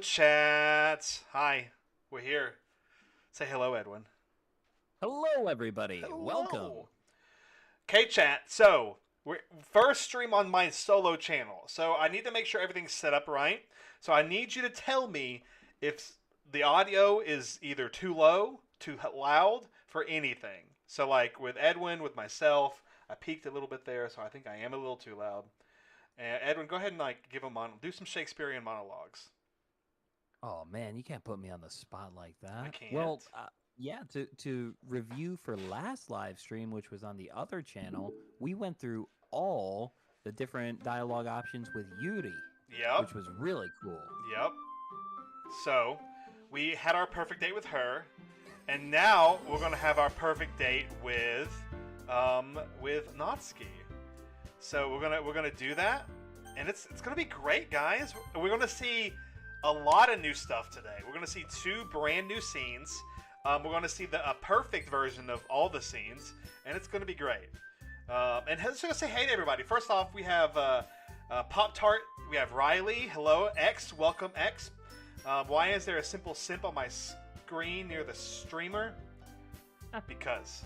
chat. Hi, we're here. Say hello, Edwin. Hello, everybody. Hello. Welcome. Okay, chat. So, we're first stream on my solo channel. So, I need to make sure everything's set up right. So, I need you to tell me if the audio is either too low, too loud for anything. So, like with Edwin, with myself, I peaked a little bit there, so I think I am a little too loud. And Edwin, go ahead and give do some Shakespearean monologues. Oh man, you can't put me on the spot like I that. Well, can't. yeah. To review for last live stream, which was on the other channel, we went through all the different dialogue options with Yuri, Yep. which was really cool. Yep. So, we had our perfect date with her, and now we're gonna have our perfect date with Natsuki. So we're gonna do that, and it's gonna be great, guys. We're gonna see a lot of new stuff today. We're gonna see two brand new scenes. We're gonna see a perfect version of all the scenes, and it's gonna be great. And let's just say hey to everybody. First off, we have Pop Tart. We have Riley. Hello, X. Welcome, X. Why is there a simple simp on my screen near the streamer? Because.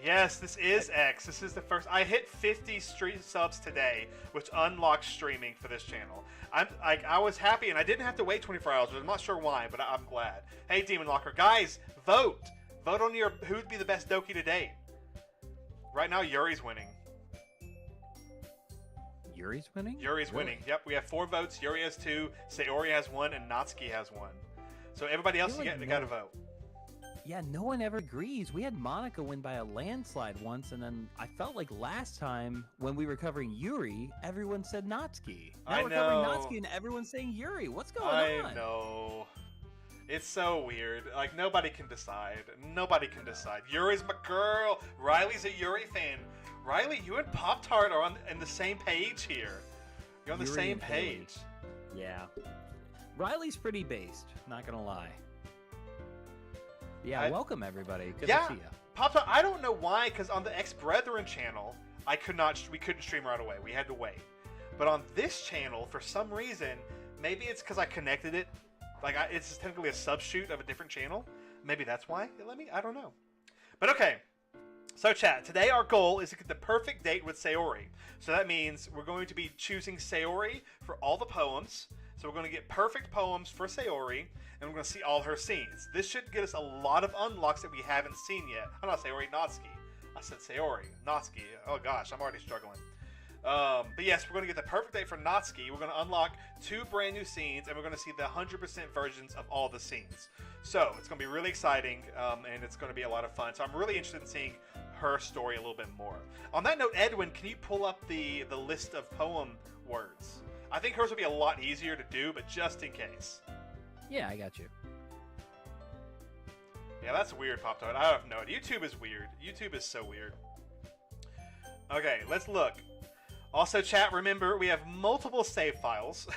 Yes, this is X. This is the first. I hit 50 stream subs today, which unlocks streaming for this channel. I was happy, and I didn't have to wait 24 hours. I'm not sure why, but I'm glad. Hey, Demon Locker, guys, vote. Vote on who'd be the best Doki to date. Right now, Yuri's winning. Yuri's winning. Yuri's Really? winning. Yep, we have 4 votes. Yuri has 2. Sayori has 1, and Natsuki has 1. So everybody else, you got to vote. Yeah, no one ever agrees. We had Monica win by a landslide once, and then I felt like last time when we were covering Yuri, everyone said Natsuki. Now we're covering Natsuki, and everyone's saying Yuri. What's going on? I know. It's so weird. Like, nobody can decide. Nobody can decide. Yuri's my girl. Riley's a Yuri fan. Riley, you and Pop Tart are in the same page here. You're on the Yuri same and Haley. page. Yeah. Riley's pretty based, not gonna lie. Yeah, welcome everybody. Good to see you. Pop Tart, I don't know why, because on the Ex Brethren channel, we couldn't stream right away. We had to wait. But on this channel, for some reason, maybe it's because I connected it. Like, it's technically a subshoot of a different channel. Maybe that's why it let me. I don't know. But okay. So, chat, today our goal is to get the perfect date with Sayori. So that means we're going to be choosing Sayori for all the poems. So we're going to get perfect poems for Sayori, and we're going to see all her scenes. This should get us a lot of unlocks that we haven't seen yet. I'm not Sayori, Natsuki. I said Sayori, Natsuki. Oh gosh, I'm already struggling. But yes, we're going to get the perfect date for Natsuki. We're going to unlock 2 brand new scenes, and we're going to see the 100% versions of all the scenes. So it's going to be really exciting, and it's going to be a lot of fun. So I'm really interested in seeing her story a little bit more. On that note, Edwin, can you pull up the list of poem words? I think hers will be a lot easier to do, but just in case. Yeah, I got you. Yeah, that's weird, Pop Tart. I have no idea. YouTube is weird. YouTube is so weird. Okay, let's look. Also, chat, remember, we have multiple save files,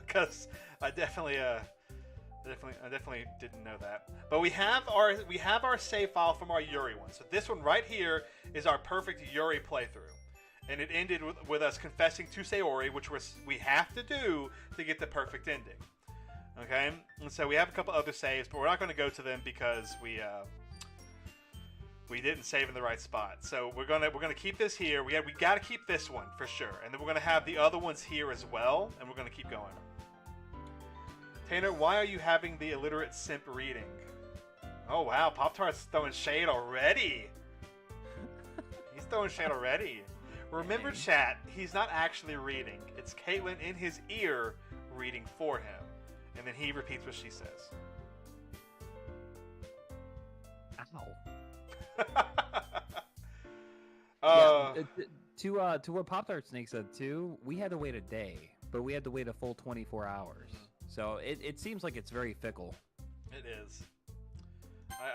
because I definitely didn't know that. But we have our save file from our Yuri one. So this one right here is our perfect Yuri playthrough. And it ended with us confessing to Sayori, which we have to do to get the perfect ending. Okay? And so we have a couple other saves, but we're not going to go to them because we didn't save in the right spot. So we're gonna keep this here. We got to keep this one for sure. And then we're going to have the other ones here as well, and we're going to keep going. Tanner, why are you having the illiterate simp reading? Oh wow, Pop-Tart's throwing shade already. He's throwing shade already. Remember, chat, he's not actually reading. It's Caitlin in his ear reading for him. And then he repeats what she says. Ow. To what Pop Tart Snake said too, we had to wait a day, but we had to wait a full 24 hours. So it seems like it's very fickle. It is.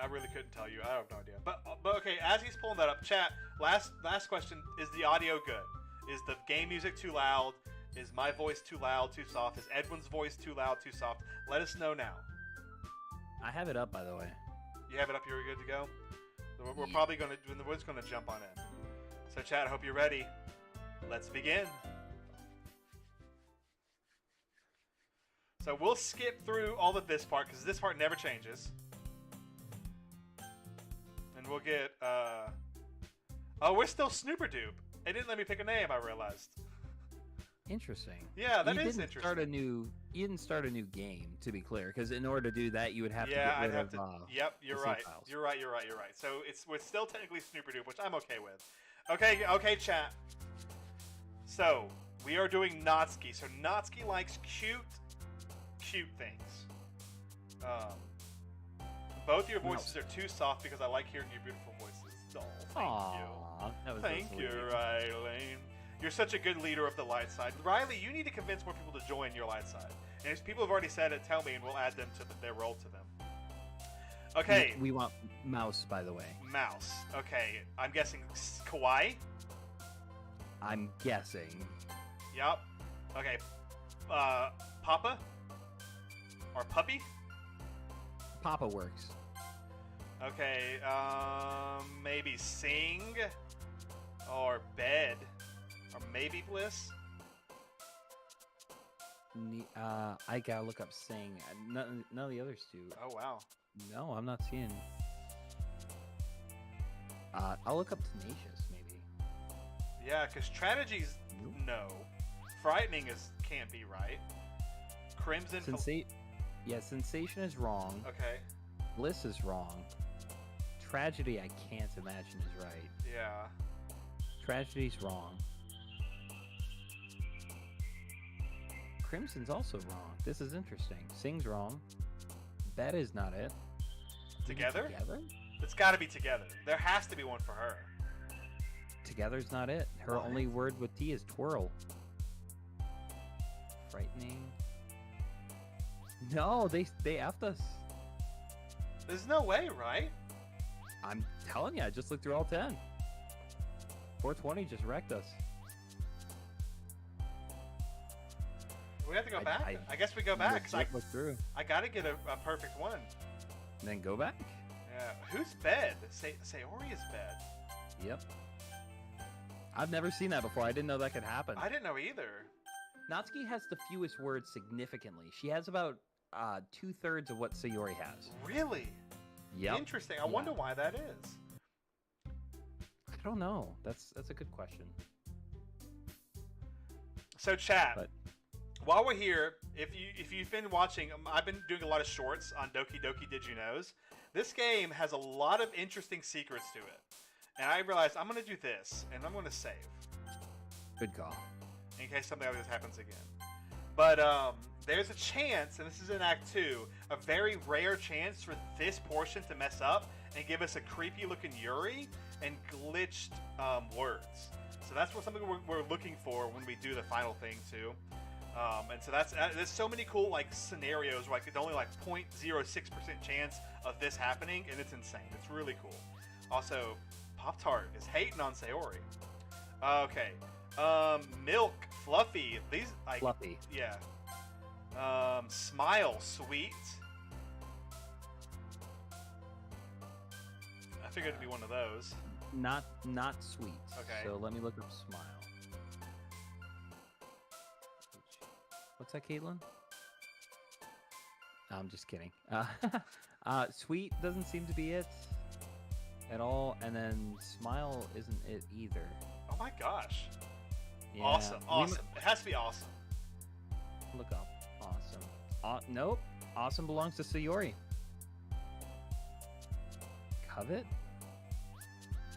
I really couldn't tell you. I have no idea. But okay, as he's pulling that up, chat, last question, is the audio good? Is the game music too loud? Is my voice too loud, too soft? Is Edwin's voice too loud, too soft? Let us know now. I have it up, by the way. You have it up, you're good to go? We're probably going to, we're just going to jump on in. So chat, I hope you're ready. Let's begin. So we'll skip through all of this part because this part never changes. And we'll get, oh, we're still Snooperdoop. It didn't let me pick a name, I realized. Interesting. Yeah, that is interesting. You didn't start a new game, to be clear, because in order to do that, you would have to get rid of. Yep, you're right. Files. You're right. So we're still technically Snooperdoop, which I'm okay with. Okay, chat. So we are doing Natsuki. So Natsuki likes cute things. Both your voices are too soft because I like hearing your beautiful voices. Oh, thank you. Thank you, Riley. You're such a good leader of the light side. Riley, you need to convince more people to join your light side. And if people have already said it, tell me, and we'll add them to their role to them. Okay. We want Mouse, by the way. Mouse. Okay. I'm guessing Kawaii? I'm guessing. Yep. Okay. Papa? Or Puppy? Papa works. Okay. Maybe Sing? Or Bed? Or maybe Bliss? I gotta look up Sing. None of the others do. Oh, wow. No, I'm not seeing. I'll look up Tenacious, maybe. Yeah, because Strategies, no. Frightening can't be right. Crimson... Sensation is wrong. Okay. Bliss is wrong. Tragedy, I can't imagine is right. Yeah. Tragedy's wrong. Crimson's also wrong. This is interesting. Sing's wrong. That is not it. Together? Together? It's got to be Together. There has to be one for her. Together's not it. Her only word with T is twirl. Frightening. No, they effed us. There's no way, right? I'm telling you, I just looked through all 10. 420 just wrecked us. We have to go back? I guess we go back. Cause look through. I got to get a perfect one. And then go back? Yeah. Who's Bed? Sayori is Bed. Yep. I've never seen that before. I didn't know that could happen. I didn't know either. Natsuki has the fewest words significantly. She has about 2/3 of what Sayori has. Really? Yep. Interesting. I wonder why that is. I don't know. That's a good question. So chat, while we're here, if you've been watching, I've been doing a lot of shorts on Doki Doki Did You Knows. This game has a lot of interesting secrets to it. And I realized I'm going to do this, and I'm going to save. Good call. In case something like this happens again. But there's a chance, and this is in Act 2, a very rare chance for this portion to mess up and give us a creepy-looking Yuri and glitched words. So that's something we're looking for when we do the final thing, too. And so there's so many cool scenarios where it's only 0.06% chance of this happening, and it's insane. It's really cool. Also, Pop-Tart is hating on Sayori. Okay. Milk, Fluffy. These Fluffy. Yeah. Smile, Sweet. I figured it'd be one of those. Not sweet. Okay. So let me look up Smile. What's that, Caitlin? I'm just kidding. Sweet doesn't seem to be it at all, and then Smile isn't it either. Oh my gosh. Yeah. Awesome. It has to be awesome. Look up. Awesome. Nope. Awesome belongs to Sayori. Covet?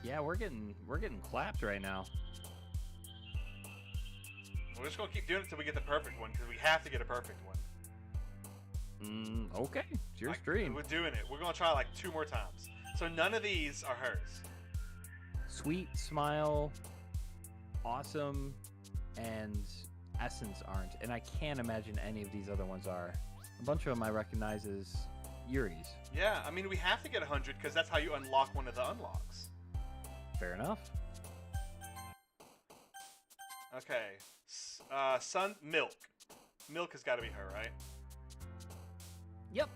Yeah, we're getting clapped right now. We're just gonna keep doing it until we get the perfect one, because we have to get a perfect one. Okay. It's your stream. We're doing it. We're gonna try 2 more times. So none of these are hers. Sweet, Smile, Awesome, and Essence aren't, and I can't imagine any of these other ones are. A bunch of them I recognize as Yuri's. Yeah, I mean, we have to get 100 because that's how you unlock one of the unlocks. Fair enough. Okay. Milk. Milk has got to be her, right? Yep.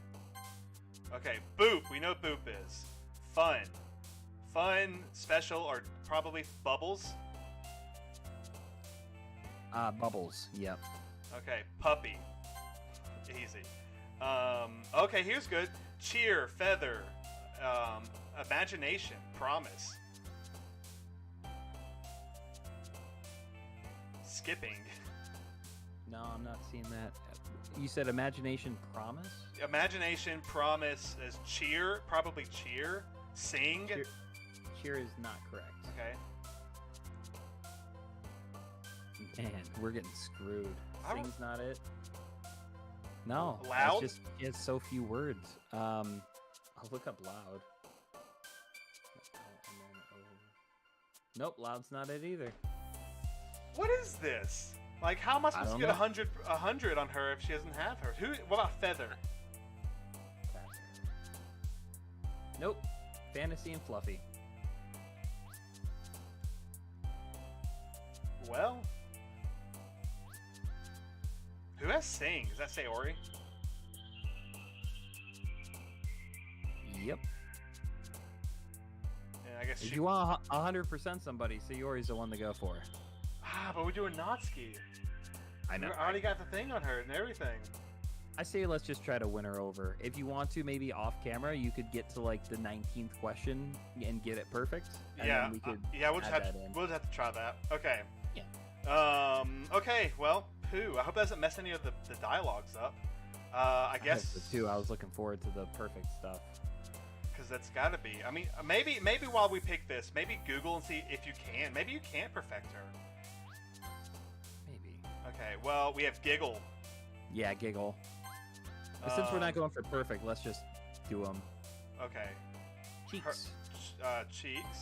Okay, Boop. We know what Boop is. Fun. Fun, special, or probably Bubbles. Bubbles. Yep. Okay, Puppy. Easy. Okay, here's good. Cheer, feather, imagination, promise. Skipping. No, I'm not seeing that. You said imagination, promise? Imagination, promise is cheer, probably cheer. Sing. Cheer is not correct. Okay. Man, we're getting screwed. Sing's not it. No. Loud? It's just it has so few words. I'll look up loud. Nope, loud's not it either. What is this? Like, how am I supposed to get 100 on her if she doesn't have her? What about feather? Nope. Fantasy and fluffy. Well, who has sing? Does that say Ori? Yep. Yeah, I guess if you want 100% somebody, Sayori's the one to go for. But we're doing Natsuki. I know. I already got the thing on her and everything. I say let's just try to win her over. If you want to, maybe off camera, you could get to like the 19th question and get it perfect. And yeah, then we could we'll just have to try that. Okay. Yeah. Okay. Well, Pooh. I hope that doesn't mess any of the dialogues up. I guess. I hope so too. I was looking forward to the perfect stuff. Because that's got to be. I mean, maybe while we pick this, maybe Google and see if you can. Maybe you can't perfect her. Maybe. Okay. Well, we have Giggle. Yeah, Giggle. But since we're not going for perfect, let's just do them. Okay. Cheeks. Cheeks.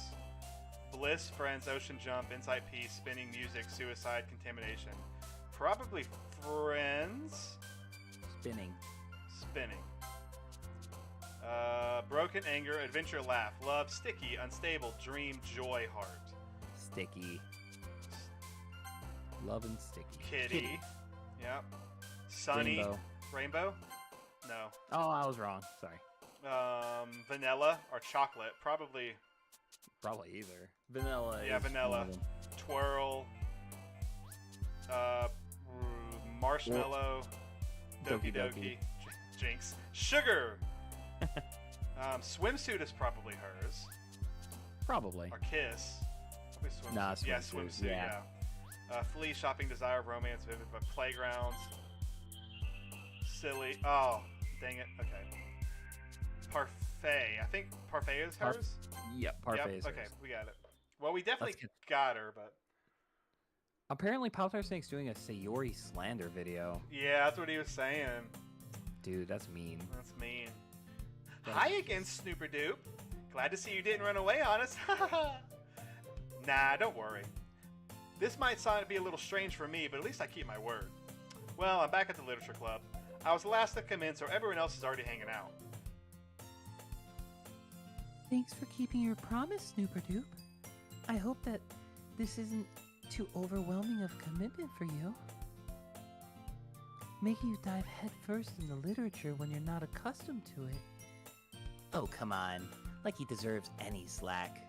Bliss, friends, ocean jump, insight peace, spinning music, suicide, contamination. Probably friends. Spinning. Broken anger, adventure, laugh, love, sticky, unstable, dream, joy, heart. Sticky. Love and sticky. Kitty. Yep. Sunny. Rainbow? No. Oh, I was wrong. Sorry. Vanilla or chocolate? Probably either. Vanilla. Yeah, vanilla. Twirl. Marshmallow. Doki Doki. Jinx. Sugar. Swimsuit is probably hers. Probably. Or kiss. Probably swimsuit. Nah, swimsuit. Yeah, swimsuit. Yeah. Flee, shopping, desire, romance, vivid, but playgrounds. Silly. Oh, dang it. Okay. Parfait. I think Parfait is hers? Yep, Parfait is hers. Okay, we got it. Well, we definitely got her, but... Apparently, Pop Snake's doing a Sayori slander video. Yeah, that's what he was saying. Dude, that's mean. That's mean. Hi again, Snooperdoop. Glad to see you didn't run away on us. Nah, don't worry. This might sound to be a little strange for me, but at least I keep my word. Well, I'm back at the Literature Club. I was the last to come in, so everyone else is already hanging out. Thanks for keeping your promise, Snooperdoop. I hope that this isn't too overwhelming of commitment for you. Making you dive headfirst into literature when you're not accustomed to it. Oh, come on. Like he deserves any slack.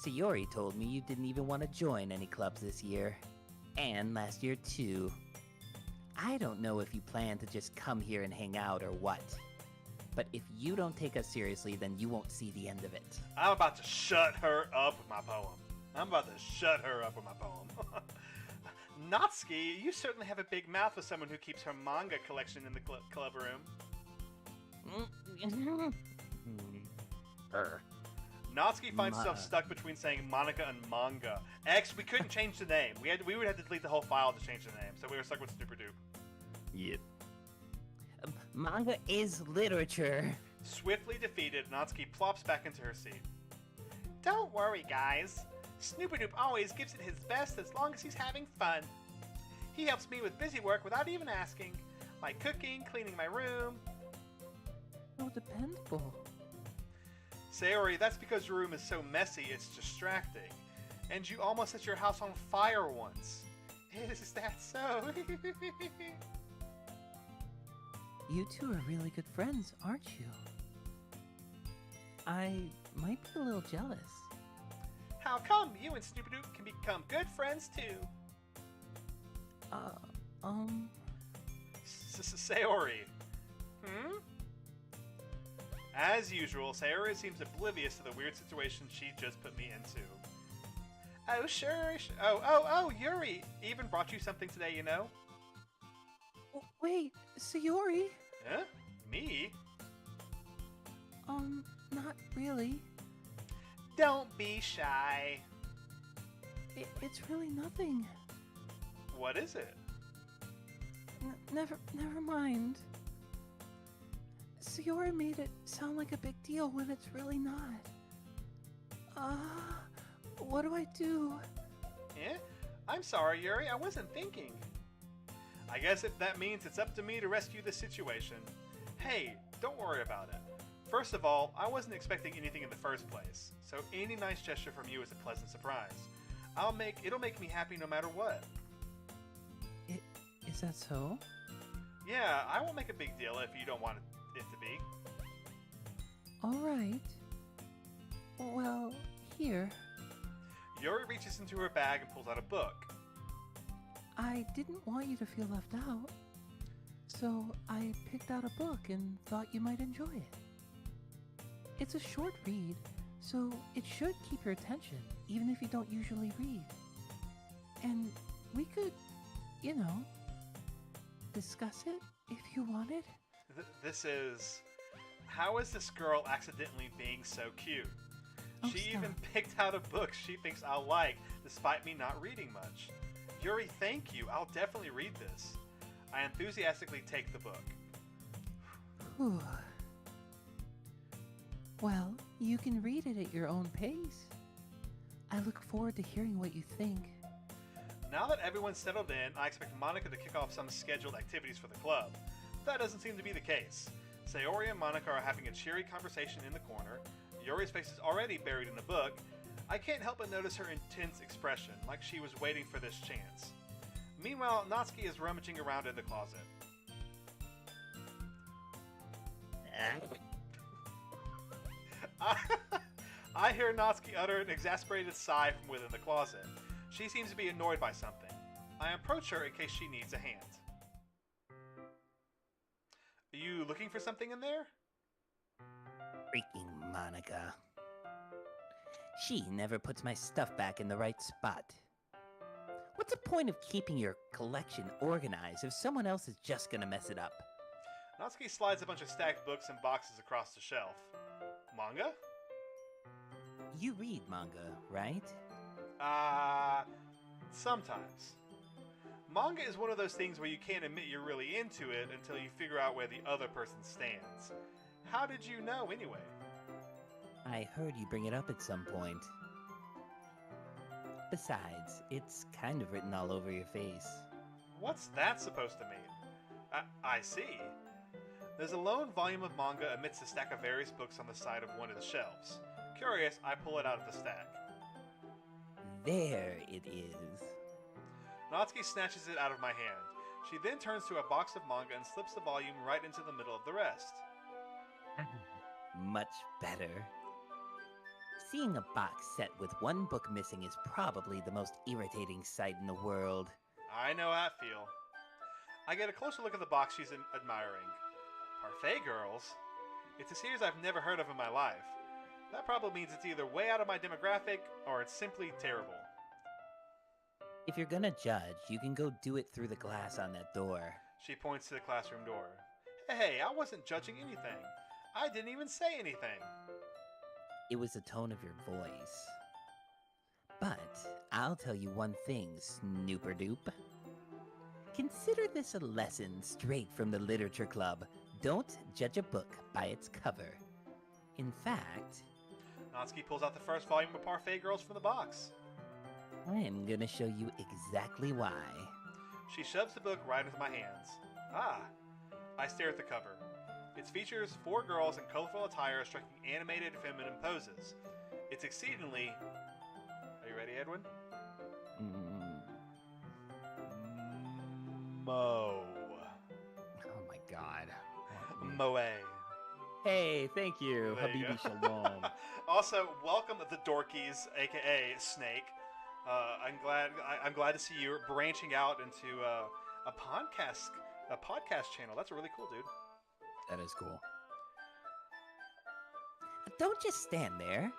Sayori told me you didn't even want to join any clubs this year. And last year, too. I don't know if you plan to just come here and hang out or what. But if you don't take us seriously, then you won't see the end of it. I'm about to shut her up with my poem. Natsuki, you certainly have a big mouth for someone who keeps her manga collection in the club room. Natsuki finds himself stuck between saying Monica and manga. We couldn't change the name. We would have to delete the whole file to change the name, so we were stuck with Snooperdoop. Yep. Manga is literature. Swiftly defeated, Natsuki plops back into her seat. Don't worry, guys. Snooperdoop always gives it his best as long as he's having fun. He helps me with busy work without even asking. Like cooking, cleaning my room. So dependable. Sayori, that's because your room is so messy it's distracting. And you almost set your house on fire once. Is that so? You two are really good friends, aren't you? I might be a little jealous. How come you and Snooperdoop can become good friends too? Sayori. Hmm? As usual, Sayori seems oblivious to the weird situation she just put me into. Oh, sure. Oh, Yuri even brought you something today, you know? Oh, wait, Sayori? Huh? Me? Not really. Don't be shy. It's really nothing. What is it? Never mind. Sayori made it sound like a big deal when it's really not. What do I do? Eh? I'm sorry, Yuri. I wasn't thinking. I guess if that means it's up to me to rescue the situation. Hey, don't worry about it. First of all, I wasn't expecting anything in the first place, so any nice gesture from you is a pleasant surprise. It'll make me happy no matter what. Is that so? Yeah, I won't make a big deal if you don't want it to be. All right. Well, here. Yuri reaches into her bag and pulls out a book. I didn't want you to feel left out, so I picked out a book and thought you might enjoy it. It's a short read, so it should keep your attention, even if you don't usually read. And we could, discuss it if you wanted. How is this girl accidentally being so cute? Oh, She stop. even picked out a book she thinks I'll like, despite me not reading much. Yuri, thank you. I'll definitely read this. I enthusiastically take the book. Whew. Well, you can read it at your own pace. I look forward to hearing what you think. Now that everyone's settled in, I expect Monica to kick off some scheduled activities for the club. That doesn't seem to be the case. Sayori and Monica are having a cheery conversation in the corner. Yuri's face is already buried in the book. I can't help but notice her intense expression, like she was waiting for this chance. Meanwhile, Natsuki is rummaging around in the closet. I hear Natsuki utter an exasperated sigh from within the closet. She seems to be annoyed by something. I approach her in case she needs a hand. Are you looking for something in there? Freaking Monica. She never puts my stuff back in the right spot. What's the point of keeping your collection organized if someone else is just gonna mess it up? Natsuki slides a bunch of stacked books and boxes across the shelf. Manga? You read manga, right? Sometimes. Manga is one of those things where you can't admit you're really into it until you figure out where the other person stands. How did you know, anyway? I heard you bring it up at some point. Besides, it's kind of written all over your face. What's that supposed to mean? I see. There's a lone volume of manga amidst a stack of various books on the side of one of the shelves. Curious, I pull it out of the stack. There it is. Natsuki snatches it out of my hand. She then turns to a box of manga and slips the volume right into the middle of the rest. Much better. Seeing a box set with one book missing is probably the most irritating sight in the world. I know how I feel. I get a closer look at the box she's admiring. Parfait Girls? It's a series I've never heard of in my life. That probably means it's either way out of my demographic, or it's simply terrible. If you're gonna judge, you can go do it through the glass on that door. She points to the classroom door. Hey, I wasn't judging anything. I didn't even say anything. It was the tone of your voice. But I'll tell you one thing, Snooperdoop. Consider this a lesson straight from the literature club. Don't judge a book by its cover. In fact, Natsuki pulls out the first volume of Parfait Girls from the box. I'm gonna show you exactly why. She shoves the book right into my hands. I stare at the cover. It features 4 girls in colorful attire striking animated feminine poses. It's exceedingly... Are you ready, Edwin? Mo. Oh my god. Moe. Hey, thank you. There you Habibi go. Shalom. Also, welcome the Dorkies, aka Snake. I'm glad to see you branching out into A podcast channel. That's really cool, dude. That is cool. Don't just stand there.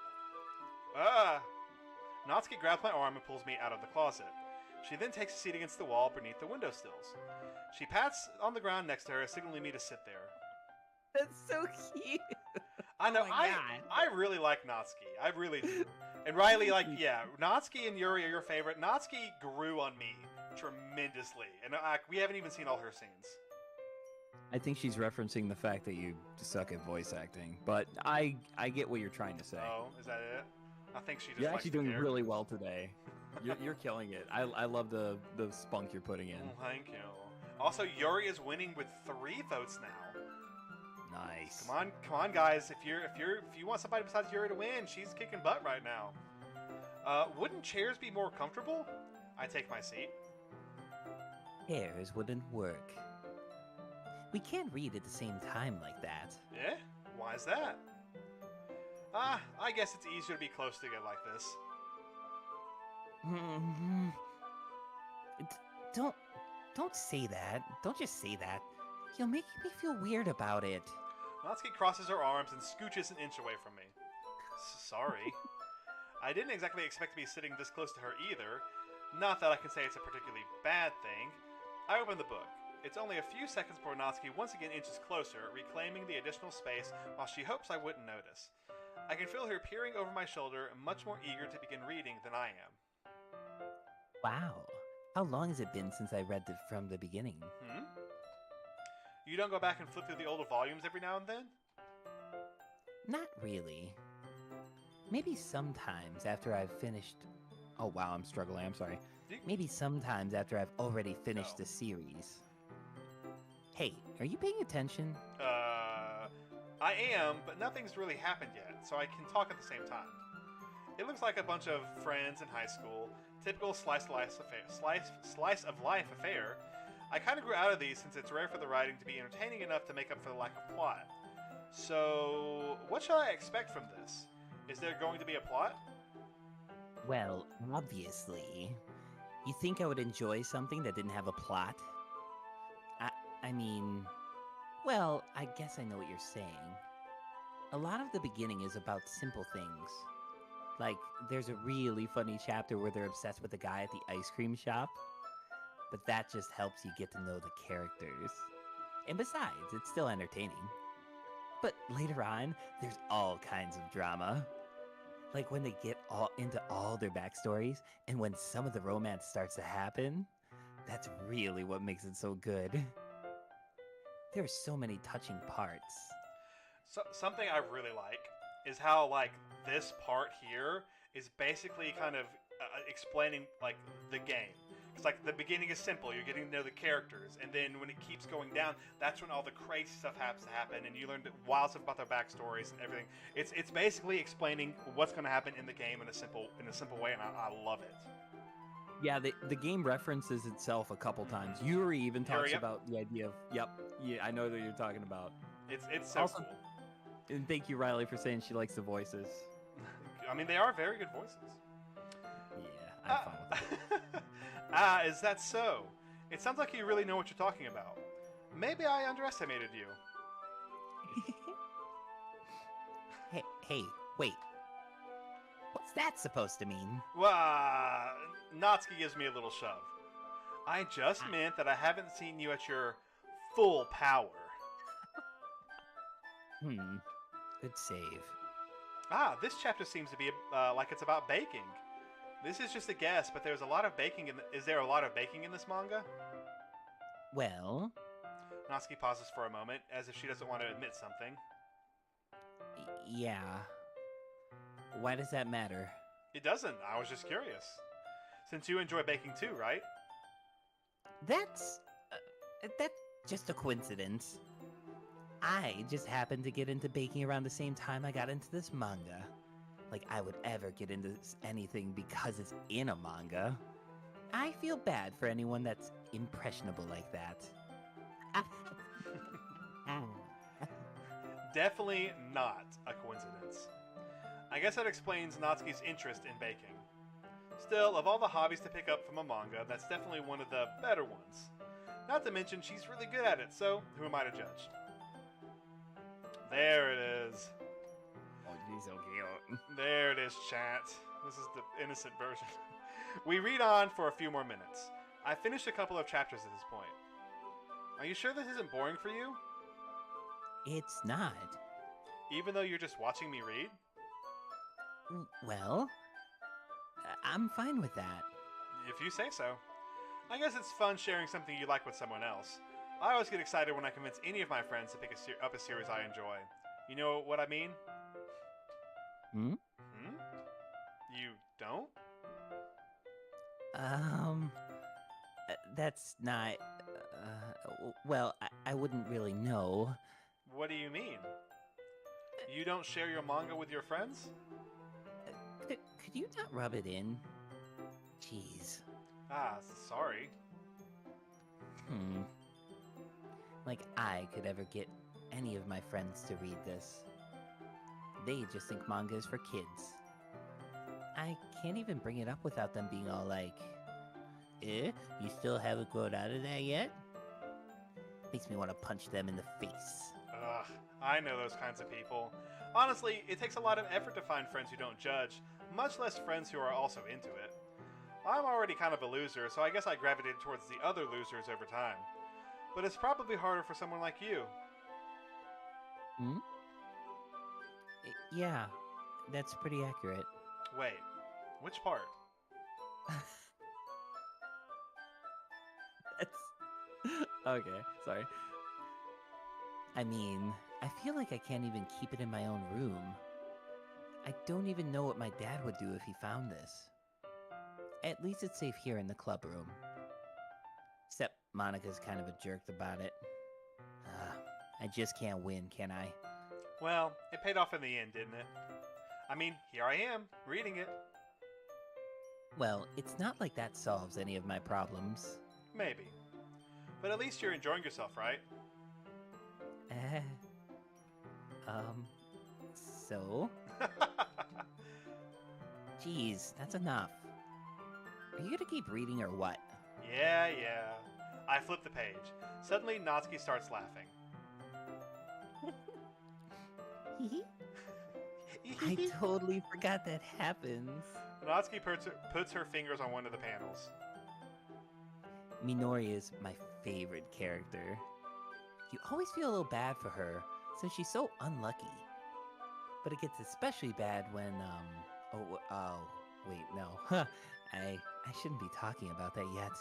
Natsuki grabs my arm and pulls me out of the closet. She then takes a seat against the wall beneath the windowsills. She pats on the ground next to her, signaling me to sit there. That's so cute. I know. Oh my God. I really like Natsuki. I really do. And Riley, like, yeah, Natsuki and Yuri are your favorite. Natsuki grew on me tremendously, and we haven't even seen all her scenes. I think she's referencing the fact that you suck at voice acting, but I get what you're trying to say. Oh, is that it? I think she just. You're likes actually the doing character. really well today. You're killing it. I love the spunk you're putting in. Oh, thank you. Also, Yuri is winning with 3 votes now. Nice. Come on, guys! If you want somebody besides Yuri to win, she's kicking butt right now. Wouldn't chairs be more comfortable? I take my seat. Chairs wouldn't work. We can't read at the same time like that. Yeah? Why is that? I guess it's easier to be close together like this. Don't say that. Don't just say that. You'll make me feel weird about it. Natsuki crosses her arms and scooches an inch away from me. Sorry. I didn't exactly expect to be sitting this close to her either. Not that I can say it's a particularly bad thing. I open the book. It's only a few seconds before Natsuki once again inches closer, reclaiming the additional space while she hopes I wouldn't notice. I can feel her peering over my shoulder, much more eager to begin reading than I am. Wow. How long has it been since I read from the beginning? You don't go back and flip through the older volumes every now and then? Not really. Maybe sometimes after I've finished... Oh wow, I'm struggling, I'm sorry. Maybe sometimes after I've already finished the series. Hey, are you paying attention? I am, but nothing's really happened yet, so I can talk at the same time. It looks like a bunch of friends in high school, typical slice of life affair. I kind of grew out of these since it's rare for the writing to be entertaining enough to make up for the lack of plot. So, what should I expect from this? Is there going to be a plot? Well, obviously. You think I would enjoy something that didn't have a plot? I mean... Well, I guess I know what you're saying. A lot of the beginning is about simple things. Like, there's a really funny chapter where they're obsessed with the guy at the ice cream shop. But that just helps you get to know the characters. And besides, it's still entertaining. But later on, there's all kinds of drama. Like when they get into all their backstories, and when some of the romance starts to happen, that's really what makes it so good. There are so many touching parts. So, something I really like is how, like, this part here is basically kind of explaining, like, the game. It's like the beginning is simple, you're getting to know the characters, and then when it keeps going down, that's when all the crazy stuff has to happen, and you learn wild stuff about their backstories and everything. It's basically explaining what's going to happen in the game in a simple way, and I love it. Yeah, the game references itself a couple times. Yuri even talks about the idea of, I know what you're talking about. It's so also, cool. And thank you, Riley, for saying she likes the voices. I mean, they are very good voices. Yeah, I'm fine with that. Is that so? It sounds like you really know what you're talking about. Maybe I underestimated you. Hey, wait. What's that supposed to mean? Well, Natsuki gives me a little shove. I just meant that I haven't seen you at your full power. Good save. This chapter seems to be like it's about baking. This is just a guess, but there's a lot of baking is there a lot of baking in this manga? Well... Natsuki pauses for a moment, as if she doesn't want to admit something. Yeah. Why does that matter? It doesn't. I was just curious. Since you enjoy baking too, right? That's just a coincidence. I just happened to get into baking around the same time I got into this manga. Like I would ever get into anything because it's in a manga. I feel bad for anyone that's impressionable like that. Definitely not a coincidence. I guess that explains Natsuki's interest in baking. Still, of all the hobbies to pick up from a manga, that's definitely one of the better ones. Not to mention, she's really good at it, so who am I to judge? There it is. Oh, she's so cute. There it is, chat. This is the innocent version. We read on for a few more minutes. I finished a couple of chapters at this point. Are you sure this isn't boring for you? It's not. Even though you're just watching me read? Well, I'm fine with that. If you say so. I guess it's fun sharing something you like with someone else. I always get excited when I convince any of my friends to pick up a series I enjoy. You know what I mean? Hmm? You don't? That's not. Well, I wouldn't really know. What do you mean? You don't share your manga with your friends? Could you not rub it in? Jeez. Ah, sorry. Like I could ever get any of my friends to read this. They just think manga is for kids. I can't even bring it up without them being all like, you still haven't grown out of that yet? Makes me want to punch them in the face. Ugh, I know those kinds of people. Honestly, it takes a lot of effort to find friends who don't judge, much less friends who are also into it. I'm already kind of a loser, so I guess I gravitated towards the other losers over time. But it's probably harder for someone like you. Yeah, that's pretty accurate. Wait, which part? Okay, sorry. I mean, I feel like I can't even keep it in my own room. I don't even know what my dad would do if he found this. At least it's safe here in the club room. Except Monica's kind of a jerk about it. I just can't win, can I? Well, it paid off in the end, didn't it? I mean, here I am, reading it. Well, it's not like that solves any of my problems. Maybe. But at least you're enjoying yourself, right? So? Jeez, that's enough. Are you gonna keep reading or what? Yeah. I flip the page. Suddenly, Natsuki starts laughing. I totally forgot that happens. Natsuki puts her fingers on one of the panels. Minori is my favorite character. You always feel a little bad for her, since she's so unlucky. But it gets especially bad when, wait, no. I shouldn't be talking about that yet.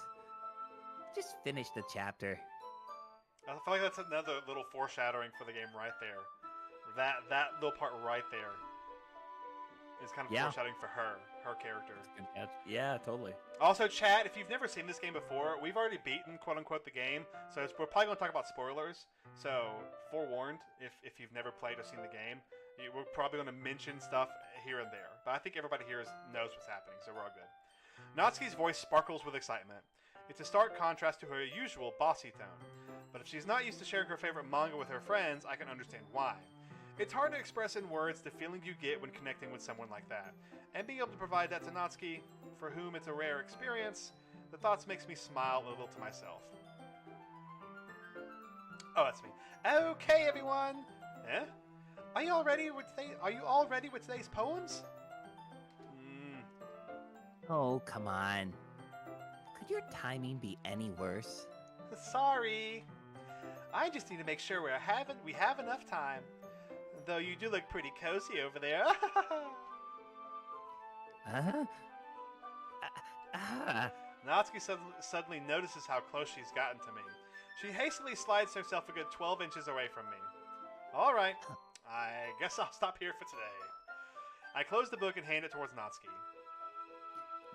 Just finish the chapter. I feel like that's another little foreshadowing for the game right there. That little part right there is kind of foreshadowing for her character. Yeah, totally. Also, chat, if you've never seen this game before, we've already beaten, quote-unquote, the game, so we're probably going to talk about spoilers. So, forewarned, if you've never played or seen the game, we're probably going to mention stuff here and there. But I think everybody here knows what's happening, so we're all good. Natsuki's voice sparkles with excitement. It's a stark contrast to her usual bossy tone. But if she's not used to sharing her favorite manga with her friends, I can understand why. It's hard to express in words the feeling you get when connecting with someone like that. And being able to provide that to Natsuki, for whom it's a rare experience, the thoughts makes me smile a little to myself. Oh, that's me. Okay, everyone! Eh? Are you all ready with today's poems? Oh, come on. Could your timing be any worse? Sorry. I just need to make sure we have enough time. Though you do look pretty cozy over there. Natsuki suddenly notices how close she's gotten to me. She hastily slides herself a good 12 inches away from me. Alright, I guess I'll stop here for today. I close the book and hand it towards Natsuki.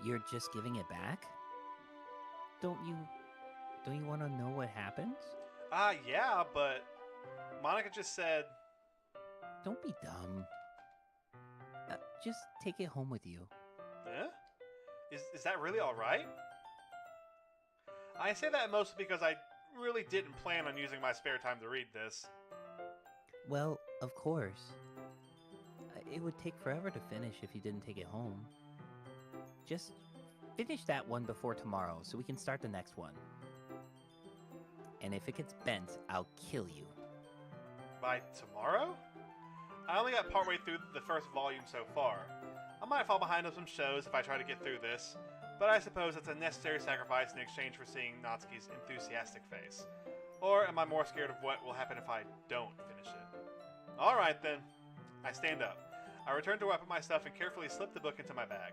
You're just giving it back? Don't you want to know what happens? Yeah, but Monica just said... Don't be dumb. Just take it home with you. Eh? Is that really alright? I say that mostly because I really didn't plan on using my spare time to read this. Well, of course. It would take forever to finish if you didn't take it home. Just finish that one before tomorrow so we can start the next one. and if it gets bent, I'll kill you. By tomorrow? I only got partway through the first volume so far. I might fall behind on some shows if I try to get through this, but I suppose it's a necessary sacrifice in exchange for seeing Natsuki's enthusiastic face. Or am I more scared of what will happen if I don't finish it? Alright then. I stand up. I return to wipe up my stuff and carefully slip the book into my bag.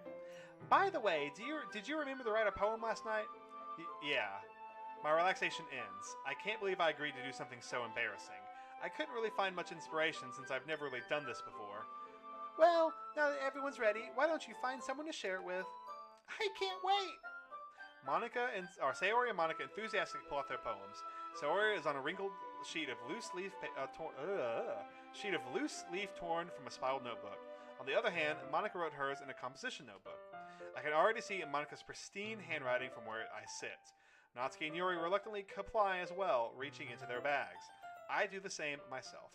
By the way, did you remember to write a poem last night? Yeah. My relaxation ends. I can't believe I agreed to do something so embarrassing. I couldn't really find much inspiration since I've never really done this before. Well, now that everyone's ready, why don't you find someone to share it with? I can't wait! Sayori and Monica enthusiastically pull out their poems. Sayori is on a wrinkled sheet of loose leaf torn from a spiraled notebook. On the other hand, Monica wrote hers in a composition notebook. I can already see Monica's pristine handwriting from where I sit. Natsuki and Yuri reluctantly comply as well, reaching into their bags. I do the same myself.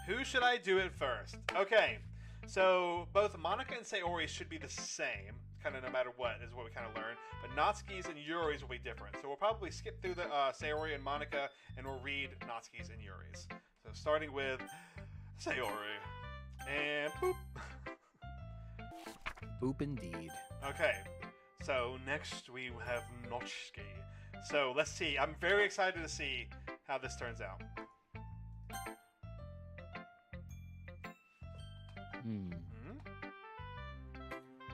Who should I do it first? Okay, so both Monica and Sayori should be the same, kind of no matter what, is what we kind of learned. But Natsuki's and Yuri's will be different. So we'll probably skip through the Sayori and Monica, and we'll read Natsuki's and Yuri's. So starting with Sayori. And boop. Boop indeed. Okay, so next we have Natsuki. So let's see. I'm very excited to see how this turns out.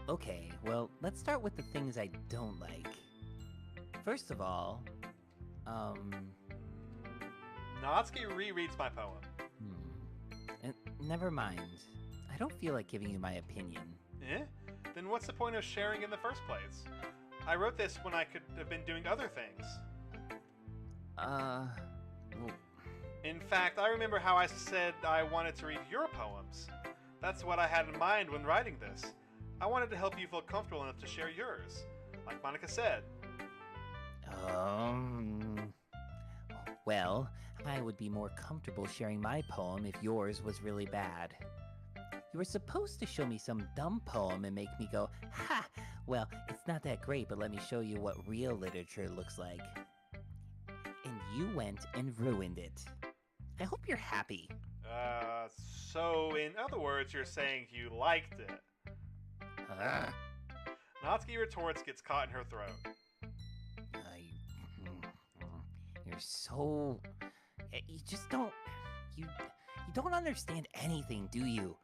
Okay, well, let's start with the things I don't like. First of all, Natsuki rereads my poem. Never mind. I don't feel like giving you my opinion. Eh? Then what's the point of sharing in the first place? I wrote this when I could have been doing other things. Well... In fact, I remember how I said I wanted to read your poems. That's what I had in mind when writing this. I wanted to help you feel comfortable enough to share yours, like Monica said. Well, I would be more comfortable sharing my poem if yours was really bad. You were supposed to show me some dumb poem and make me go, ha! Well, it's not that great, but let me show you what real literature looks like. And you went and ruined it. I hope you're happy. So in other words, you're saying you liked it. Natsuki retorts, gets caught in her throat. You're so... You just don't... You don't understand anything, do you?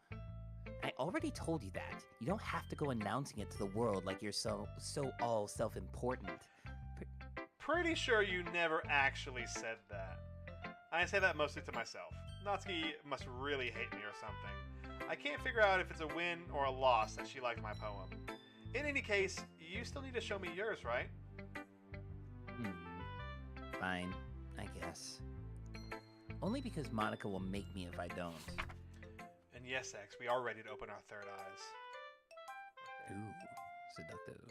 I already told you that. You don't have to go announcing it to the world like you're so all self-important. Pretty sure you never actually said that. I say that mostly to myself. Natsuki must really hate me or something. I can't figure out if it's a win or a loss that she liked my poem. In any case, you still need to show me yours, right? Fine, I guess. Only because Monica will make me if I don't. And yes, X, we are ready to open our third eyes. Ooh, seductive.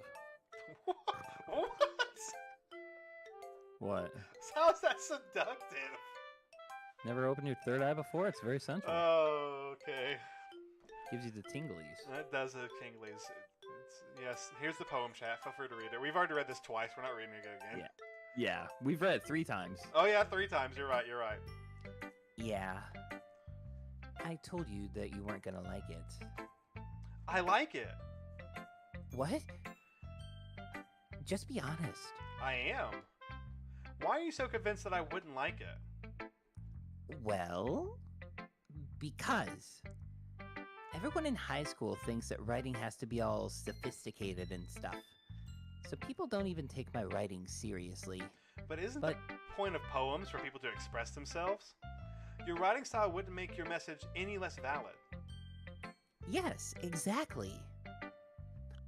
What? What? How's that seductive? Never opened your third eye before? It's very sensual. Oh, okay. Gives you the tinglies. That does the tinglies. Yes, here's the poem, chat. Feel free to read it. We've already read this twice. We're not reading it again. Yeah, we've read it 3 times. Oh yeah, 3 times. You're right. Yeah. I told you that you weren't gonna like it. I like it. What? Just be honest. I am. Why are you so convinced that I wouldn't like it? Well, because everyone in high school thinks that writing has to be all sophisticated and stuff. So people don't even take my writing seriously. But isn't the point of poems for people to express themselves? Your writing style wouldn't make your message any less valid. Yes, exactly.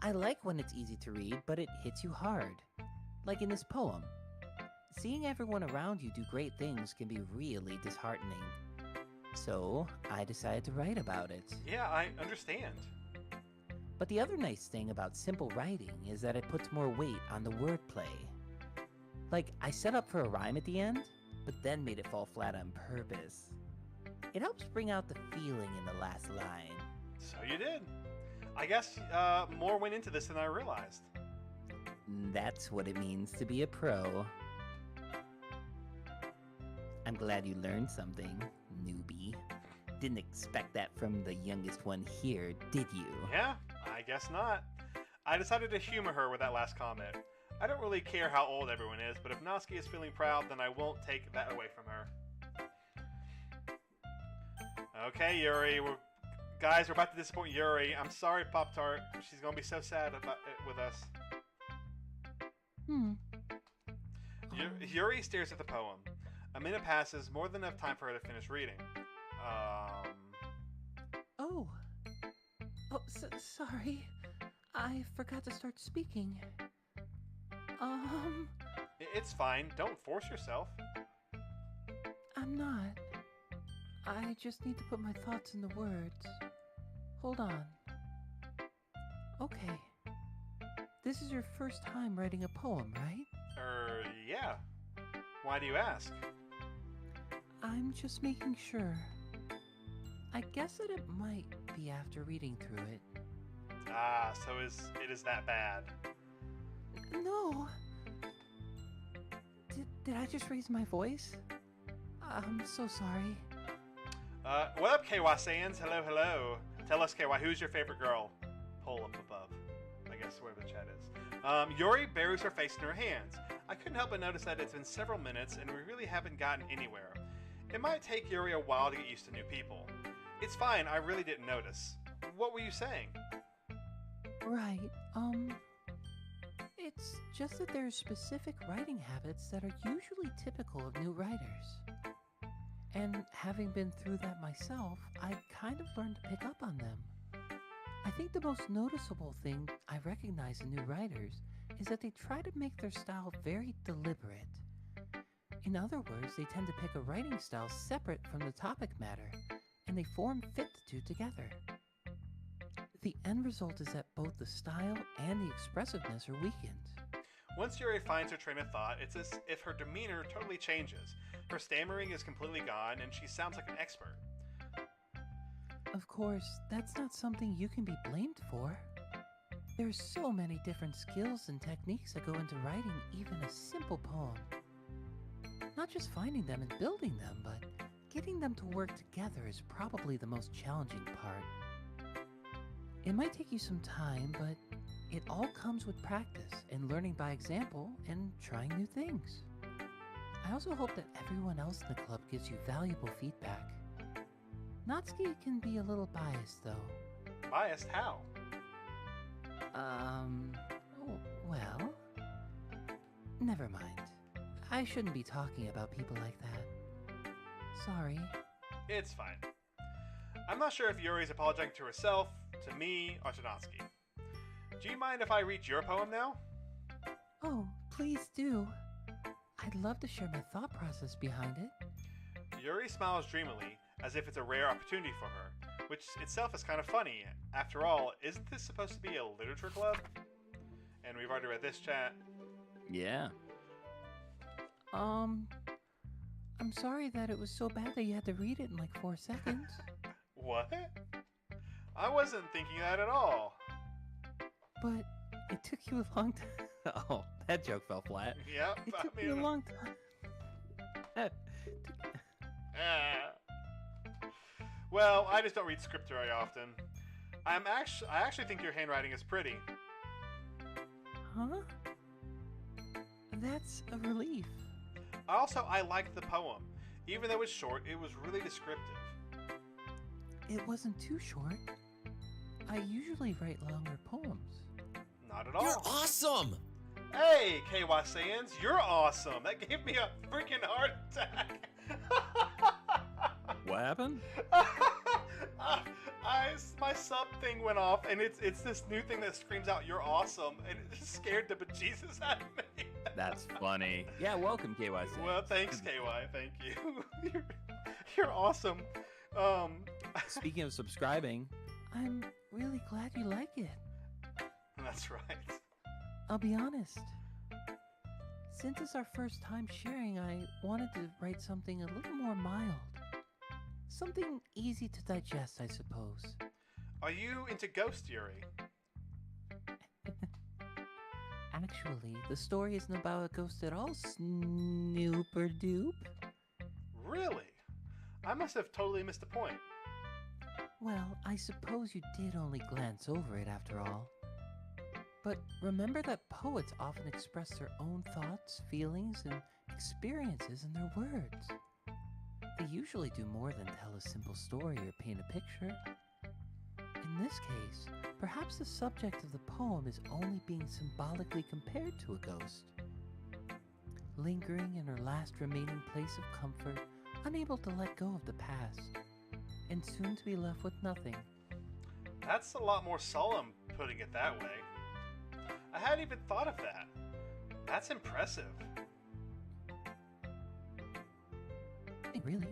I like when it's easy to read, but it hits you hard. Like in this poem. Seeing everyone around you do great things can be really disheartening. So, I decided to write about it. Yeah, I understand. But the other nice thing about simple writing is that it puts more weight on the wordplay. Like, I set up for a rhyme at the end, but then made it fall flat on purpose. It helps bring out the feeling in the last line. So you did. I guess more went into this than I realized. That's what it means to be a pro. I'm glad you learned something, newbie. Didn't expect that from the youngest one here, did you? Yeah, I guess not. I decided to humor her with that last comment. I don't really care how old everyone is, but if Natsuki is feeling proud, then I won't take that away from her. Okay, Yuri, guys, we're about to disappoint Yuri. I'm sorry, Pop-Tart. She's gonna be so sad about it with us. Yuri stares at the poem. A minute passes, more than enough time for her to finish reading. Oh, sorry. I forgot to start speaking. It's fine. Don't force yourself. I'm not. I just need to put my thoughts in the words. Hold on. Okay. This is your first time writing a poem, right? Yeah. Why do you ask? I'm just making sure. I guess that it might be after reading through it. Ah, so it is that bad. No. Did I just raise my voice? I'm so sorry. What up, KY Sans? Hello, hello. Tell us, KY, who's your favorite girl? Poll up above. I guess where the chat is. Yuri buries her face in her hands. I couldn't help but notice that it's been several minutes and we really haven't gotten anywhere. It might take Yuri a while to get used to new people. It's fine, I really didn't notice. What were you saying? Right, it's just that there are specific writing habits that are usually typical of new writers. And having been through that myself, I kind of learned to pick up on them. I think the most noticeable thing I recognize in new writers is that they try to make their style very deliberate. In other words, they tend to pick a writing style separate from the topic matter, and they form fit the two together. The end result is that both the style and the expressiveness are weakened. Once Yuri finds her train of thought, it's as if her demeanor totally changes. Her stammering is completely gone, and she sounds like an expert. Of course, that's not something you can be blamed for. There's so many different skills and techniques that go into writing even a simple poem. Not just finding them and building them, but getting them to work together is probably the most challenging part. It might take you some time, but it all comes with practice and learning by example and trying new things. I also hope that everyone else in the club gives you valuable feedback. Natsuki can be a little biased, though. Biased? How? Well, never mind. I shouldn't be talking about people like that. Sorry. It's fine. I'm not sure if Yuri's apologizing to herself, to me, or to Natsuki. Do you mind if I read your poem now? Oh, please do. I'd love to share my thought process behind it. Yuri smiles dreamily, as if it's a rare opportunity for her, which itself is kind of funny. After all, isn't this supposed to be a literature club? And we've already read this, chat. Yeah. I'm sorry that it was so bad that you had to read it in like 4 seconds. What? I wasn't thinking that at all. But it took you a long time. Oh, that joke fell flat. Yep. It took me a long time. Well, I just don't read script very often. I actually think your handwriting is pretty. Huh? That's a relief. I liked the poem. Even though it's short, it was really descriptive. It wasn't too short. I usually write longer poems. Not at all. You're awesome! Hey, KY Sans, you're awesome. That gave me a freaking heart attack. What happened? My sub thing went off, and it's this new thing that screams out, "You're awesome," and it just scared the bejesus out of me. That's funny. Yeah, welcome, KY. Well, thanks, KY. Thank you. You're awesome. Speaking of subscribing, I'm really glad you like it. That's right. I'll be honest. Since it's our first time sharing, I wanted to write something a little more mild. Something easy to digest, I suppose. Are you into Ghost, Yuri? Actually, the story isn't about a ghost at all, Snooper Doop. Really? I must have totally missed the point. Well, I suppose you did only glance over it after all. But remember that poets often express their own thoughts, feelings, and experiences in their words. They usually do more than tell a simple story or paint a picture. In this case, perhaps the subject of the poem is only being symbolically compared to a ghost. Lingering in her last remaining place of comfort, unable to let go of the past, and soon to be left with nothing. That's a lot more solemn, putting it that way. I hadn't even thought of that. That's impressive. Really?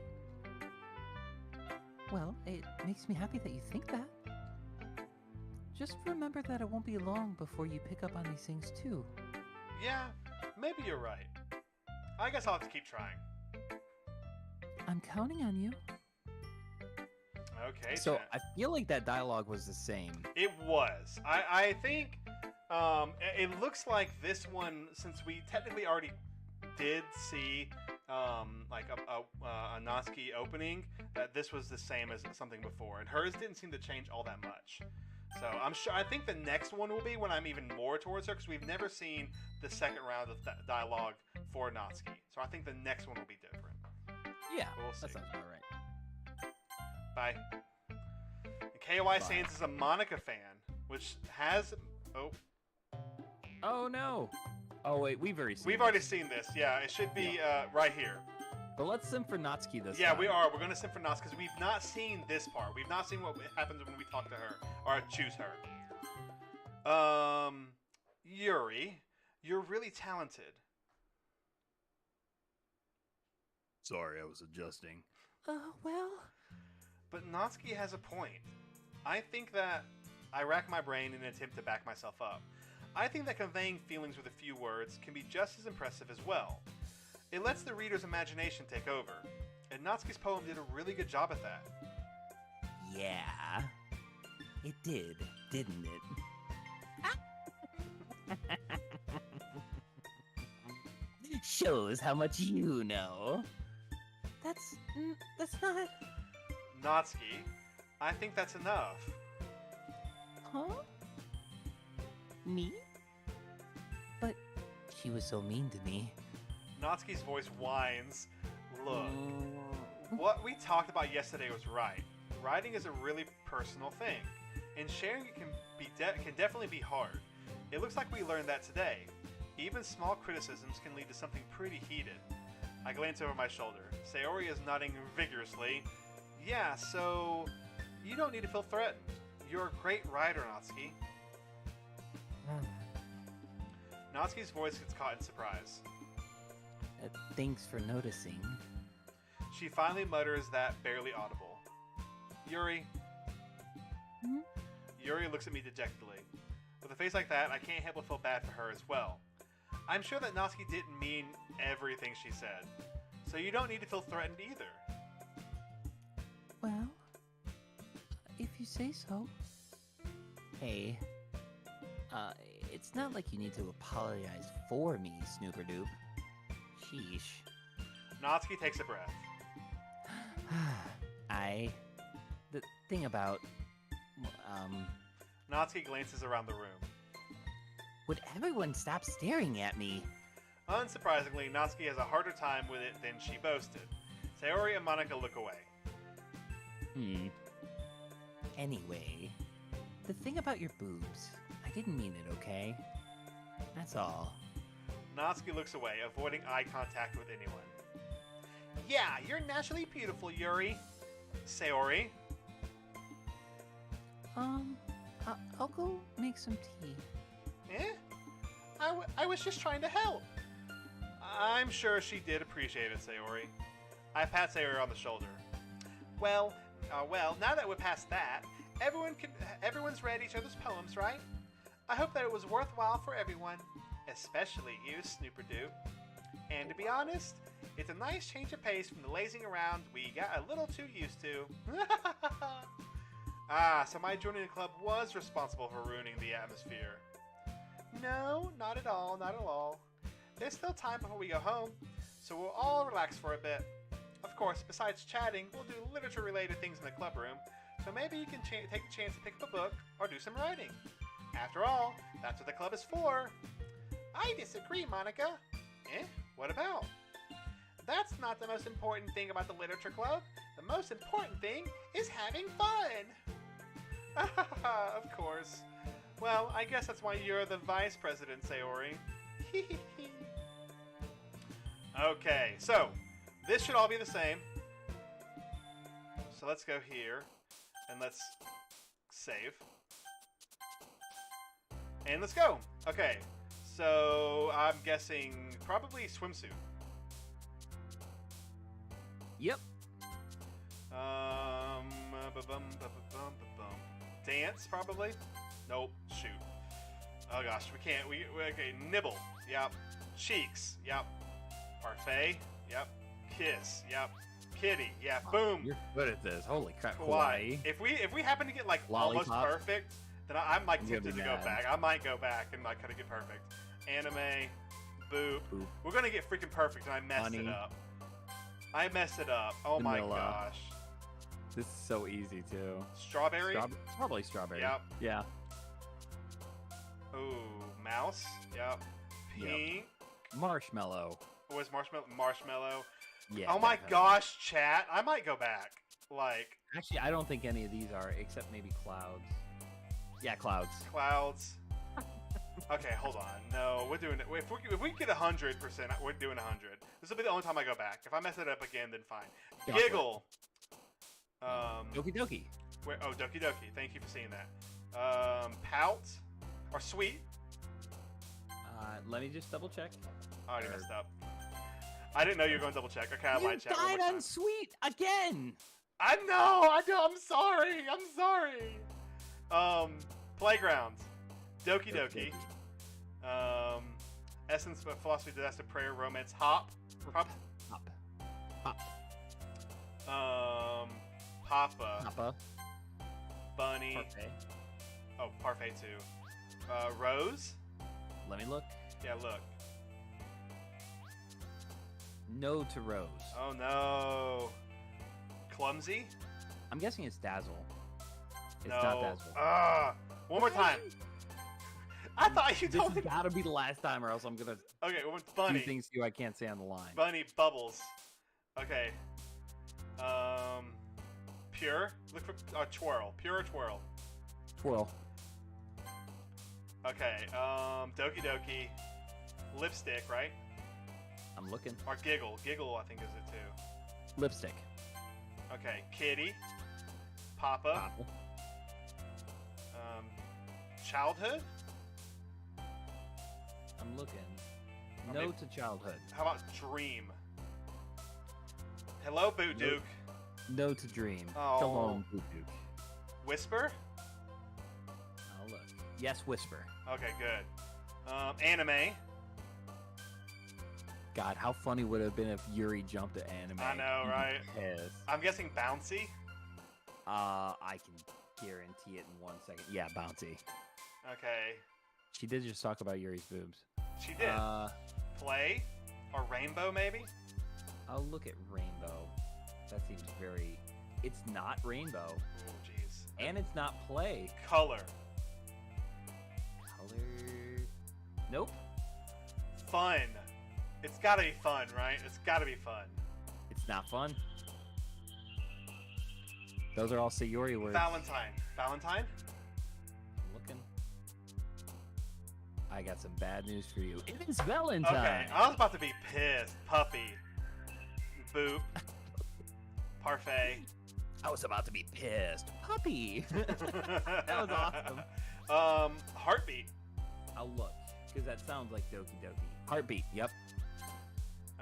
Well, it makes me happy that you think that. Just remember that it won't be long before you pick up on these things too. Yeah, maybe you're right. I guess I'll have to keep trying. I'm counting on you. Okay, So Chan. I feel like that dialogue was the same. It was. I think it looks like this one, since we technically already did see like a Natsuki opening, that this was the same as something before, and hers didn't seem to change all that much. So I'm sure. I think the next one will be when I'm even more towards her, because we've never seen the second round of dialogue for Natsuki. So I think the next one will be different. Yeah, We'll see. that sounds about right. Bye. KOI Sans is a Monica fan, which has Oh no! Oh wait, we've already seen. we've already seen this. Yeah, it should be right here. But let's sim for Natsuki this Yeah, time. we are. We're gonna sim for Nas because we've not seen this part. We've not seen what happens when we talk to her or choose her. Yuri, you're really talented. Sorry, I was adjusting. Well, But Natsuki has a point. I think that I rack my brain in an attempt to back myself up. I think that conveying feelings with a few words can be just as impressive as well. It lets the reader's imagination take over, and Natsuki's poem did a really good job at that. Yeah, it did, didn't it? Shows how much you know. that's not... Natsuki, I think that's enough. Huh? Me? But she was so mean to me. Natsuki's voice whines. Look, what we talked about yesterday was right. Writing is a really personal thing, and sharing it can definitely be hard. It looks like we learned that today. Even small criticisms can lead to something pretty heated. I glance over my shoulder. Sayori is nodding vigorously. Yeah, so you don't need to feel threatened. You're a great writer, Natsuki. Natsuki's voice gets caught in surprise. Thanks for noticing. She finally mutters that barely audible. Yuri. Hmm? Yuri looks at me dejectedly. With a face like that, I can't help but feel bad for her as well. I'm sure that Natsuki didn't mean everything she said, so you don't need to feel threatened either. Well, if you say so. Hey, it's not like you need to apologize for me, Snooperdoop. Sheesh. Natsuki takes a breath. The thing about, Natsuki glances around the room. would everyone stop staring at me? Unsurprisingly, Natsuki has a harder time with it than she boasted. Sayori and Monica look away. Anyway, the thing about your boobs, I didn't mean it, okay? That's all. Natsuki looks away, avoiding eye contact with anyone. Yeah, you're naturally beautiful, Yuri. Sayori. I'll go make some tea. Eh? I was just trying to help. I'm sure she did appreciate it, Sayori. I pat Sayori on the shoulder. Well, now that we're past that, everyone's read each other's poems, right? I hope that it was worthwhile for everyone, especially you, Snooperdoop. And to be honest, it's a nice change of pace from the lazing around we got a little too used to. So my joining the club was responsible for ruining the atmosphere. No, not at all, not at all. There's still time before we go home, so we'll all relax for a bit. Of course, besides chatting, we'll do literature-related things in the club room, so maybe you can take the chance to pick up a book or do some writing. After all, that's what the club is for. I disagree, Monica. Eh? What about? That's not the most important thing about the literature club. The most important thing is having fun. Of course. Well, I guess that's why you're the vice president, Sayori. Okay, so this should all be the same. So let's go here and let's save. And let's go. Okay, so I'm guessing probably swimsuit. Yep. Dance probably. Nope. Shoot. Oh gosh, we can't. Okay. Nibble. Yep. Cheeks. Yep. Parfait. Yep. Kiss. Yep. Kitty. Yeah. Boom. You're good at this. Holy crap. Kawaii. If we happen to get like Lollipop. almost perfect, then I'm like I'm tempted to gonna go be back. mad. I might go back and like kind of get perfect. Anime. Boop. Boop. We're gonna get freaking perfect, and I messed it Honey. up. I messed it up. Oh my Vanilla. gosh. This is so easy too. Strawberry. Probably strawberry. Yep. Yeah. Ooh, mouse. Yep. Yep. Pink. Marshmallow. What was marshmallow? Marshmallow. Yeah. Oh my definitely. gosh, chat. I might go back. Like Actually, I don't think any of these are, except maybe clouds. Yeah, clouds. clouds. Okay, hold on. No, we're doing it. If we get 100%, we're doing 100. This will be the only time I go back. If I mess it up again, then fine. Gotcha. Giggle. Doki Doki. Oh, Doki Doki. Thank you for seeing that. Pout or sweet. Let me just double check. I already messed up. I didn't know you were going to double check. Okay, I lied, chat. One died more time. on sweet again. I know. I know. I'm sorry. I'm sorry. Playground. Doki Doki. Essence of Philosophy, Disaster, Prayer, Romance, Hop. Hop. Papa. Papa. Bunny. Parfait. Oh, Parfait too. Rose. Let me look. Yeah, look. No to Rose. Oh no. Clumsy. I'm guessing it's Dazzle. It's No. not Dazzle. One more time. I thought you This told has me. got to be the last time, or else I'm gonna Okay, do Bunny. things to you I can't say on the line. Bunny Bubbles. Okay. Pure. Look for twirl. Pure or twirl. Twirl. Okay. Doki Doki. Lipstick, right? I'm looking. Or Giggle. Giggle, I think is it too. Lipstick. Okay. Kitty. Papa. Papa. Childhood. I'm looking. Or No maybe- to childhood. How about Dream? Hello, Boot Nope. Duke. No to dream. Oh. Shalom, Boot Duke. Whisper. I'll look. Yes, Whisper. Okay, good. Anime. God, how funny would it have been if Yuri jumped to anime? I know, You'd be right? pissed. I'm guessing Bouncy. I can guarantee it in 1 second. Yeah, Bouncy. Okay. She did just talk about Yuri's boobs. She did. Play or Rainbow, maybe. I'll look at Rainbow. That seems very... It's not Rainbow. Oh, jeez. And it's not Play. Color. Color... Nope. Fun. It's gotta be fun, right? It's gotta be fun. It's not fun. Those are all Sayori words. Valentine. Valentine? I'm looking. I got some bad news for you. It is Valentine. Okay, I was about to be pissed. Puppy. Boop. Parfait. I was about to be pissed. Puppy. That was awesome. Heartbeat. I'll look, because that sounds like Doki Doki. Heartbeat. Yep.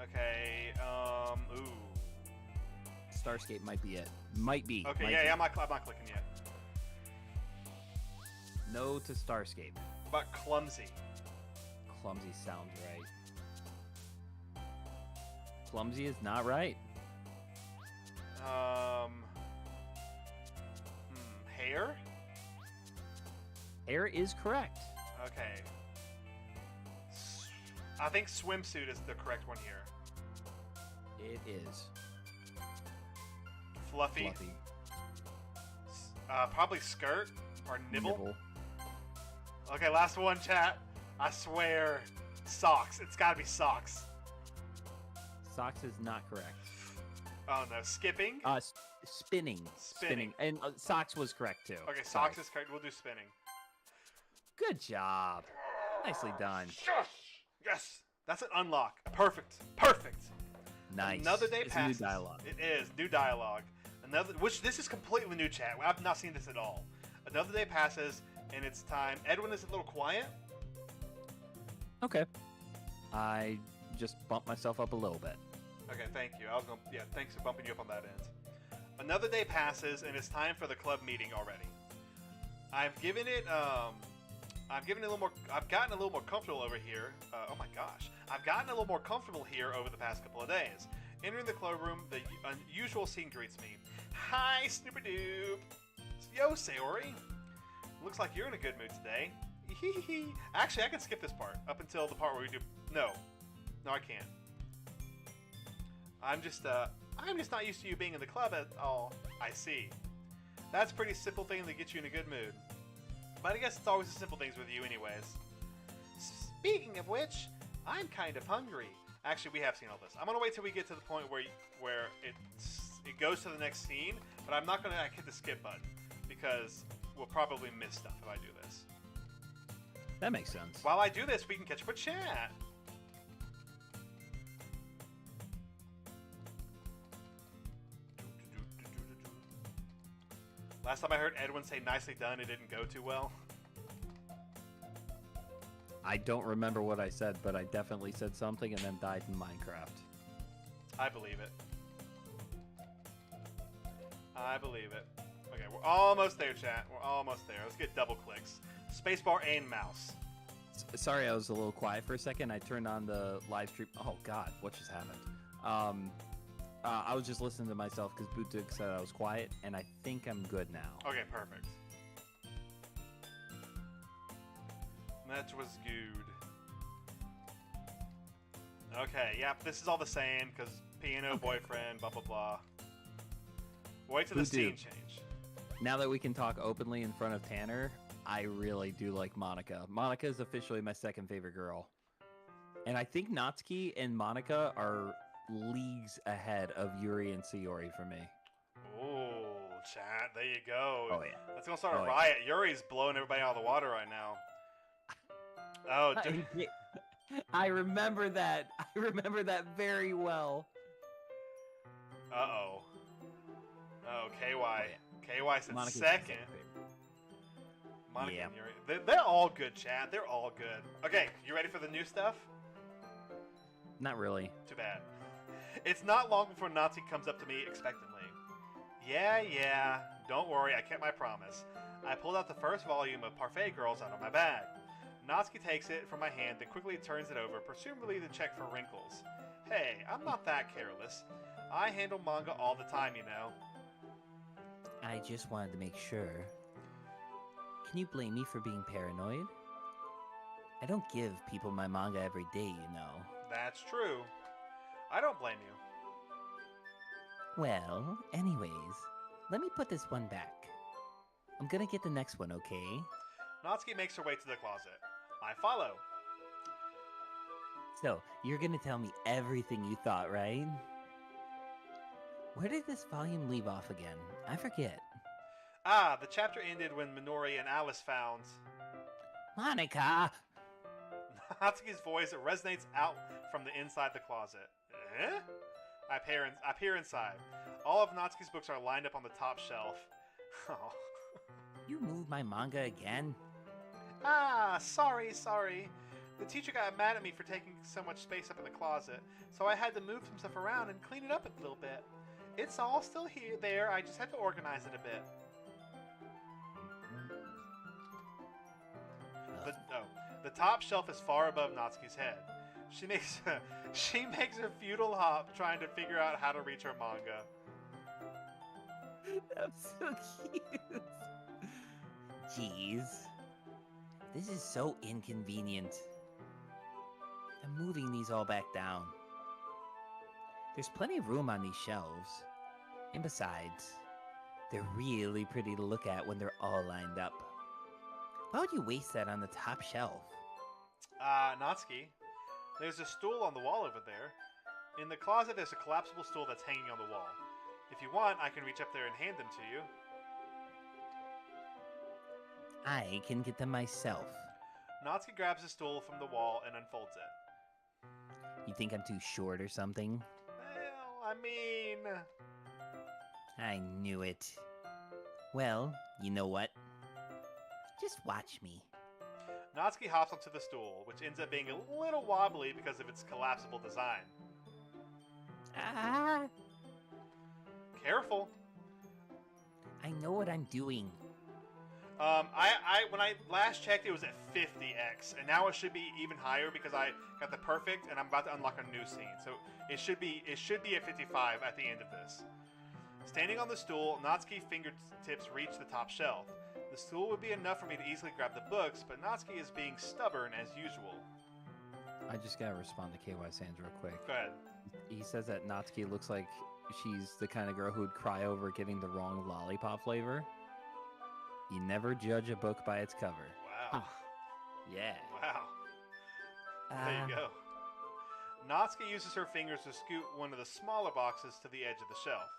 Okay, ooh. Starscape might be it. Might be. Okay, Might yeah, be. I'm not clicking yet. No to Starscape. What about Clumsy? Clumsy sounds right. Clumsy is not right. Hair? Hair is correct. Okay. I think swimsuit is the correct one here. It is. Fluffy. Probably skirt or nibble. Okay, last one, chat. I swear, socks. It's gotta be socks. Socks is not correct. Oh no, skipping? Spinning. Spinning. And socks was correct too. Okay, Sorry. socks is correct. We'll do spinning. Good job. Nicely done. Yes! That's an unlock. Perfect. Perfect. Nice. Another day it's passes. New dialogue. It is. New dialogue. Which this is completely new, chat. I've not seen this at all. Another day passes, and it's time. Edwin is a little quiet. Okay. I just bumped myself up a little bit. Okay, thank you. Thanks for bumping you up on that end. Another day passes, and it's time for the club meeting already. I've gotten a little more comfortable over here. Oh my gosh. I've gotten a little more comfortable here over the past couple of days. Entering the club room, the unusual scene greets me. Hi, Snooperdoop. Yo, Sayori. Looks like you're in a good mood today. Actually, I can skip this part up until the part where we do. No, I can't. I'm just not used to you being in the club at all. I see. That's a pretty simple thing to get you in a good mood. But I guess it's always the simple things with you anyways. Speaking of which, I'm kind of hungry. Actually, we have seen all this. I'm going to wait till we get to the point where it goes to the next scene, but I'm not going to hit the skip button because we'll probably miss stuff if I do this. That makes sense. While I do this, we can catch up with chat. Last time I heard Edwin say nicely done, it didn't go too well. I don't remember what I said, but I definitely said something and then died in Minecraft. I believe it. I believe it. Okay, we're almost there, chat. We're almost there. Let's get double clicks. Spacebar and mouse. Sorry, I was a little quiet for a second. I turned on the live stream. Oh God, what just happened? I was just listening to myself because Bootuk said I was quiet, and I think I'm good now. Okay, perfect. That was good. Okay, yep, this is all the same because piano, boyfriend, blah blah blah. Wait till the scene change. Now that we can talk openly in front of Tanner, I really do like Monica. Monica is officially my second favorite girl. And I think Natsuki and Monica are leagues ahead of Yuri and Sayori for me. Oh, chat, there you go. Oh, yeah. That's going to start a riot. Yeah. Yuri's blowing everybody out of the water right now. Oh, dude. I remember that. I remember that very well. Uh-oh. Oh, KY. KY said Monica's second. Monica and Yuri. They're all good, chat. They're all good. Okay, you ready for the new stuff? Not really. Too bad. It's not long before Natsuki comes up to me expectantly. Yeah, don't worry, I kept my promise. I pulled out the first volume of Parfait Girls out of my bag. Natsuki takes it from my hand, then quickly turns it over, presumably to check for wrinkles. Hey, I'm not that careless. I handle manga all the time, you know. I just wanted to make sure. Can you blame me for being paranoid? I don't give people my manga every day, you know. That's true. I don't blame you. Well, anyways, let me put this one back. I'm gonna get the next one, okay? Natsuki makes her way to the closet. I follow. So, you're gonna tell me everything you thought, right? Where did this volume leave off again? I forget. Ah, the chapter ended when Minori and Alice found... Monica! Natsuki's voice resonates out from the inside the closet. Eh? I peer inside. All of Natsuki's books are lined up on the top shelf. Oh. You moved my manga again? Ah, sorry. The teacher got mad at me for taking so much space up in the closet, so I had to move some stuff around and clean it up a little bit. It's all still there, I just had to organize it a bit. The top shelf is far above Natsuki's head. She makes a futile hop trying to figure out how to reach her manga. That's so cute. Jeez. This is so inconvenient. I'm moving these all back down. There's plenty of room on these shelves. And besides, they're really pretty to look at when they're all lined up. Why would you waste that on the top shelf? Natsuki, there's a stool on the wall over there. In the closet, there's a collapsible stool that's hanging on the wall. If you want, I can reach up there and hand them to you. I can get them myself. Natsuki grabs a stool from the wall and unfolds it. You think I'm too short or something? Well, I mean... I knew it. Well, you know what? Just watch me. Natsuki hops onto the stool, which ends up being a little wobbly because of its collapsible design. Ah! Careful. I know what I'm doing. When I last checked, it was at 50x, and now it should be even higher because I got the perfect, and I'm about to unlock a new scene. So it should be at 55 at the end of this. Standing on the stool, Natsuki's fingertips reach the top shelf. The stool would be enough for me to easily grab the books, but Natsuki is being stubborn as usual. I just gotta respond to KY Sands real quick. Go ahead. He says that Natsuki looks like she's the kind of girl who would cry over getting the wrong lollipop flavor. You never judge a book by its cover. Wow. Yeah. Wow. There you go. Natsuki uses her fingers to scoot one of the smaller boxes to the edge of the shelf.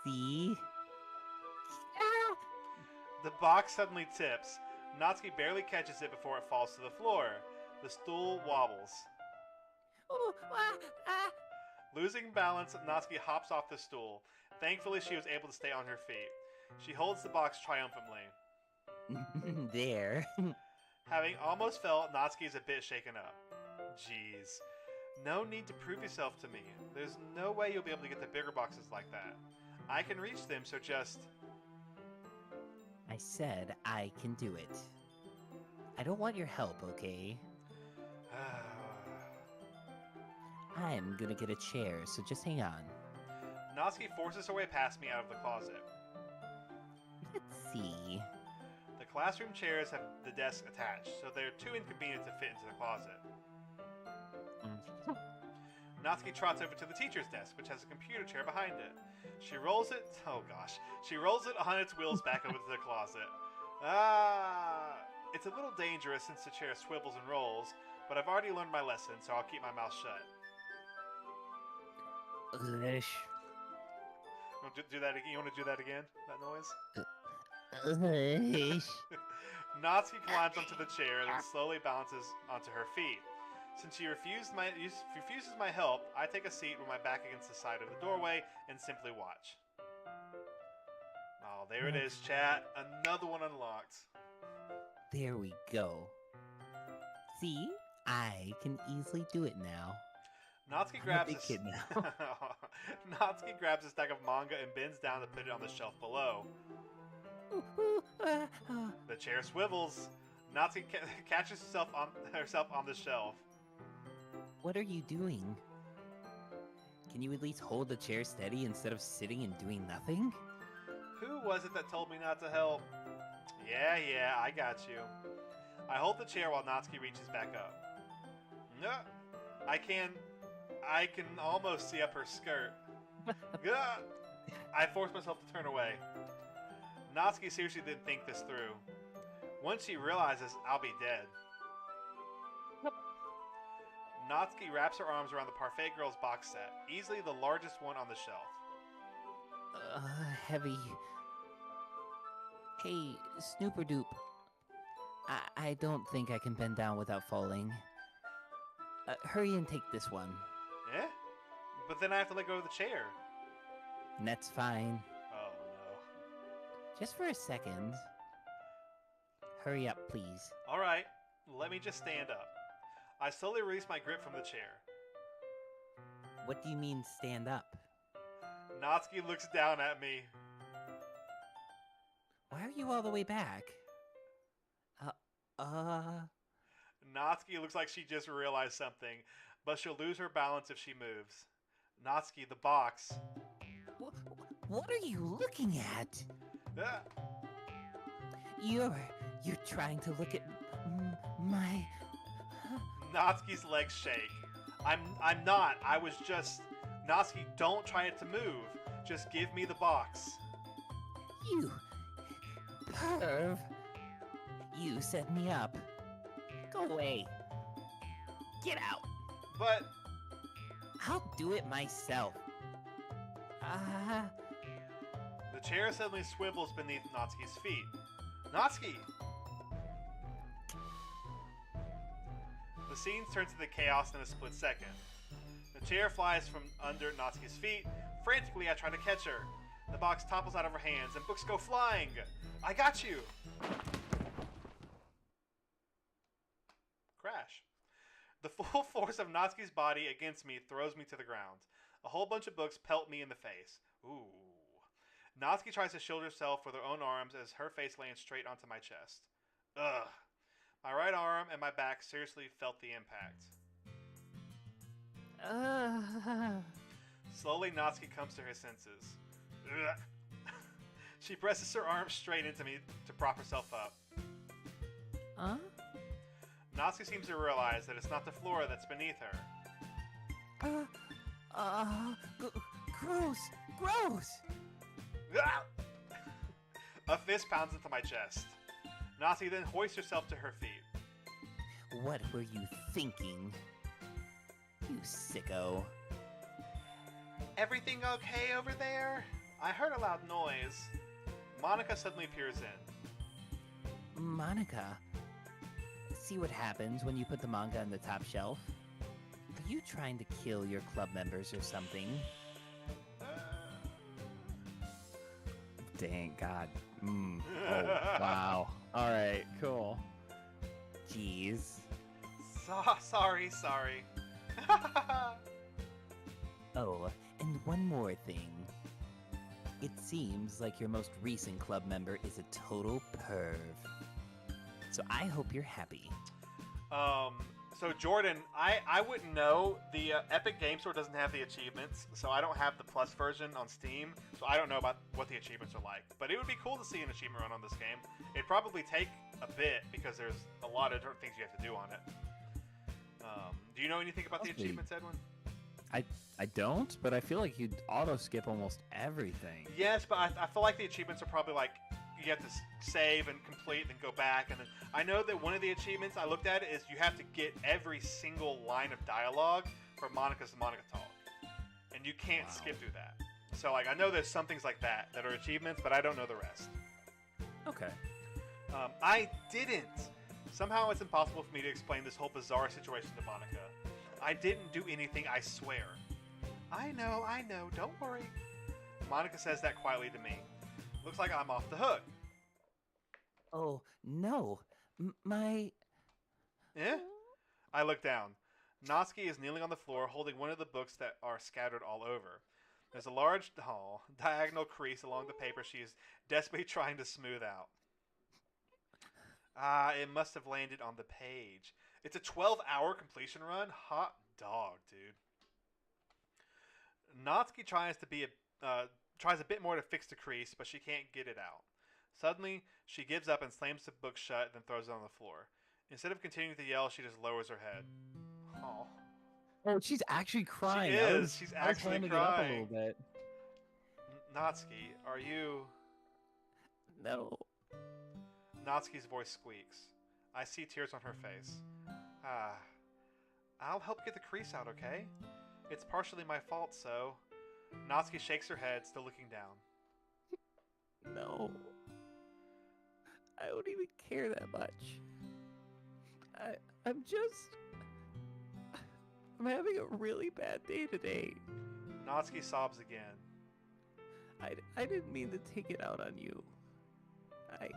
See? The box suddenly tips. Natsuki barely catches it before it falls to the floor. The stool wobbles. Oh, Losing balance, Natsuki hops off the stool. Thankfully, she was able to stay on her feet. She holds the box triumphantly. There. Having almost fell, Natsuki is a bit shaken up. Jeez. No need to prove yourself to me. There's no way you'll be able to get the bigger boxes like that. I can reach them, so just... I said I can do it. I don't want your help, okay? I'm gonna get a chair, so just hang on. Natsuki forces her way past me out of the closet. Let's see. The classroom chairs have the desk attached, so they're too inconvenient to fit into the closet. Natsuki trots over to the teacher's desk, which has a computer chair behind it. She rolls it... Oh gosh. She rolls it on its wheels back over to the closet. It's a little dangerous since the chair swivels and rolls, but I've already learned my lesson, so I'll keep my mouth shut. Ush. You want to do that again? That noise? Ush. Natsuki climbs onto the chair and then slowly balances onto her feet. Since she refuses my help, I take a seat with my back against the side of the doorway and simply watch. Oh, there it is, chat. Another one unlocked. There we go. See? I can easily do it now. Natsuki I'm a big kid now. Natsuki grabs a stack of manga and bends down to put it on the shelf below. The chair swivels. Natsuki catches herself on the shelf. What are you doing? Can you at least hold the chair steady instead of sitting and doing nothing? Who was it that told me not to help? Yeah, I got you. I hold the chair while Natsuki reaches back up. No, I can almost see up her skirt. Gah! I force myself to turn away. Natsuki seriously didn't think this through. Once she realizes I'll be dead. Natsuki wraps her arms around the Parfait Girls box set, easily the largest one on the shelf. Heavy. Hey, Snooperdoop. I don't think I can bend down without falling. Hurry and take this one. Eh? But then I have to let go of the chair. That's fine. Oh no. Just for a second. Hurry up, please. Alright, let me just stand up. I slowly release my grip from the chair. What do you mean, stand up? Natsuki looks down at me. Why are you all the way back? Natsuki looks like she just realized something, but she'll lose her balance if she moves. Natsuki, the box. What are you looking at? Ah. You're trying to look at my... Natsuki's legs shake. I'm not. I was just... Natsuki, don't try it to move. Just give me the box. You perv. You set me up. Go away. Get out. But I'll do it myself. the chair suddenly swivels beneath Natsuki's feet. Natsuki! The scene turns to the chaos in a split second. The chair flies from under Natsuki's feet. Frantically, I try to catch her. The box topples out of her hands and books go flying. I got you! Crash. The full force of Natsuki's body against me throws me to the ground. A whole bunch of books pelt me in the face. Ooh. Natsuki tries to shield herself with her own arms as her face lands straight onto my chest. Ugh. My right arm and my back seriously felt the impact. Slowly, Natsuki comes to her senses. Ugh. She presses her arm straight into me to prop herself up. Huh? Natsuki seems to realize that it's not the floor that's beneath her. Gross! Gross! Ah! A fist pounds into my chest. Natsuki then hoists herself to her feet. What were you thinking? You sicko. Everything okay over there? I heard a loud noise. Monica suddenly peers in. Monica, see what happens when you put the manga on the top shelf? Are you trying to kill your club members or something? Dang, God. Oh, wow. All right, cool. Jeez. Sorry. Oh, and one more thing. It seems like your most recent club member is a total perv. So I hope you're happy. So Jordan, I wouldn't know. The Epic Game Store doesn't have the achievements, so I don't have the Plus version on Steam, so I don't know about what the achievements are like. But it would be cool to see an achievement run on this game. It'd probably take a bit because there's a lot of different things you have to do on it. Do you know anything about the achievements, Edwin? I don't, but I feel like you'd auto-skip almost everything. Yes, but I feel like the achievements are probably like you have to save and complete and then go back. And then I know that one of the achievements I looked at is you have to get every single line of dialogue for Monica's Monica Talk. And you can't skip through that. So like I know there's some things like that are achievements, but I don't know the rest. Okay. I didn't. Somehow it's impossible for me to explain this whole bizarre situation to Monica. I didn't do anything, I swear. I know, don't worry. Monica says that quietly to me. Looks like I'm off the hook. Oh, no. My... Eh? I look down. Natsuki is kneeling on the floor holding one of the books that are scattered all over. There's a large diagonal crease along the paper she is desperately trying to smooth out. It must have landed on the page. It's a 12-hour completion run? Hot dog, dude. Natsuki tries a bit more to fix the crease, but she can't get it out. Suddenly, she gives up and slams the book shut, then throws it on the floor. Instead of continuing to yell, she just lowers her head. Oh, she's actually crying. She is. She's actually crying. A little bit. Natsuki, are you... No. Natsuki's voice squeaks. I see tears on her face. I'll help get the crease out, okay? It's partially my fault, so... Natsuki shakes her head, still looking down. No. I don't even care that much. I'm having a really bad day today. Natsuki sobs again. I didn't mean to take it out on you. I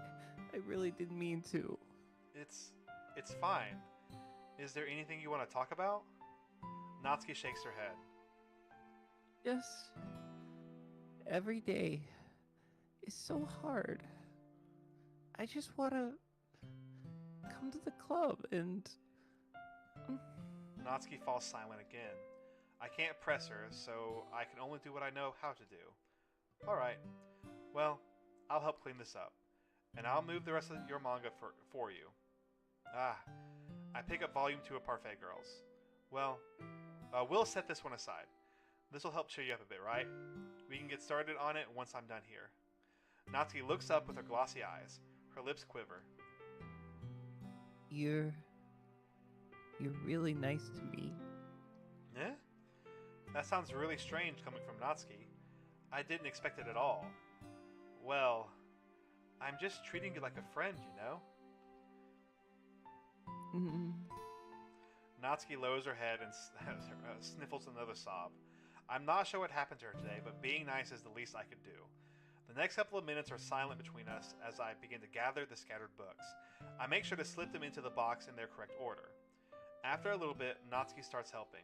really didn't mean to. It's fine. Is there anything you want to talk about? Natsuki shakes her head. Yes. Every day is so hard. I just want to come to the club and... Natsuki falls silent again. I can't press her, so I can only do what I know how to do. Alright. Well, I'll help clean this up. And I'll move the rest of your manga for you. I pick up Volume 2 of Parfait Girls. Well, we'll set this one aside. This will help cheer you up a bit, right? We can get started on it once I'm done here. Natsuki looks up with her glossy eyes. Her lips quiver. You're really nice to me. Eh? That sounds really strange coming from Natsuki. I didn't expect it at all. Well, I'm just treating you like a friend, you know? Mm. Natsuki lowers her head and sniffles another sob. I'm not sure what happened to her today, but being nice is the least I could do. The next couple of minutes are silent between us as I begin to gather the scattered books. I make sure to slip them into the box in their correct order. After a little bit, Natsuki starts helping.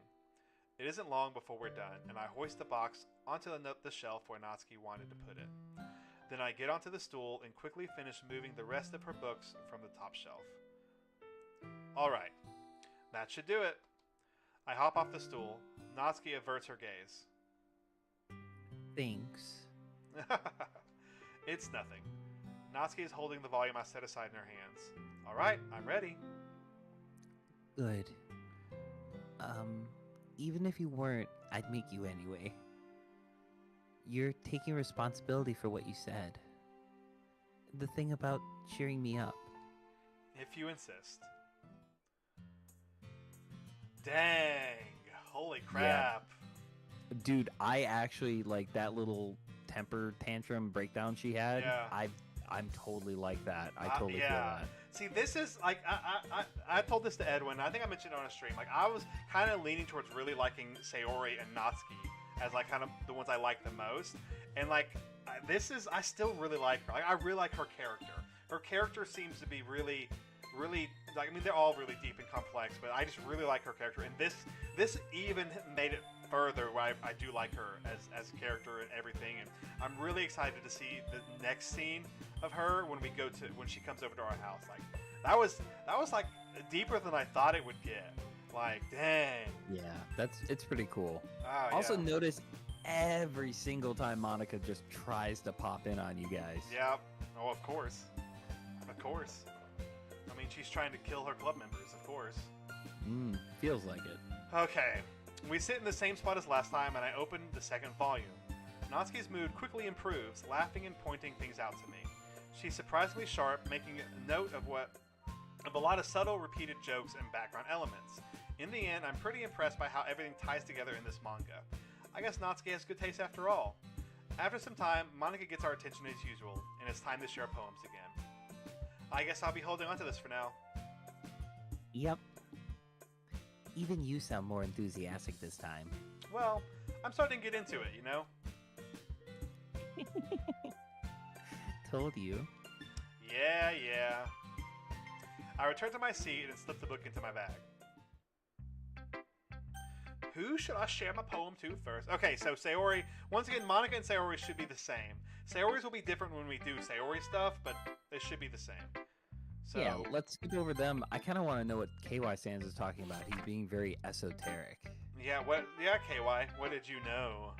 It isn't long before we're done, and I hoist the box onto the shelf where Natsuki wanted to put it. Then I get onto the stool and quickly finish moving the rest of her books from the top shelf. Alright, that should do it. I hop off the stool. Natsuki averts her gaze. Thanks. It's nothing. Natsuki is holding the volume I set aside in her hands. Alright, I'm ready. Good. Even if you weren't, I'd make you anyway. You're taking responsibility for what you said. The thing about cheering me up. If you insist. Dang. Holy crap. Yeah. Dude, I actually like that little temper tantrum breakdown she had. Yeah. I'm totally like that. I totally feel that. See, this is like I told this to Edwin. I think I mentioned it on a stream. Like I was kind of leaning towards really liking Sayori and Natsuki as like kind of the ones I like the most. And like I still really like her. Like I really like her character. Her character seems to be really like, I mean, they're all really deep and complex, but I just really like her character. And this even made it further where I do like her as a character and everything. And I'm really excited to see the next scene of her when she comes over to our house. Like that was like deeper than I thought it would get. Like, dang. Yeah, it's pretty cool. Oh, Also, yeah. notice every single time Monica just tries to pop in on you guys. Yeah. Oh, of course. Of course. I mean, she's trying to kill her club members, of course. Feels like it. Okay. We sit in the same spot as last time, and I open the second volume. Natsuki's mood quickly improves, laughing and pointing things out to me. She's surprisingly sharp, making a note of a lot of subtle, repeated jokes and background elements. In the end, I'm pretty impressed by how everything ties together in this manga. I guess Natsuki has good taste after all. After some time, Monica gets our attention as usual, and it's time to share poems again. I guess I'll be holding on to this for now. Yep. Even you sound more enthusiastic this time. Well, I'm starting to get into it, you know? Told you. Yeah. I return to my seat and slip the book into my bag. Who should I share my poem to first? Okay, so Sayori, once again, Monica and Sayori should be the same. Sayori's will be different when we do Sayori stuff, but they should be the same. So, Yeah, let's skip over them. I kind of want to know what KY Sands is talking about. He's being very esoteric. Yeah, KY, what did you know?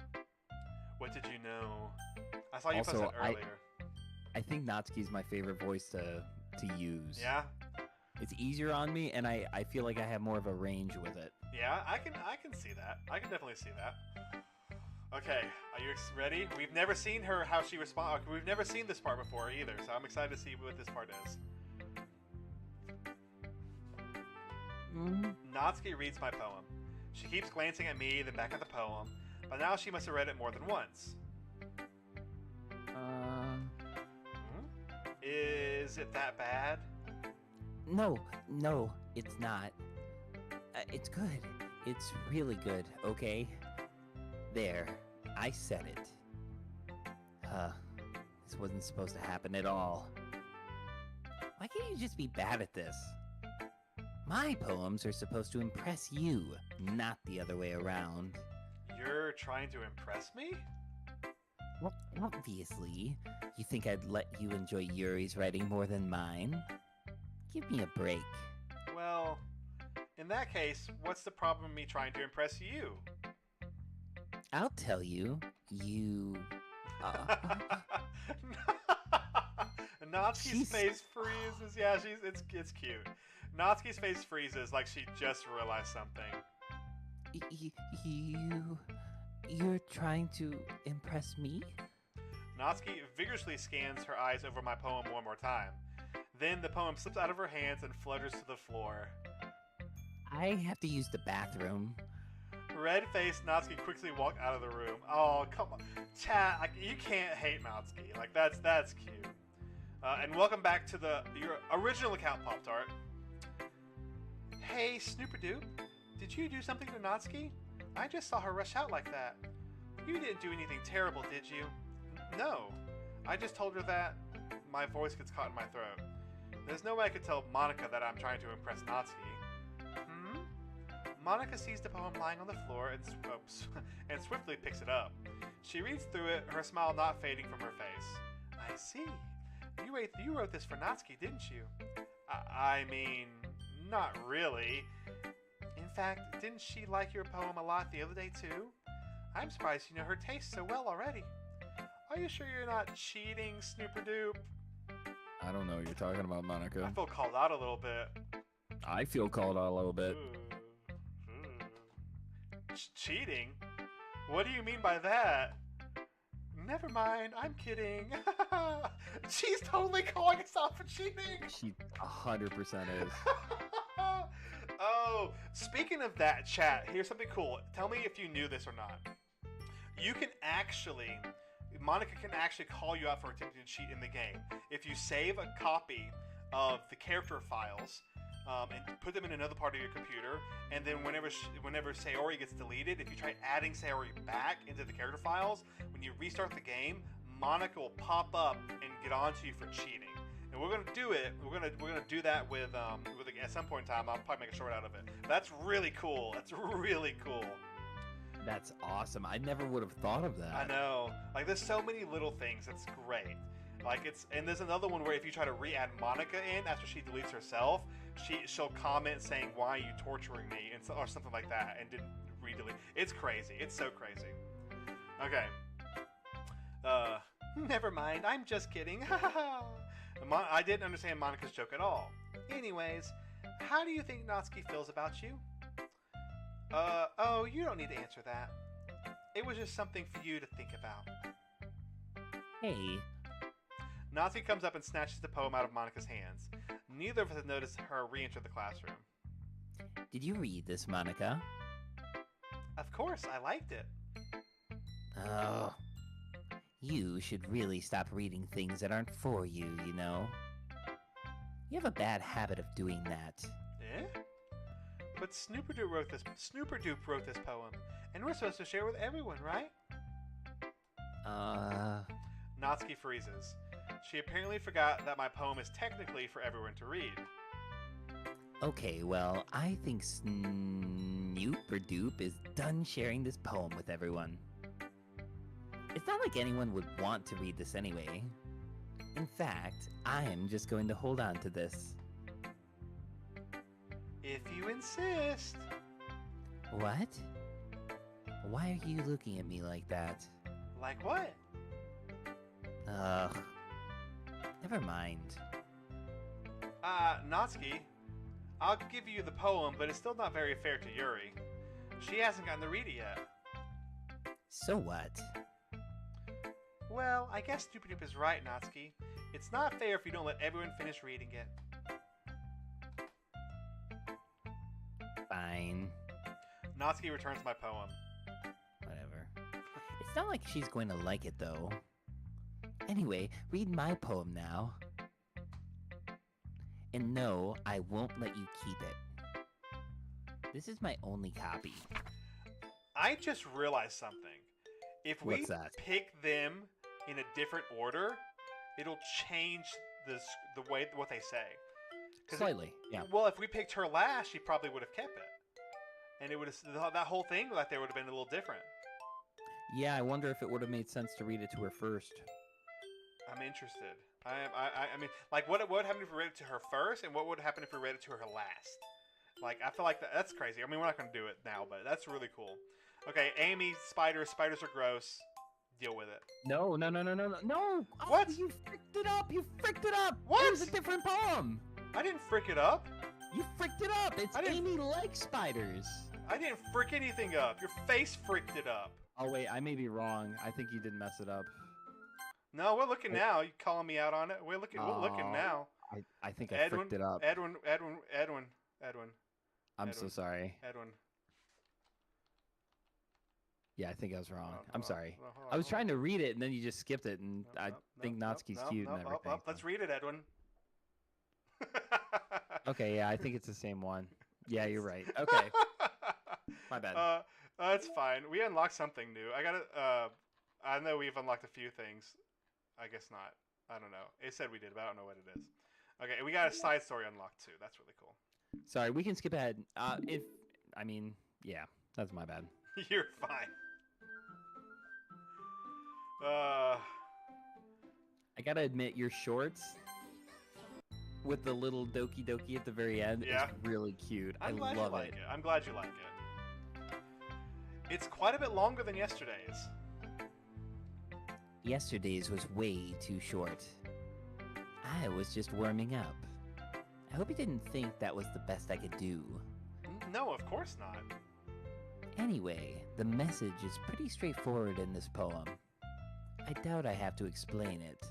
What did you know? I saw you post Also, that earlier. I think Natsuki's my favorite voice to use. Yeah? It's easier on me, and I feel like I have more of a range with it. Yeah, I can see that. I can definitely see that. Okay, are you ready? We've never seen how she responds. We've never seen this part before either, so I'm excited to see what this part is. Natsuki reads my poem. She keeps glancing at me, then back at the poem, but now she must have read it more than once. Is it that bad? No, it's not. It's good. It's really good, okay? There, I said it. This wasn't supposed to happen at all. Why can't you just be bad at this? My poems are supposed to impress you, not the other way around. You're trying to impress me? Well, obviously. You think I'd let you enjoy Yuri's writing more than mine? Give me a break. Well, in that case, what's the problem with me trying to impress you? I'll tell you. Natsuki's face freezes. Yeah, it's cute. Natsuki's face freezes like she just realized something. You're trying to impress me? Natsuki vigorously scans her eyes over my poem one more time. Then the poem slips out of her hands and flutters to the floor. I have to use the bathroom. Red-faced Natsuki quickly walked out of the room. Oh, come on. Chat, like, you can't hate Natsuki. Like, that's cute. And welcome back to your original account, Pop-Tart. Hey, Snooperdoop, did you do something to Natsuki? I just saw her rush out like that. You didn't do anything terrible, did you? No. I just told her that. My voice gets caught in my throat. There's no way I could tell Monica that I'm trying to impress Natsuki. Monica sees the poem lying on the floor and swiftly picks it up. She reads through it, her smile not fading from her face. I see. You wrote this for Natsuki, didn't you? I mean, not really. In fact, didn't she like your poem a lot the other day too? I'm surprised you know her taste so well already. Are you sure you're not cheating, Snooperdoop? I don't know what you're talking about, Monica. I feel called out a little bit. I feel called out a little bit. Cheating? What do you mean by that? Never mind, I'm kidding. She's totally calling us out for cheating. She 100% is. Oh, speaking of that, chat, here's something cool. Tell me if you knew this or not. You can actually, Monica can actually call you out for attempting to cheat in the game. If you save a copy of the character files, and put them in another part of your computer, and then whenever Sayori gets deleted, if you try adding Sayori back into the character files, when you restart the game, Monica will pop up and get onto you for cheating. And we're gonna do it. We're gonna do that with at some point in time. I'll probably make a short out of it. That's really cool. That's really cool. That's awesome. I never would have thought of that. I know. Like, there's so many little things. It's great. Like, and there's another one where if you try to re-add Monica in after she deletes herself, she'll comment saying, "Why are you torturing me?" or something like that, and didn't re-delete. It's crazy. It's so crazy. Okay. Never mind. I'm just kidding. I didn't understand Monica's joke at all. Anyways, how do you think Natsuki feels about you? Oh, you don't need to answer that. It was just something for you to think about. Hey, Natsuki comes up and snatches the poem out of Monica's hands. Neither of us had noticed her re-enter the classroom. did you read this, Monica? Of course, I liked it. Oh, you should really stop reading things that aren't for you, you know? You have a bad habit of doing that. Eh? But Snooperdoop wrote this poem, and we're supposed to share it with everyone, right? Natsuki freezes. She apparently forgot that my poem is technically for everyone to read. Okay, well, I think Snooperdoop is done sharing this poem with everyone. It's not like anyone would want to read this anyway. In fact, I am just going to hold on to this. If you insist. What? Why are you looking at me like that? Like what? Ugh. Never mind. Natsuki, I'll give you the poem, but it's still not very fair to Yuri. She hasn't gotten to read it yet. So what? Well, I guess Snooperdoop is right, Natsuki. It's not fair if you don't let everyone finish reading it. Fine. Natsuki returns my poem. Whatever. It's not like she's going to like it, though. Anyway, read my poem now. And no, I won't let you keep it. This is my only copy. I just realized something. If we What's that? pick them in a different order, it'll change the way what they say. 'Cause Slightly, yeah. Well, if we picked her last, she probably would have kept it, and it would have that whole thing like there would have been a little different. Yeah, I wonder if it would have made sense to read it to her first. I'm interested. I mean, like, what would happen if we read it to her first, and what would happen if we read it to her last? Like, I feel like that's crazy. I mean, we're not going to do it now, but that's really cool. Okay, Amy, spiders are gross. Deal with it. No! Oh, What? You fricked it up! You fricked it up! What? It was a different poem! I didn't frick it up. You fricked it up! It's I didn't- Amy likes spiders! I didn't frick anything up. Your face fricked it up. Oh wait, I may be wrong. I think you did mess it up. No, we're looking now. You calling me out on it? We're looking now. I think I Edwin, fricked it up. Edwin. I'm so sorry. Edwin. Yeah, I think I was wrong. Hold on, I'm hold on, sorry. hold on, hold on, I was hold on. trying to read it, and then you just skipped it, and I think Natsuki's cute and everything. Let's read it, Edwin. Okay, yeah, I think it's the same one. Yeah, you're right. Okay, my bad. It's fine. We unlocked something new. I know we've unlocked a few things. I guess not. I don't know. It said we did, but I don't know what it is. Okay, we got a side story unlocked too. That's really cool. Sorry, we can skip ahead. Yeah, that's my bad. You're fine. I gotta admit, your shorts with the little Doki Doki at the very end is really cute. I love it. I'm glad you like it. It's quite a bit longer than yesterday's. Yesterday's was way too short. I was just warming up. I hope you didn't think that was the best I could do. No, of course not. Anyway, the message is pretty straightforward in this poem. I doubt I have to explain it.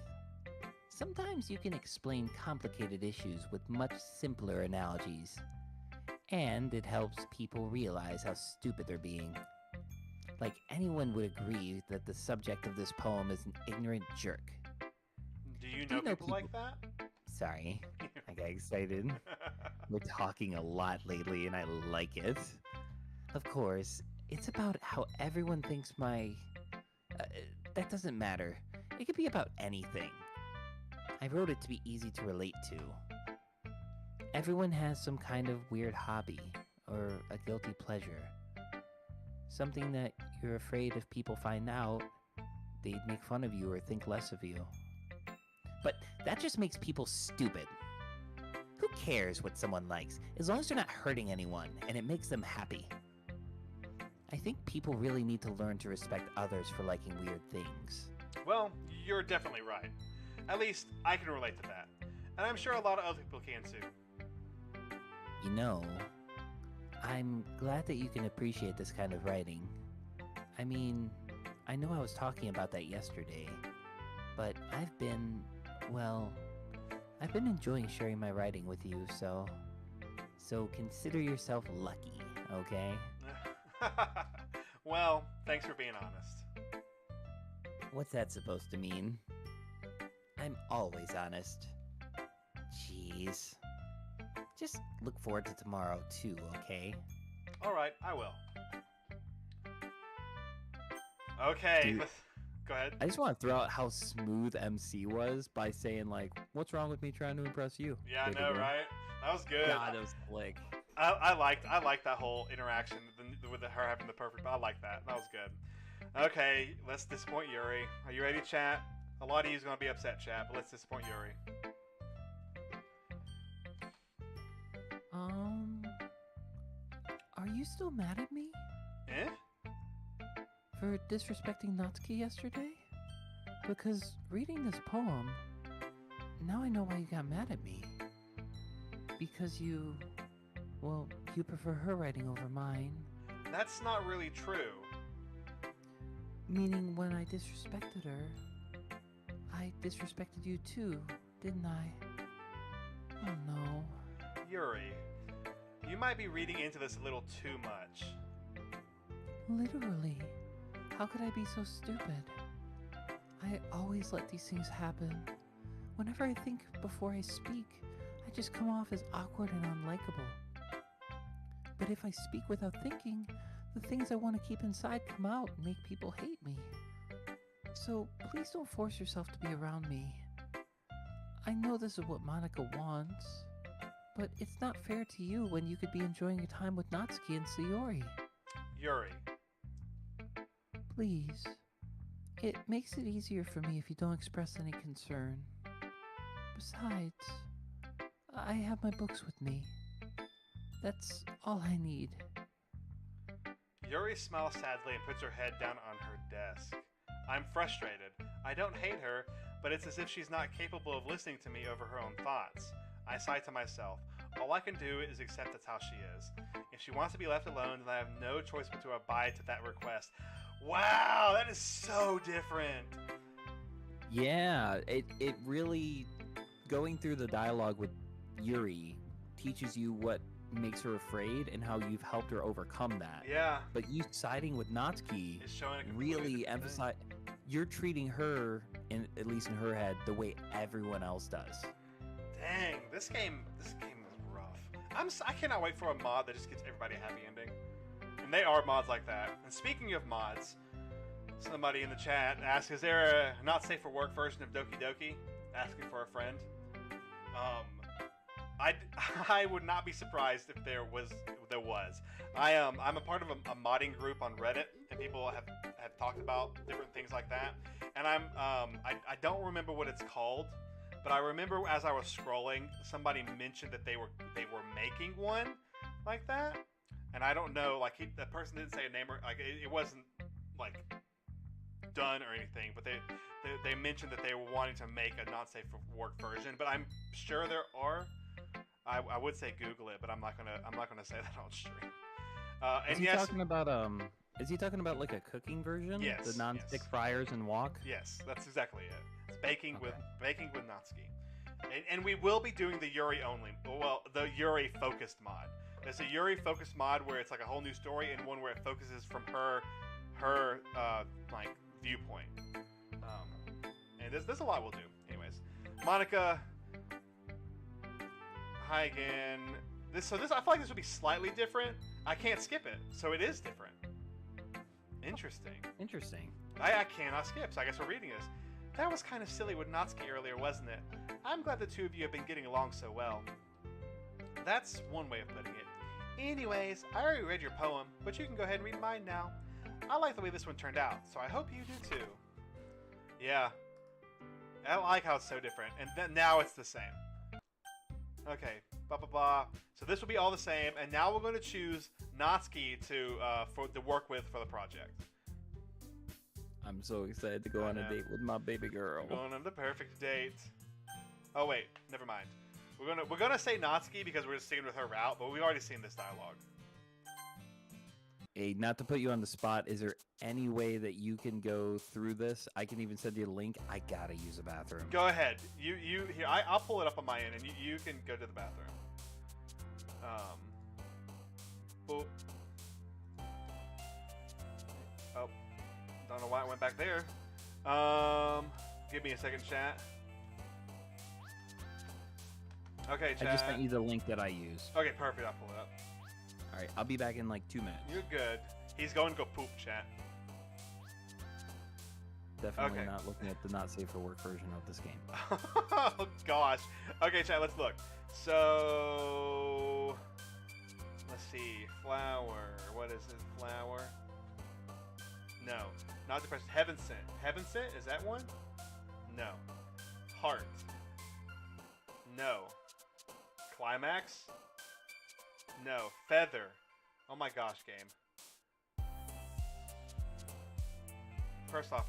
Sometimes you can explain complicated issues with much simpler analogies, and it helps people realize how stupid they're being. Like anyone would agree that the subject of this poem is an ignorant jerk. Do you know people like that? Sorry, I got excited. We're talking a lot lately, and I like it. Of course, it's about how everyone thinks that doesn't matter. It could be about anything. I wrote it to be easy to relate to. Everyone has some kind of weird hobby, or a guilty pleasure. Something that you're afraid if people find out, they'd make fun of you or think less of you. But that just makes people stupid. Who cares what someone likes, as long as they're not hurting anyone and it makes them happy? I think people really need to learn to respect others for liking weird things. Well, you're definitely right. At least I can relate to that. And I'm sure a lot of other people can too. You know, I'm glad that you can appreciate this kind of writing. I mean, I know I was talking about that yesterday, but I've been enjoying sharing my writing with you, so consider yourself lucky, okay? Well, thanks for being honest. What's that supposed to mean? I'm always honest. Jeez. Just look forward to tomorrow too, okay? Alright, I will. Okay, Dude, go ahead. I just want to throw out how smooth MC was by saying like, "What's wrong with me trying to impress you?" Yeah, I know, right? That was good. God, it was slick. I liked that whole interaction with her having the perfect. I like that. That was good. Okay, let's disappoint Yuri. Are you ready, chat? A lot of you's gonna be upset, chat, but let's disappoint Yuri. Are you still mad at me Eh? for disrespecting Natsuki yesterday? Because reading this poem, now I know why you got mad at me. Because you prefer her writing over mine. That's not really true. Meaning when I disrespected her, I disrespected you too, didn't I? Oh no. Yuri, you might be reading into this a little too much. Literally. How could I be so stupid? I always let these things happen. Whenever I think before I speak, I just come off as awkward and unlikable. But if I speak without thinking, the things I want to keep inside come out and make people hate me. So please don't force yourself to be around me. I know this is what Monica wants, but it's not fair to you when you could be enjoying your time with Natsuki and Sayori. Yuri. Please. It makes it easier for me if you don't express any concern. Besides, I have my books with me. That's all I need. Yuri smiles sadly and puts her head down on her desk. I'm frustrated. I don't hate her, but it's as if she's not capable of listening to me over her own thoughts. I sigh to myself. All I can do is accept that's how she is. If she wants to be left alone, then I have no choice but to abide to that request. Wow, that is so different. Yeah, it really, going through the dialogue with Yuri teaches you what makes her afraid and how you've helped her overcome that. Yeah. But you siding with Natsuki It's showing a really emphasize you're treating her, at least in her head, the way everyone else does. Dang, this game is rough. I cannot wait for a mod that just gets everybody a happy ending. And they are mods like that. And speaking of mods, somebody in the chat asked, is there a not safe for work version of Doki Doki? Asking for a friend. I would not be surprised if there was. I'm a part of a modding group on Reddit, and people have talked about different things like that. And I don't remember what it's called, but I remember as I was scrolling, somebody mentioned that they were making one like that, and I don't know, like that person didn't say a name or like it wasn't like done or anything, but they mentioned that they were wanting to make a not safe for work version, but I'm sure there are. I would say Google it, but I'm not gonna say that on stream. Is he talking about Is he talking about like a cooking version? Yes. The non-stick fryers and wok. Yes, that's exactly it. It's baking with Natsuki, and we will be doing the Yuri only. Well, the Yuri focused mod. There's a Yuri focused mod where it's like a whole new story, and one where it focuses from her like viewpoint. And there's a lot we'll do. Anyways, Monica. Hi again. This I feel like this would be slightly different. I can't skip it, so it is different. Interesting. I cannot skip, so I guess we're reading this. That was kind of silly with Natsuki earlier, wasn't it? I'm glad the two of you have been getting along so well. That's one way of putting it. Anyways, I already read your poem, but you can go ahead and read mine now. I like the way this one turned out, so I hope you do too. Yeah. I like how it's so different, and then now it's the same. Okay, blah blah blah. So this will be all the same, and now we're going to choose Natsuki to work with for the project. I'm so excited to go on a date with my baby girl. We're going on the perfect date. Oh wait, never mind. We're gonna say Natsuki because we're just sticking with her route, but we've already seen this dialogue. Hey, not to put you on the spot, is there any way that you can go through this? I can even send you a link. I gotta use a bathroom. Go ahead. You here. I'll pull it up on my end, and you can go to the bathroom. Boop. Oh, don't know why it went back there. Give me a second, chat. Okay, chat. I just sent you the link that I use. Okay, perfect. I'll pull it up. All right, I'll be back in like 2 minutes. You're good. He's going to go poop, chat. Definitely not looking at the not safe for work version of this game. Oh gosh. Okay, chat. Let's look. So let's see. Flower. What is it? Flower. No, not depression. Heaven sent. Heaven sent. Is that one? No. Heart. No. Climax. No. Feather. Oh my gosh, game. First off,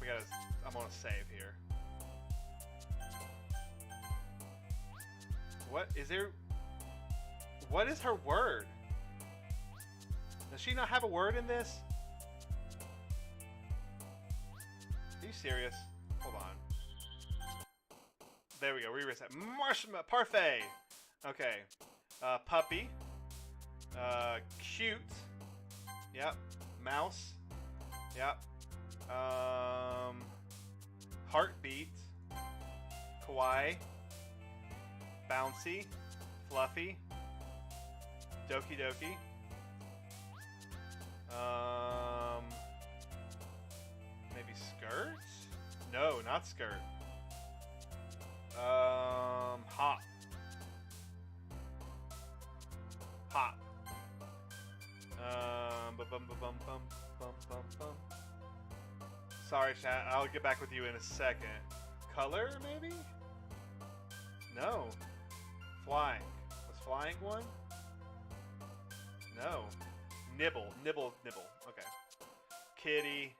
I'm gonna save here. What is there? What is her word? Does she not have a word in this? Are you serious? Hold on. There we go. Reset. Marshmallow. Parfait. Okay. Puppy. Cute. Yep. Mouse. Yep. Heartbeat. Kawaii. Bouncy. Fluffy. Doki Doki. Maybe skirt? No, not skirt. Hop. Hop. Sorry, chat. I'll get back with you in a second. Color, maybe? No. Flying. Was flying one? No. Nibble. Nibble. Nibble. Okay. Kitty.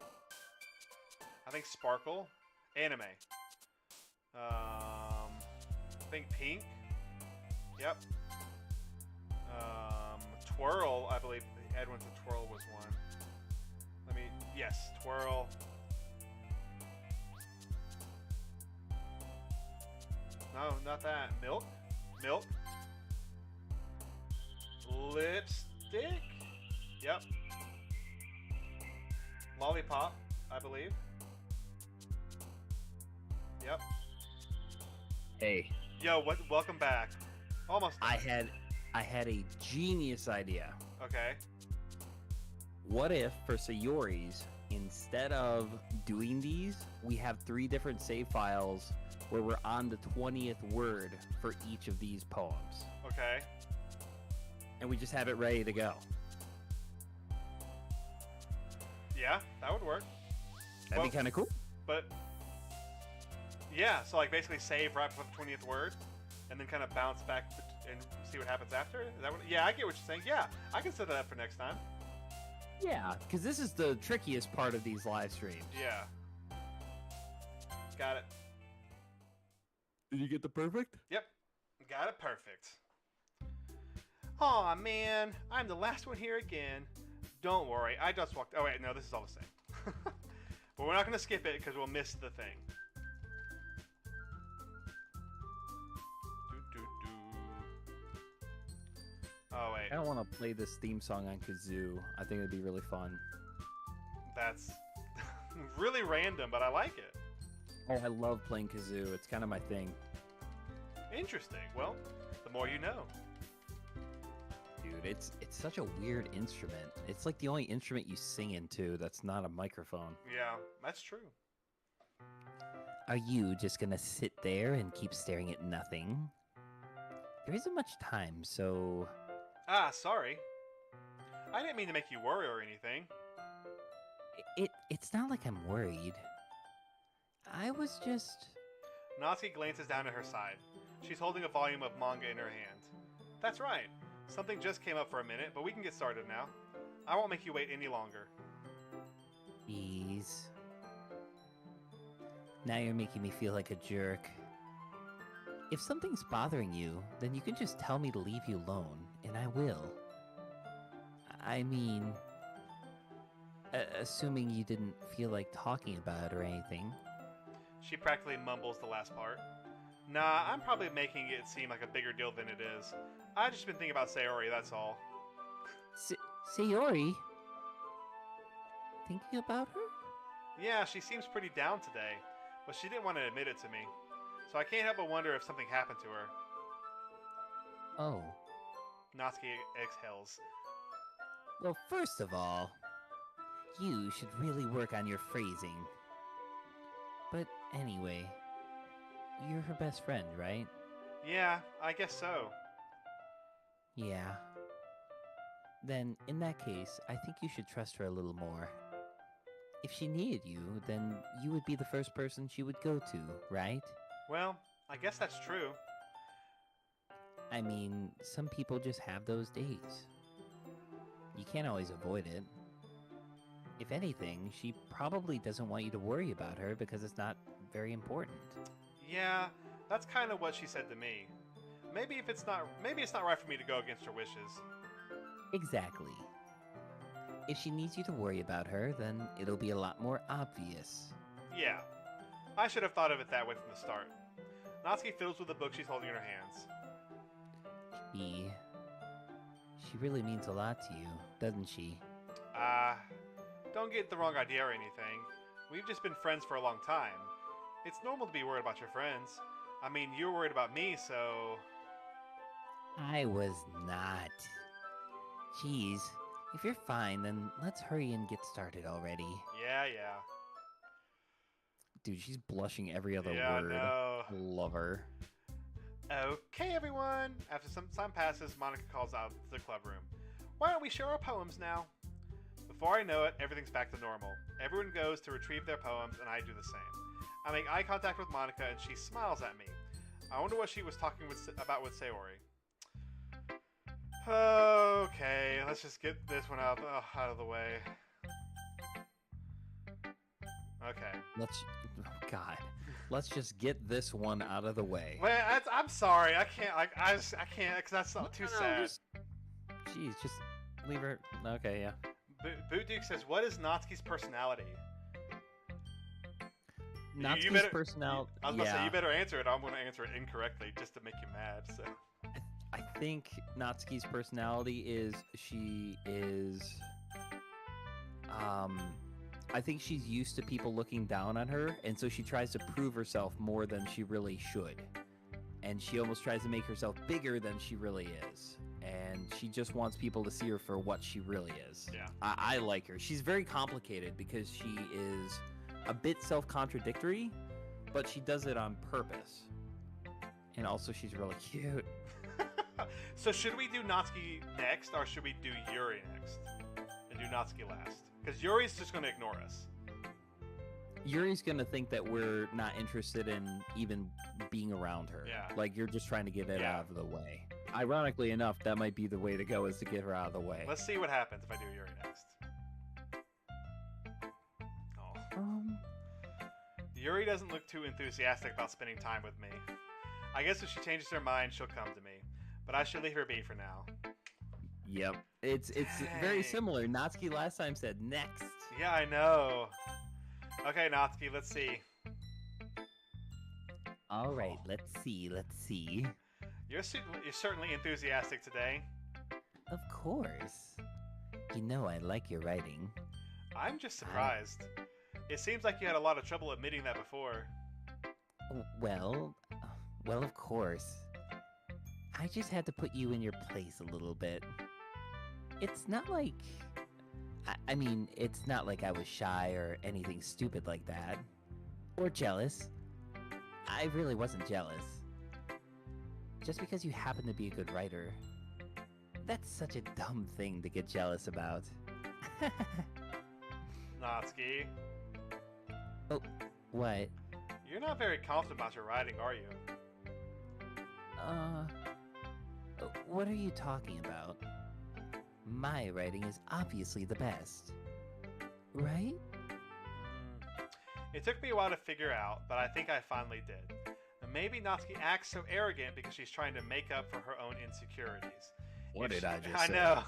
I think sparkle. Anime. I think pink. Yep. Twirl, I believe Edwin said twirl was one. Yes, twirl. No, not that. Milk? Milk? Lipstick? Yep. Lollipop, I believe. Yep. Hey. Yo, welcome back. Almost done. I had a genius idea. Okay. What if for Sayori's, instead of doing these, we have 3 different save files where we're on the 20th word for each of these poems. Okay. And we just have it ready to go. Yeah, that would work. That'd be kind of cool. But yeah, so like basically save right before the 20th word, and then kind of bounce back and see what happens after. Is that what? Yeah, I get what you're saying. Yeah, I can set that up for next time. Yeah, because this is the trickiest part of these live streams. Yeah. Got it. Did you get the perfect? Yep. Got it perfect. Aw, man. I'm the last one here again. Don't worry. I just walked... Oh, wait. No, this is all the same. But we're not going to skip it because we'll miss the thing. Oh, wait. I don't want to play this theme song on kazoo. I think it'd be really fun. That's really random, but I like it. Oh, I love playing kazoo. It's kind of my thing. Interesting. Well, the more you know. Dude, it's such a weird instrument. It's like the only instrument you sing into that's not a microphone. Yeah, that's true. Are you just gonna sit there and keep staring at nothing? There isn't much time, so... Ah, sorry. I didn't mean to make you worry or anything. It's not like I'm worried. I was just... Natsuki glances down at her side. She's holding a volume of manga in her hand. That's right. Something just came up for a minute, but we can get started now. I won't make you wait any longer. Please. Now you're making me feel like a jerk. If something's bothering you, then you can just tell me to leave you alone, and I will. I mean... assuming you didn't feel like talking about it or anything. She practically mumbles the last part. Nah, I'm probably making it seem like a bigger deal than it is. I've just been thinking about Sayori, that's all. Sayori? Thinking about her? Yeah, she seems pretty down today, but she didn't want to admit it to me. So I can't help but wonder if something happened to her. Oh. Natsuki exhales. Well, first of all, you should really work on your phrasing. But anyway, you're her best friend, right? Yeah, I guess so. Yeah. Then, in that case, I think you should trust her a little more. If she needed you, then you would be the first person she would go to, right? Well, I guess that's true. I mean, some people just have those days. You can't always avoid it. If anything, she probably doesn't want you to worry about her because it's not very important. Yeah, that's kind of what she said to me. Maybe it's not right for me to go against her wishes. Exactly. If she needs you to worry about her, then it'll be a lot more obvious. Yeah, I should have thought of it that way from the start. Natsuki fiddles with the book she's holding in her hands. She really means a lot to you, doesn't she? Don't get the wrong idea or anything. We've just been friends for a long time. It's normal to be worried about your friends. I mean, you were worried about me, so... I was not. Jeez, if you're fine, then let's hurry and get started already. Yeah. Dude, she's blushing every other Yeah, word. no. Love her. Okay, everyone. After some time passes, Monica calls out to the club room. Why don't we share our poems now? Before I know it, everything's back to normal. Everyone goes to retrieve their poems, and I do the same. I make eye contact with Monica, and she smiles at me. I wonder what she was talking about with Sayori. Okay, let's just get this one out of the way. Okay. Oh, God. Let's just get this one out of the way. Well, I'm sorry. I can't. I can't because that's not too sad. Jeez, just leave her. Okay, yeah. Boot Duke says, "What is Natsuki's personality?" Natsuki's personality. I was gonna say you better answer it. I'm gonna answer it incorrectly just to make you mad. So. I think Natsuki's personality is she is. I think she's used to people looking down on her, and so she tries to prove herself more than she really should. And she almost tries to make herself bigger than she really is. And she just wants people to see her for what she really is. Yeah. I like her. She's very complicated because she is a bit self-contradictory, but she does it on purpose. And also she's really cute. So should we do Natsuki next, or should we do Yuri next? And do Natsuki last? Because Yuri's just going to ignore us. Yuri's going to think that we're not interested in even being around her. Yeah. Like, you're just trying to get it out of the way. Ironically enough, that might be the way to go, is to get her out of the way. Let's see what happens if I do Yuri next. Oh. Yuri doesn't look too enthusiastic about spending time with me. I guess if she changes her mind, she'll come to me. But I should leave her be for now. Yep. It's very similar. Natsuki last time said next. Yeah, I know. Okay, Natsuki, let's see. All right, let's see. You're certainly enthusiastic today. Of course. You know I like your writing. I'm just surprised. It seems like you had a lot of trouble admitting that before. Well, of course. I just had to put you in your place a little bit. It's not like... I mean, it's not like I was shy or anything stupid like that. Or jealous. I really wasn't jealous. Just because you happen to be a good writer. That's such a dumb thing to get jealous about. Natsuki. Oh, what? You're not very confident about your writing, are you? What are you talking about? My writing is obviously the best. Right? It took me a while to figure out, but I think I finally did. And maybe Natsuki acts so arrogant because she's trying to make up for her own insecurities. What did I just say? I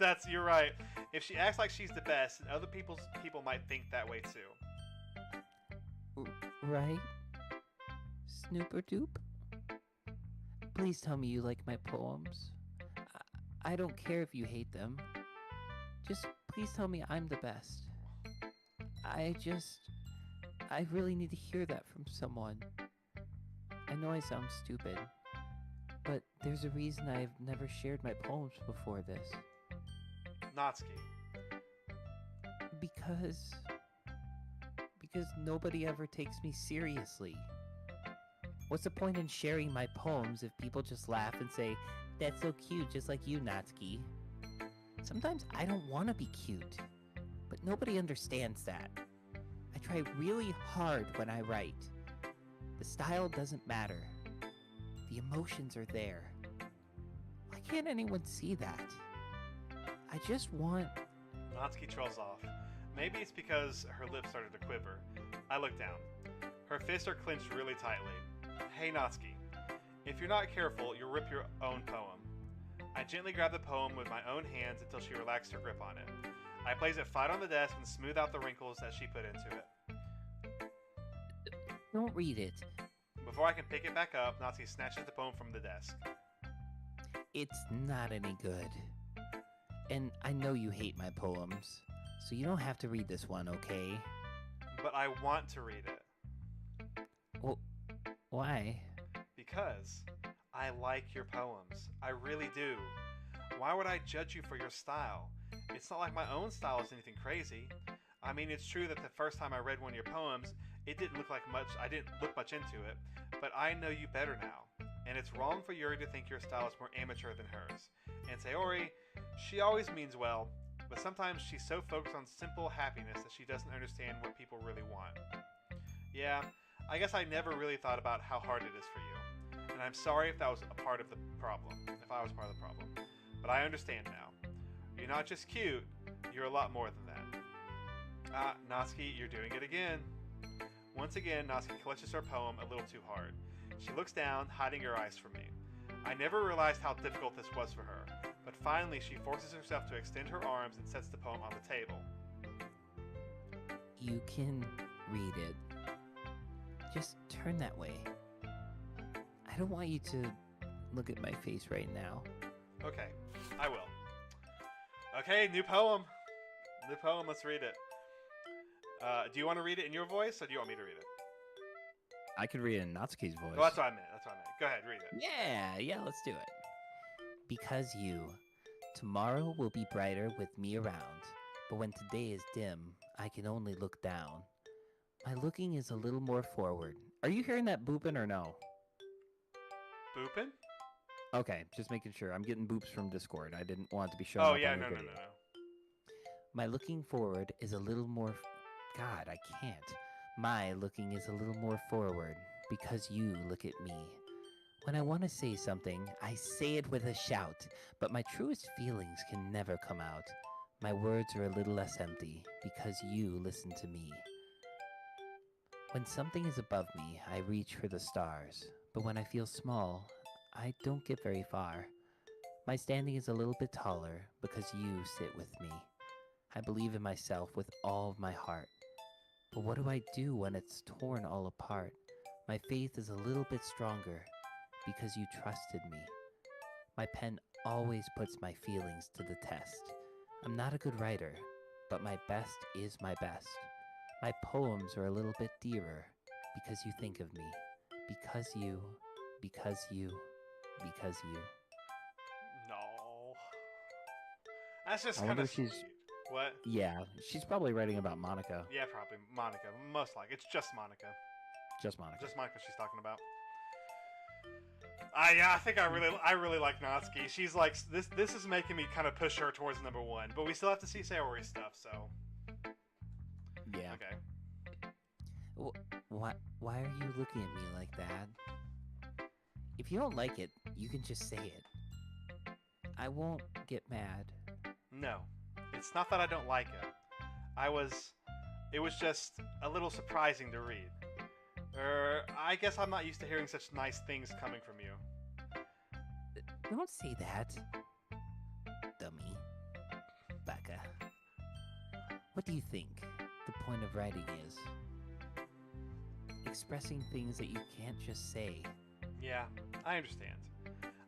know. You're right. If she acts like she's the best, then other people might think that way too. Right? Snooper Doop? Please tell me you like my poems. I don't care if you hate them. Just please tell me I'm the best. I really need to hear that from someone. I know I sound stupid, but there's a reason I've never shared my poems before this. Natsuki. Because nobody ever takes me seriously. What's the point in sharing my poems if people just laugh and say, "That's so cute, just like you, Natsuki"? Sometimes I don't want to be cute, but nobody understands that. I try really hard when I write. The style doesn't matter. The emotions are there. Why can't anyone see that? I just want... Natsuki trails off. Maybe it's because her lips started to quiver. I look down. Her fists are clenched really tightly. Hey Natsuki, if you're not careful, you'll rip your own poem. I gently grab the poem with my own hands until she relaxed her grip on it. I place it flat on the desk and smooth out the wrinkles that she put into it. Don't read it. Before I can pick it back up, Natsuki snatches the poem from the desk. It's not any good. And I know you hate my poems, so you don't have to read this one, okay? But I want to read it. Well, why? Because I like your poems. I really do. Why would I judge you for your style? It's not like my own style is anything crazy. I mean, it's true that the first time I read one of your poems, it didn't look like much. I didn't look much into it, but I know you better now. And it's wrong for Yuri to think your style is more amateur than hers. And Sayori, she always means well, but sometimes she's so focused on simple happiness that she doesn't understand what people really want. Yeah, I guess I never really thought about how hard it is for you. And I'm sorry if that was a part of the problem, if I was part of the problem. But I understand now. You're not just cute, you're a lot more than that. Natsuki, you're doing it again. Once again, Natsuki clutches her poem a little too hard. She looks down, hiding her eyes from me. I never realized how difficult this was for her, but finally she forces herself to extend her arms and sets the poem on the table. You can read it. Just turn that way. I don't want you to look at my face right now. Okay, I will. Okay, new poem. New poem, let's read it. Do you want to read it in your voice, or do you want me to read it? I could read it in Natsuki's voice. Oh, that's what I meant. That's what I meant. Go ahead, read it. Yeah, let's do it. Because tomorrow will be brighter with me around, but when today is dim, I can only look down. My looking is a little more forward. Are you hearing that booping or no? Booping? Okay, just making sure. I'm getting boops from Discord. I didn't want it to be shown. Oh, yeah, no. My looking forward is a little more... God, I can't. My looking is a little more forward because you look at me. When I want to say something, I say it with a shout, but my truest feelings can never come out. My words are a little less empty because you listen to me. When something is above me, I reach for the stars, but when I feel small, I don't get very far. My standing is a little bit taller because you sit with me. I believe in myself with all of my heart. But what do I do when it's torn all apart? My faith is a little bit stronger because you trusted me. My pen always puts my feelings to the test. I'm not a good writer, but my best is my best. My poems are a little bit dearer because you think of me. Because you. No. That's just I kind wonder of if she's- sweet. What? Yeah, she's probably writing about Monica. Yeah, probably. Monica. Most likely. It's just Monica. Just Monica. Just Monica she's talking about. I think I really like Natsuki. She's like, this is making me kind of push her towards number one, but we still have to see Sayori stuff, so. Yeah. Okay. Why are you looking at me like that? If you don't like it, you can just say it. I won't get mad. No. It's not that I don't like it. It was just a little surprising to read. I guess I'm not used to hearing such nice things coming from you. Don't say that. Dummy. Baka. What do you think the point of writing is? Expressing things that you can't just say. Yeah, I understand.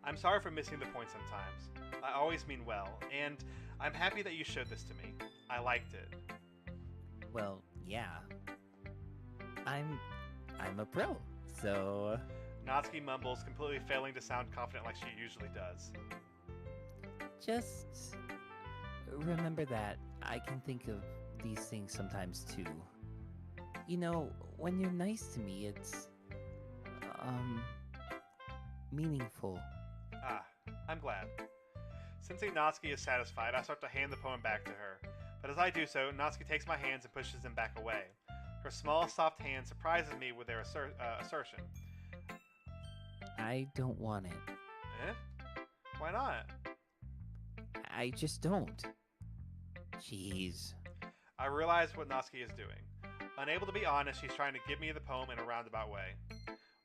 I'm sorry for missing the point sometimes. I always mean well, and I'm happy that you showed this to me. I liked it. Well, yeah. I'm a pro, so... Natsuki mumbles, completely failing to sound confident like she usually does. Just remember that I can think of these things sometimes too. You know, when you're nice to me, it's meaningful. Ah, I'm glad. Sensing Natsuki is satisfied, I start to hand the poem back to her. But as I do so, Natsuki takes my hands and pushes them back away. Her small, soft hand surprises me with their assertion. I don't want it. Eh? Why not? I just don't. Jeez. I realize what Natsuki is doing. Unable to be honest, she's trying to give me the poem in a roundabout way.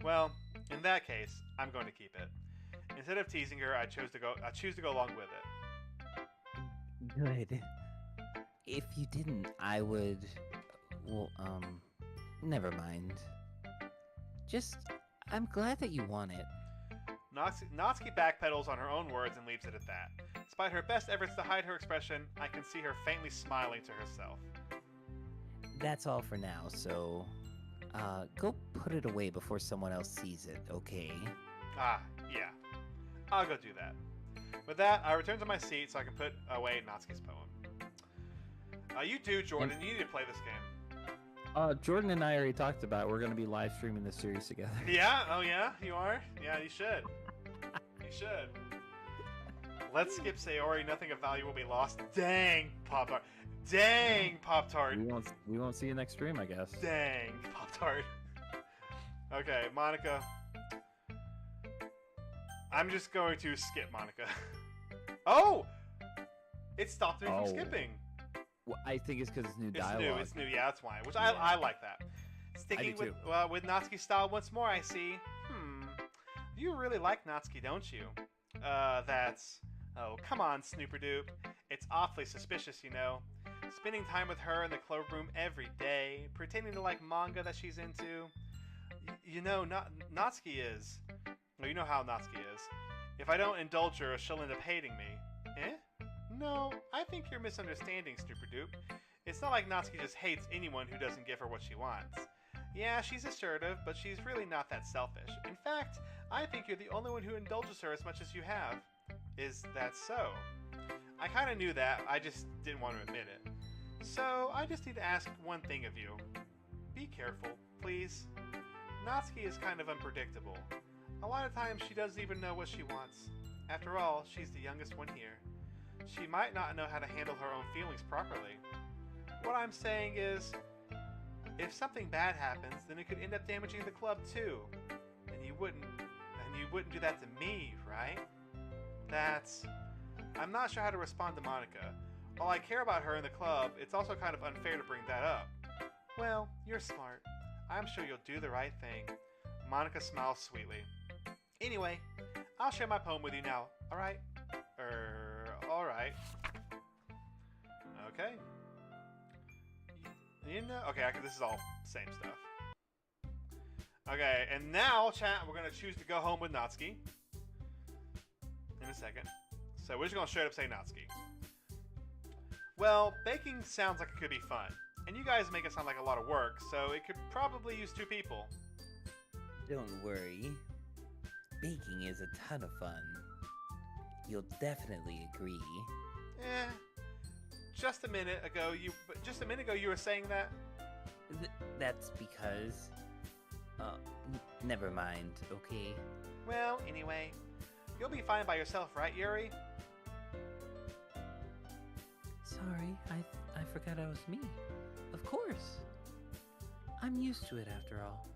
Well, in that case, I'm going to keep it. Instead of teasing her, I choose to go along with it. Good. If you didn't, I would... Well, never mind. Just, I'm glad that you want it. Natsuki backpedals on her own words and leaves it at that. Despite her best efforts to hide her expression, I can see her faintly smiling to herself. That's all for now, so... go put it away before someone else sees it, okay? Ah, yeah. I'll go do that. With that, I return to my seat so I can put away Natsuki's poem. You too, Jordan. You need to play this game. Jordan and I already talked about we're going to be live streaming this series together. Yeah? Oh, yeah? You are? Yeah, you should. You should. Let's skip Sayori. Nothing of value will be lost. Dang, Pop-Tart. Dang, Pop-Tart. We won't see you next stream, I guess. Dang, Pop-Tart. Okay, Monica. I'm just going to skip Monica. Oh! It stopped me from skipping. Well, I think it's because it's new It's dialogue. new, yeah, that's why. Which I like that. Sticking too. with Natsuki's style once more, I see. You really like Natsuki, don't you? That's... Oh, come on, Snooperdoop. It's awfully suspicious, you know. Spending time with her in the cloakroom every day, pretending to like manga that she's into. You know, Natsuki is... Well, you know how Natsuki is. If I don't indulge her, she'll end up hating me. Eh? No, I think you're misunderstanding, Snooperdoop. It's not like Natsuki just hates anyone who doesn't give her what she wants. Yeah, she's assertive, but she's really not that selfish. In fact, I think you're the only one who indulges her as much as you have. Is that so? I kind of knew that, I just didn't want to admit it. So, I just need to ask one thing of you. Be careful, please. Natsuki is kind of unpredictable. A lot of times she doesn't even know what she wants. After all, she's the youngest one here. She might not know how to handle her own feelings properly. What I'm saying is, if something bad happens, then it could end up damaging the club too. And you wouldn't do that to me, right? I'm not sure how to respond to Monica. While I care about her in the club, it's also kind of unfair to bring that up. Well, you're smart. I'm sure you'll do the right thing. Monica smiles sweetly. Anyway, I'll share my poem with you now, alright? Alright. Okay. You know, okay, this is all same stuff. Okay, and now, chat, we're gonna choose to go home with Natsuki. In a second. So we're just gonna straight up say Natsuki. Well, baking sounds like it could be fun. And you guys make it sound like a lot of work, so it could probably use 2 people. Don't worry. Baking is a ton of fun. You'll definitely agree. Just a minute ago you were saying that? That's because... never mind, okay? Well, anyway, you'll be fine by yourself, right, Yuri? Sorry, I forgot I was me. Of course. I'm used to it after all.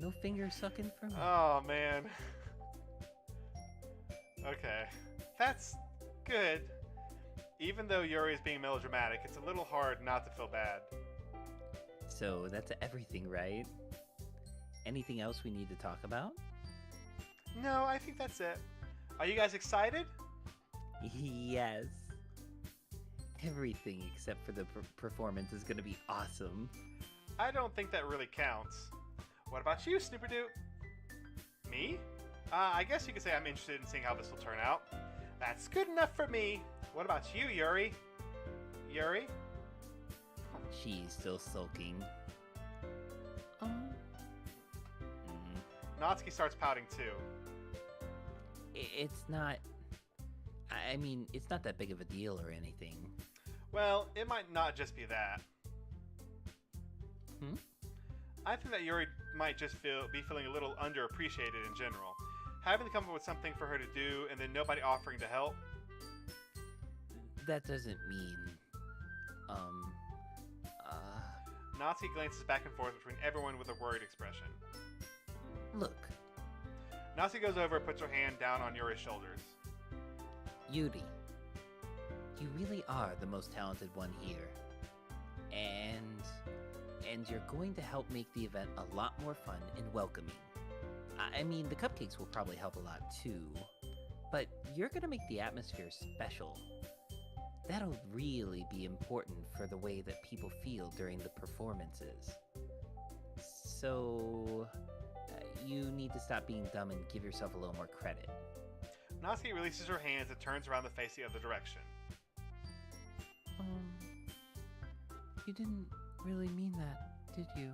No finger sucking for me. Oh, man. Okay. That's good. Even though Yuri is being melodramatic, it's a little hard not to feel bad. So, that's everything, right? Anything else we need to talk about? No, I think that's it. Are you guys excited? Yes. Everything except for the performance is gonna be awesome. I don't think that really counts. What about you, Snooperdoop? Me? I guess you could say I'm interested in seeing how this will turn out. That's good enough for me. What about you, Yuri? Yuri? She's still sulking. Natsuki starts pouting too. It's not... I mean, it's not that big of a deal or anything. Well, it might not just be that. I think that Yuri might just be feeling a little underappreciated in general. Having to come up with something for her to do and then nobody offering to help. That doesn't mean... Natsuki glances back and forth between everyone with a worried expression. Look. Natsuki goes over and puts her hand down on Yuri's shoulders. Yuri, you really are the most talented one here. And you're going to help make the event a lot more fun and welcoming. I mean, the cupcakes will probably help a lot too, but you're going to make the atmosphere special. That'll really be important for the way that people feel during the performances. So, you need to stop being dumb and give yourself a little more credit. Natsuki releases her hands and turns around to face the other direction. You didn't really mean that, did you?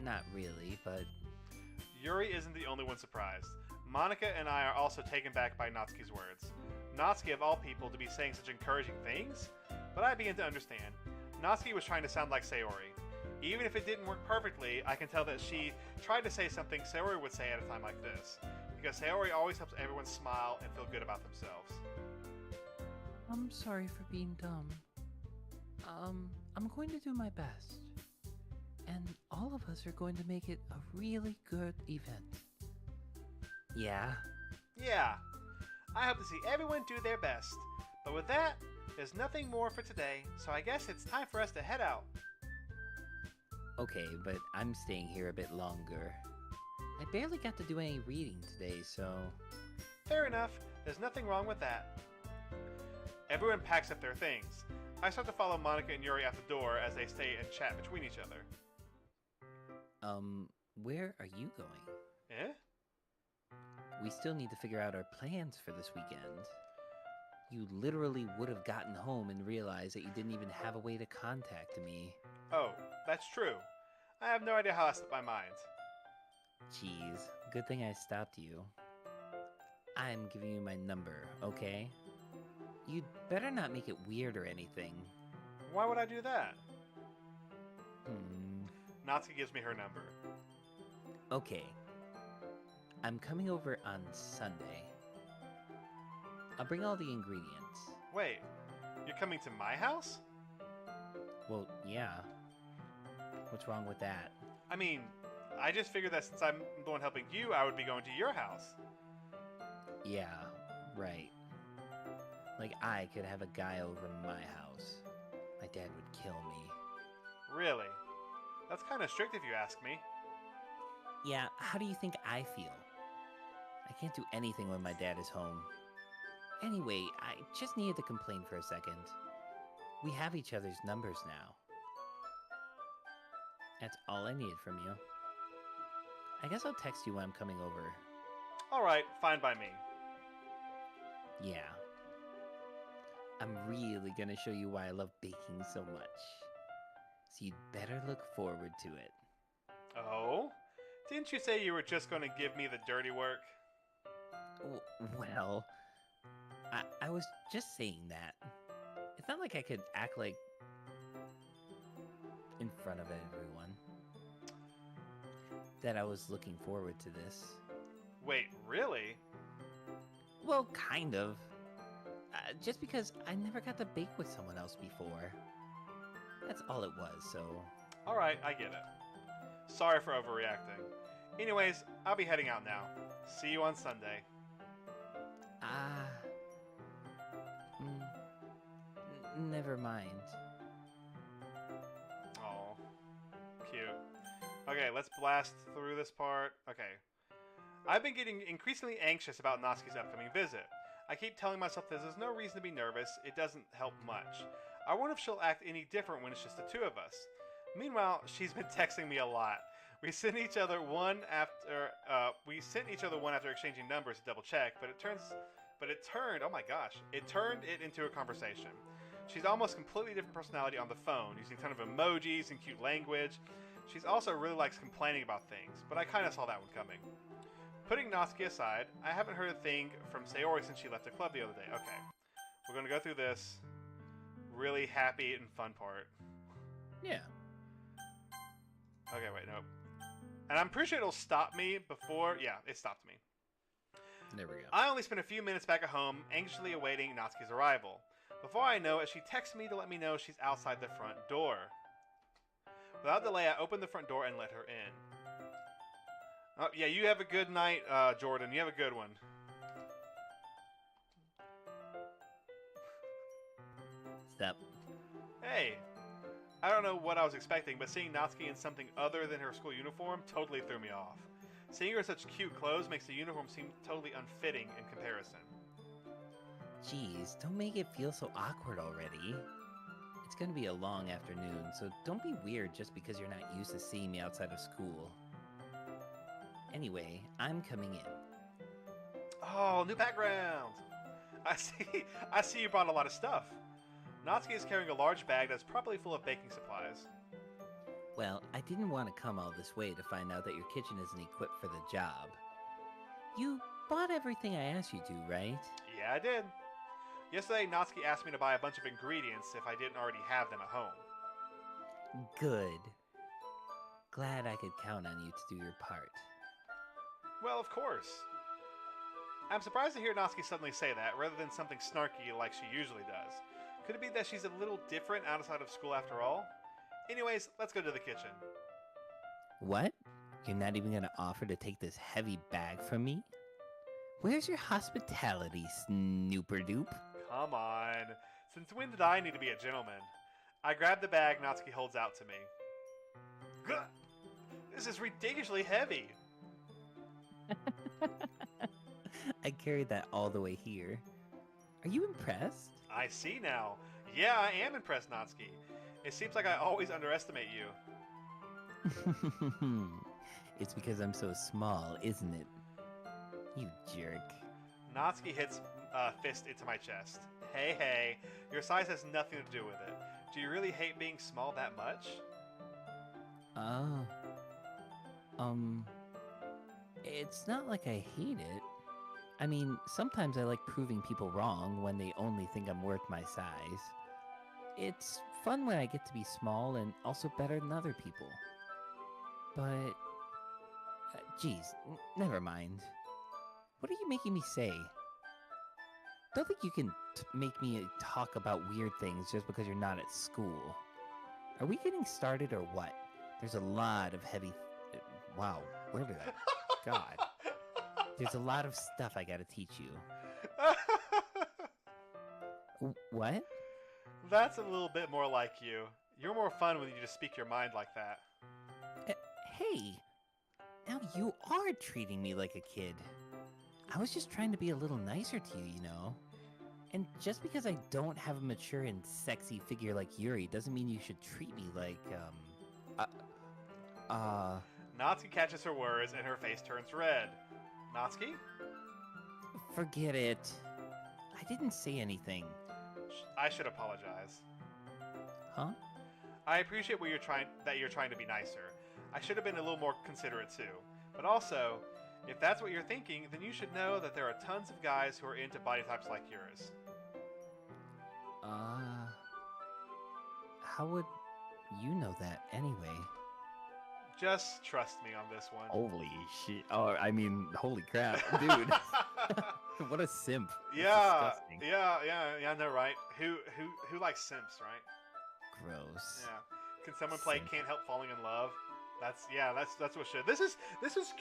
Not really, but... Yuri isn't the only one surprised. Monica and I are also taken back by Natsuki's words. Natsuki, of all people, to be saying such encouraging things? But I begin to understand. Natsuki was trying to sound like Sayori. Even if it didn't work perfectly, I can tell that she tried to say something Sayori would say at a time like this. Because Sayori always helps everyone smile and feel good about themselves. I'm sorry for being dumb. I'm going to do my best. And all of us are going to make it a really good event. Yeah? Yeah. I hope to see everyone do their best. But with that, There's nothing more for today, so I guess it's time for us to head out. Okay, but I'm staying here a bit longer. I barely got to do any reading today, so... Fair enough. There's nothing wrong with that. Everyone packs up their things. I start to follow Monica and Yuri out the door as they stay and chat between each other. Where are you going? Eh? We still need to figure out our plans for this weekend. You literally would have gotten home and realized that you didn't even have a way to contact me. Oh, that's true. I have no idea how that slipped my mind. Jeez, good thing I stopped you. I'm giving you my number, okay? You'd better not make it weird or anything. Why would I do that? Natsuki gives me her number. Okay. I'm coming over on Sunday. I'll bring all the ingredients. Wait, you're coming to my house? Well, yeah. What's wrong with that? I mean, I just figured that since I'm the one helping you, I would be going to your house. Yeah, right. Like I could have a guy over my house. My dad would kill me. Really? That's kind of strict if you ask me. Yeah, how do you think I feel? I can't do anything when my dad is home. Anyway, I just needed to complain for a second. We have each other's numbers now. That's all I needed from you. I guess I'll text you when I'm coming over. Alright, fine by me. Yeah. I'm really gonna show you why I love baking so much. So you'd better look forward to it. Oh? Didn't you say you were just going to give me the dirty work? Well, I was just saying that. It's not like I could act like in front of everyone that I was looking forward to this. Wait, really? Well, kind of. Just because I never got to bake with someone else before. That's all it was, so... Alright, I get it. Sorry for overreacting. Anyways, I'll be heading out now. See you on Sunday. Never mind. Oh, cute. Okay, let's blast through this part. Okay. I've been getting increasingly anxious about Natsuki's upcoming visit. I keep telling myself that there's no reason to be nervous. It doesn't help much. I wonder if she'll act any different when it's just the two of us. Meanwhile, she's been texting me a lot. We sent each other one after exchanging numbers to double check, but it turned it into a conversation. She's almost completely different personality on the phone, using a ton of emojis and cute language. She's also really likes complaining about things, but I kind of saw that one coming. Putting Natsuki aside, I haven't heard a thing from Sayori since she left the club the other day. Okay, we're going to go through this really happy and fun part. Yeah. Okay, wait, nope. And I'm pretty sure it'll stop me before... Yeah, it stopped me. There we go. I only spent a few minutes back at home, anxiously awaiting Natsuki's arrival. Before I know it, she texts me to let me know she's outside the front door. Without delay, I opened the front door and let her in. Oh, yeah, you have a good night, Jordan. You have a good one. Step. Hey. I don't know what I was expecting, but seeing Natsuki in something other than her school uniform totally threw me off. Seeing her in such cute clothes makes the uniform seem totally unfitting in comparison. Jeez, don't make it feel so awkward already. It's gonna be a long afternoon, so don't be weird just because you're not used to seeing me outside of school. Anyway, I'm coming in. Oh, new background! I see you brought a lot of stuff. Natsuki is carrying a large bag that's probably full of baking supplies. Well, I didn't want to come all this way to find out that your kitchen isn't equipped for the job. You bought everything I asked you to, right? Yeah, I did. Yesterday, Natsuki asked me to buy a bunch of ingredients if I didn't already have them at home. Good. Glad I could count on you to do your part. Well, of course. I'm surprised to hear Natsuki suddenly say that, rather than something snarky like she usually does. Could it be that she's a little different outside of school after all? Anyways, let's go to the kitchen. What? You're not even gonna offer to take this heavy bag from me? Where's your hospitality, snooper-doop? Come on. Since when did I need to be a gentleman? I grab the bag Natsuki holds out to me. Gah! This is ridiculously heavy. I carried that all the way here. Are you impressed? I see now. Yeah, I am impressed, Natsuki. It seems like I always underestimate you. It's because I'm so small, isn't it? You jerk. Natsuki hits a fist into my chest. Hey, your size has nothing to do with it. Do you really hate being small that much? It's not like I hate it. I mean, sometimes I like proving people wrong when they only think I'm worth my size. It's fun when I get to be small and also better than other people. But, geez, never mind. What are you making me say? Don't think you can make me talk about weird things just because you're not at school. Are we getting started or what? There's a lot of heavy... wow, where did I... God. There's a lot of stuff I gotta teach you. What? That's a little bit more like you. You're more fun when you just speak your mind like that. Hey! Now you are treating me like a kid. I was just trying to be a little nicer to you, you know? And just because I don't have a mature and sexy figure like Yuri doesn't mean you should treat me like, Natsuki catches her words and her face turns red. Natsuki? Forget it. I didn't say anything. I should apologize. Huh? I appreciate that you're trying to be nicer. I should have been a little more considerate too. But also, if that's what you're thinking, then you should know that there are tons of guys who are into body types like yours. How would you know that anyway? Just trust me on this one. Holy shit. Oh, I mean, holy crap. Dude. What a simp. That's yeah, disgusting. yeah, no, right? Who likes simps, right? Gross. Yeah. Can someone play Simp. Can't Help Falling in Love? That's what should. This is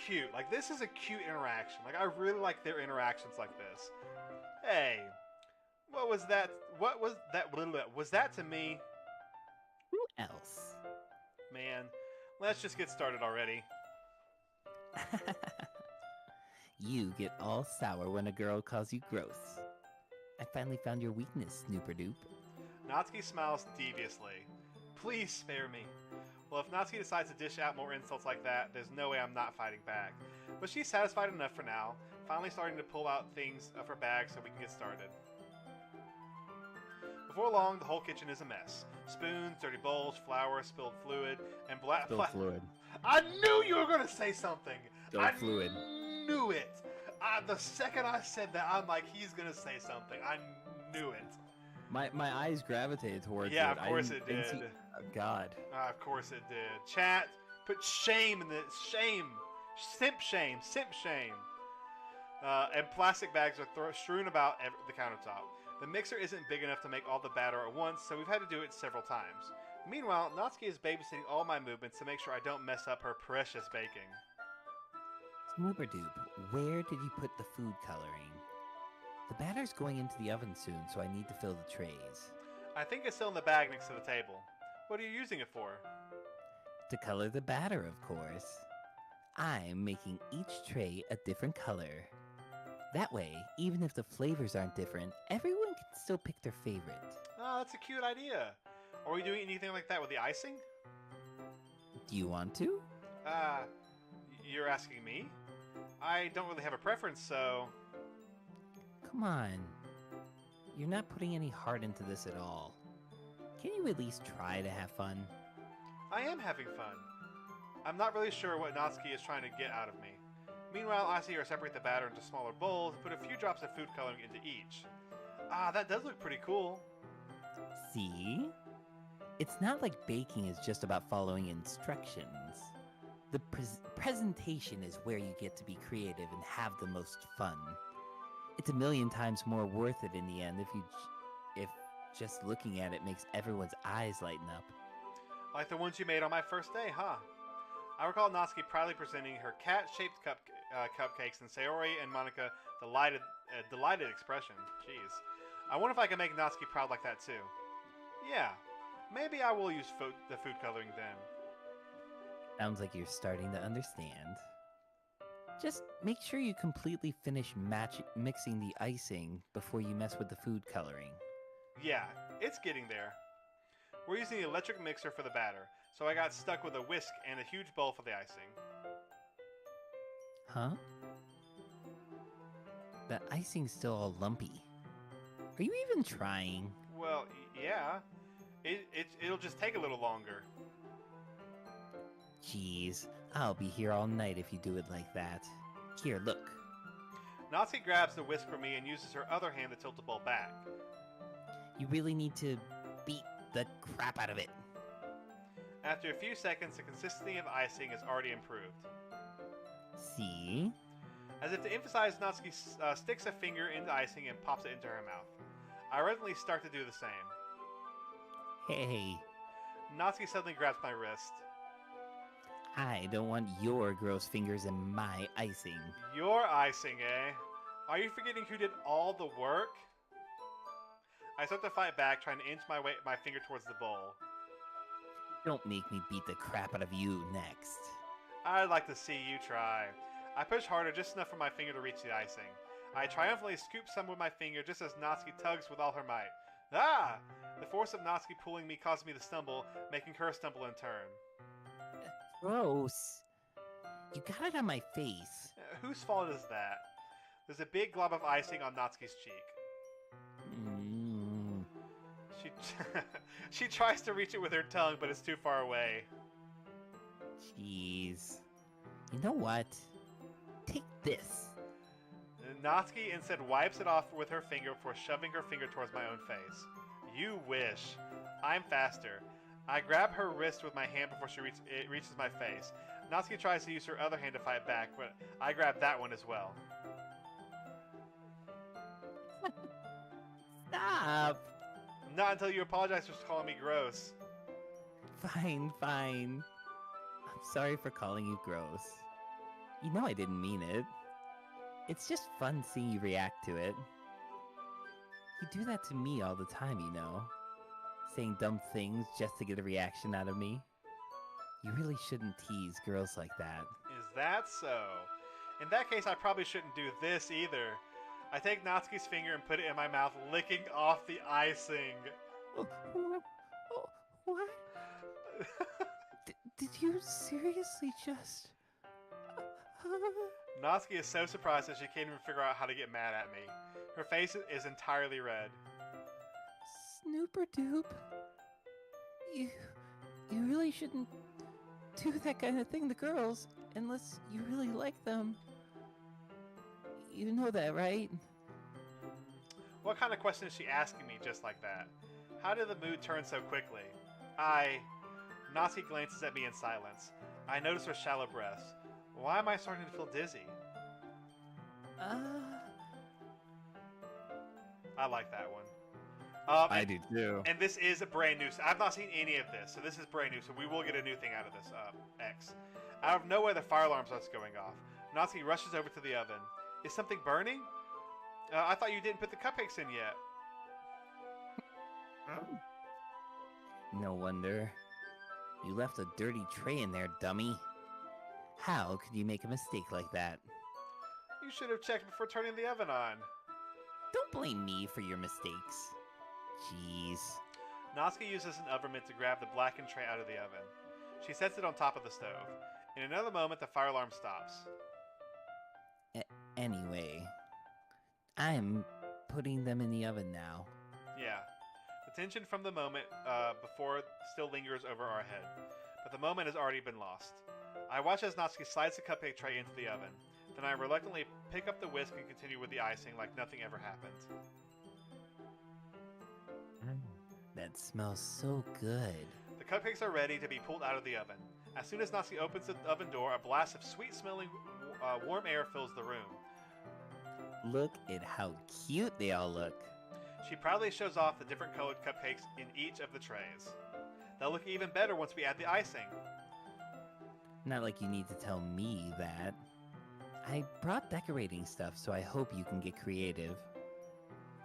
cute. Like, this is a cute interaction. Like, I really like their interactions like this. Hey, what was that? What was that? Was that to me? Who else? Man, let's just get started already. You get all sour when a girl calls you gross. I finally found your weakness, Snooperdoop. Natsuki smiles deviously. Please spare me. Well, if Natsuki decides to dish out more insults like that, there's no way I'm not fighting back. But she's satisfied enough for now, finally starting to pull out things of her bag so we can get started. Before long, the whole kitchen is a mess. Spoons, dirty bowls, flour, spilled fluid, and black... Spilled fluid. I knew you were going to say something! Spilled fluid. I knew it! The second I said that, I'm like, he's going to say something. I knew it. My eyes gravitated towards it. Yeah, of course it did. God. Of course it did. Chat, put shame in the shame. Simp shame. And plastic bags are strewn about the countertop. The mixer isn't big enough to make all the batter at once, so we've had to do it several times. Meanwhile, Natsuki is babysitting all my movements to make sure I don't mess up her precious baking. Snooperdoop, where did you put the food coloring? The batter's going into the oven soon, so I need to fill the trays. I think it's still in the bag next to the table. What are you using it for? To color the batter, of course. I'm making each tray a different color. That way, even if the flavors aren't different, everyone can still pick their favorite. Oh, that's a cute idea. Are we doing anything like that with the icing? Do you want to? You're asking me? I don't really have a preference, so... Come on. You're not putting any heart into this at all. Can you at least try to have fun? I am having fun. I'm not really sure what Natsuki is trying to get out of me. Meanwhile, I see her separate the batter into smaller bowls and put a few drops of food coloring into each. That does look pretty cool. See? It's not like baking is just about following instructions. The presentation is where you get to be creative and have the most fun. It's a million times more worth it in the end if just looking at it makes everyone's eyes lighten up. Like the ones you made on my first day, huh? I recall Natsuki proudly presenting her cat-shaped cupcakes and Sayori and Monica delighted expression. Jeez. I wonder if I can make Natsuki proud like that too. Yeah, maybe I will use the food coloring then. Sounds like you're starting to understand. Just make sure you completely finish mixing the icing before you mess with the food coloring. Yeah, it's getting there. We're using the electric mixer for the batter, so I got stuck with a whisk and a huge bowl for the icing. Huh? The icing's still all lumpy. Are you even trying? Well, yeah. It'll just take a little longer. Jeez, I'll be here all night if you do it like that. Here, look. Natsuki grabs the whisk from me and uses her other hand to tilt the bowl back. You really need to beat the crap out of it. After a few seconds, the consistency of icing is already improved. See? As if to emphasize, Natsuki sticks a finger into icing and pops it into her mouth. I reluctantly start to do the same. Hey, Natsuki suddenly grabs my wrist. I don't want your gross fingers in my icing. Your icing, eh? Are you forgetting who did all the work? I start to fight back, trying to inch my finger towards the bowl. Don't make me beat the crap out of you next. I'd like to see you try. I push harder, just enough for my finger to reach the icing. I triumphantly scoop some with my finger just as Natsuki tugs with all her might. Ah! The force of Natsuki pulling me caused me to stumble, making her stumble in turn. Gross. You got it on my face. Whose fault is that? There's a big glob of icing on Natsuki's cheek. She tries to reach it with her tongue, but it's too far away. Jeez. You know what? Take this. Natsuki instead wipes it off with her finger before shoving her finger towards my own face. You wish. I'm faster. I grab her wrist with my hand before it reaches my face. Natsuki tries to use her other hand to fight back, but I grab that one as well. Stop! Not until you apologize for calling me gross. Fine. I'm sorry for calling you gross. You know I didn't mean it. It's just fun seeing you react to it. You do that to me all the time, you know. Saying dumb things just to get a reaction out of me. You really shouldn't tease girls like that. Is that so? In that case, I probably shouldn't do this either. I take Natsuki's finger and put it in my mouth, licking off the icing. What? Did you seriously just... Natsuki is so surprised that she can't even figure out how to get mad at me. Her face is entirely red. Snooper Doop. You really shouldn't do that kind of thing to girls unless you really like them. You know that, right? What kind of question is she asking me just like that? How did the mood turn so quickly? Natsuki glances at me in silence. I notice her shallow breaths. Why am I starting to feel dizzy? I like that one. I do too. And this is a brand new. I've not seen any of this, so this is brand new. So we will get a new thing out of this. X. Out of nowhere, the fire alarm starts going off. Natsuki rushes over to the oven. Is something burning? I thought you didn't put the cupcakes in yet. No wonder. You left a dirty tray in there, dummy. How could you make a mistake like that? You should have checked before turning the oven on. Don't blame me for your mistakes. Jeez. Natsuki uses an oven mitt to grab the blackened tray out of the oven. She sets it on top of the stove. In another moment, the fire alarm stops. Anyway, I'm putting them in the oven now. Yeah. The tension from the moment before still lingers over our head, but the moment has already been lost. I watch as Natsuki slides the cupcake tray into the oven. Then I reluctantly pick up the whisk and continue with the icing like nothing ever happened. That smells so good. The cupcakes are ready to be pulled out of the oven. As soon as Natsuki opens the oven door, a blast of sweet-smelling warm air fills the room. Look at how cute they all look. She proudly shows off the different colored cupcakes in each of the trays. They'll look even better once we add the icing. Not like you need to tell me that. I brought decorating stuff, so I hope you can get creative.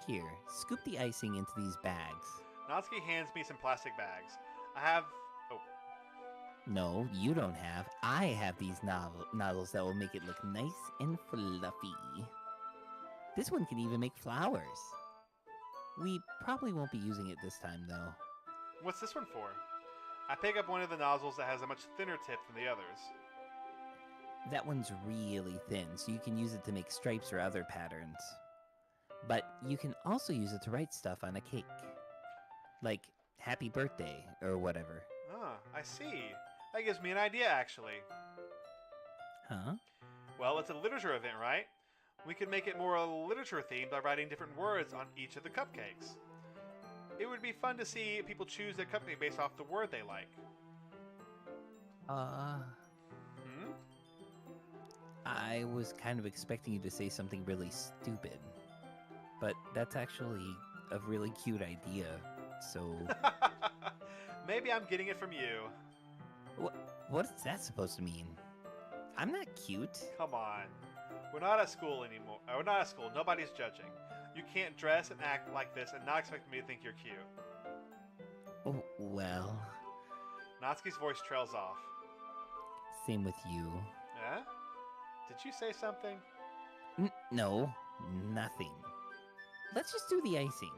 Here, scoop the icing into these bags. Natsuki hands me some plastic bags. I have... Oh, No, you don't have. I have these nozzles that will make it look nice and fluffy. This one can even make flowers. We probably won't be using it this time, though. what's this one for? I pick up one of the nozzles that has a much thinner tip than the others. That one's really thin, so you can use it to make stripes or other patterns. But you can also use it to write stuff on a cake. Like, happy birthday, or whatever. Ah, I see. That gives me an idea, actually. Huh? Well, it's a literature event, right? We could make it more literature-themed by writing different words on each of the cupcakes. It would be fun to see people choose their cupcake based off the word they like. Hmm? I was kind of expecting you to say something really stupid. But that's actually a really cute idea, so... Maybe I'm getting it from you. What's that supposed to mean? I'm not cute. Come on. We're not at school anymore. We're not at school. Nobody's judging. You can't dress and act like this and not expect me to think you're cute. Oh, well, Natsuki's voice trails off. same with you. Yeah? Did you say something? No, nothing. Let's just do the icing.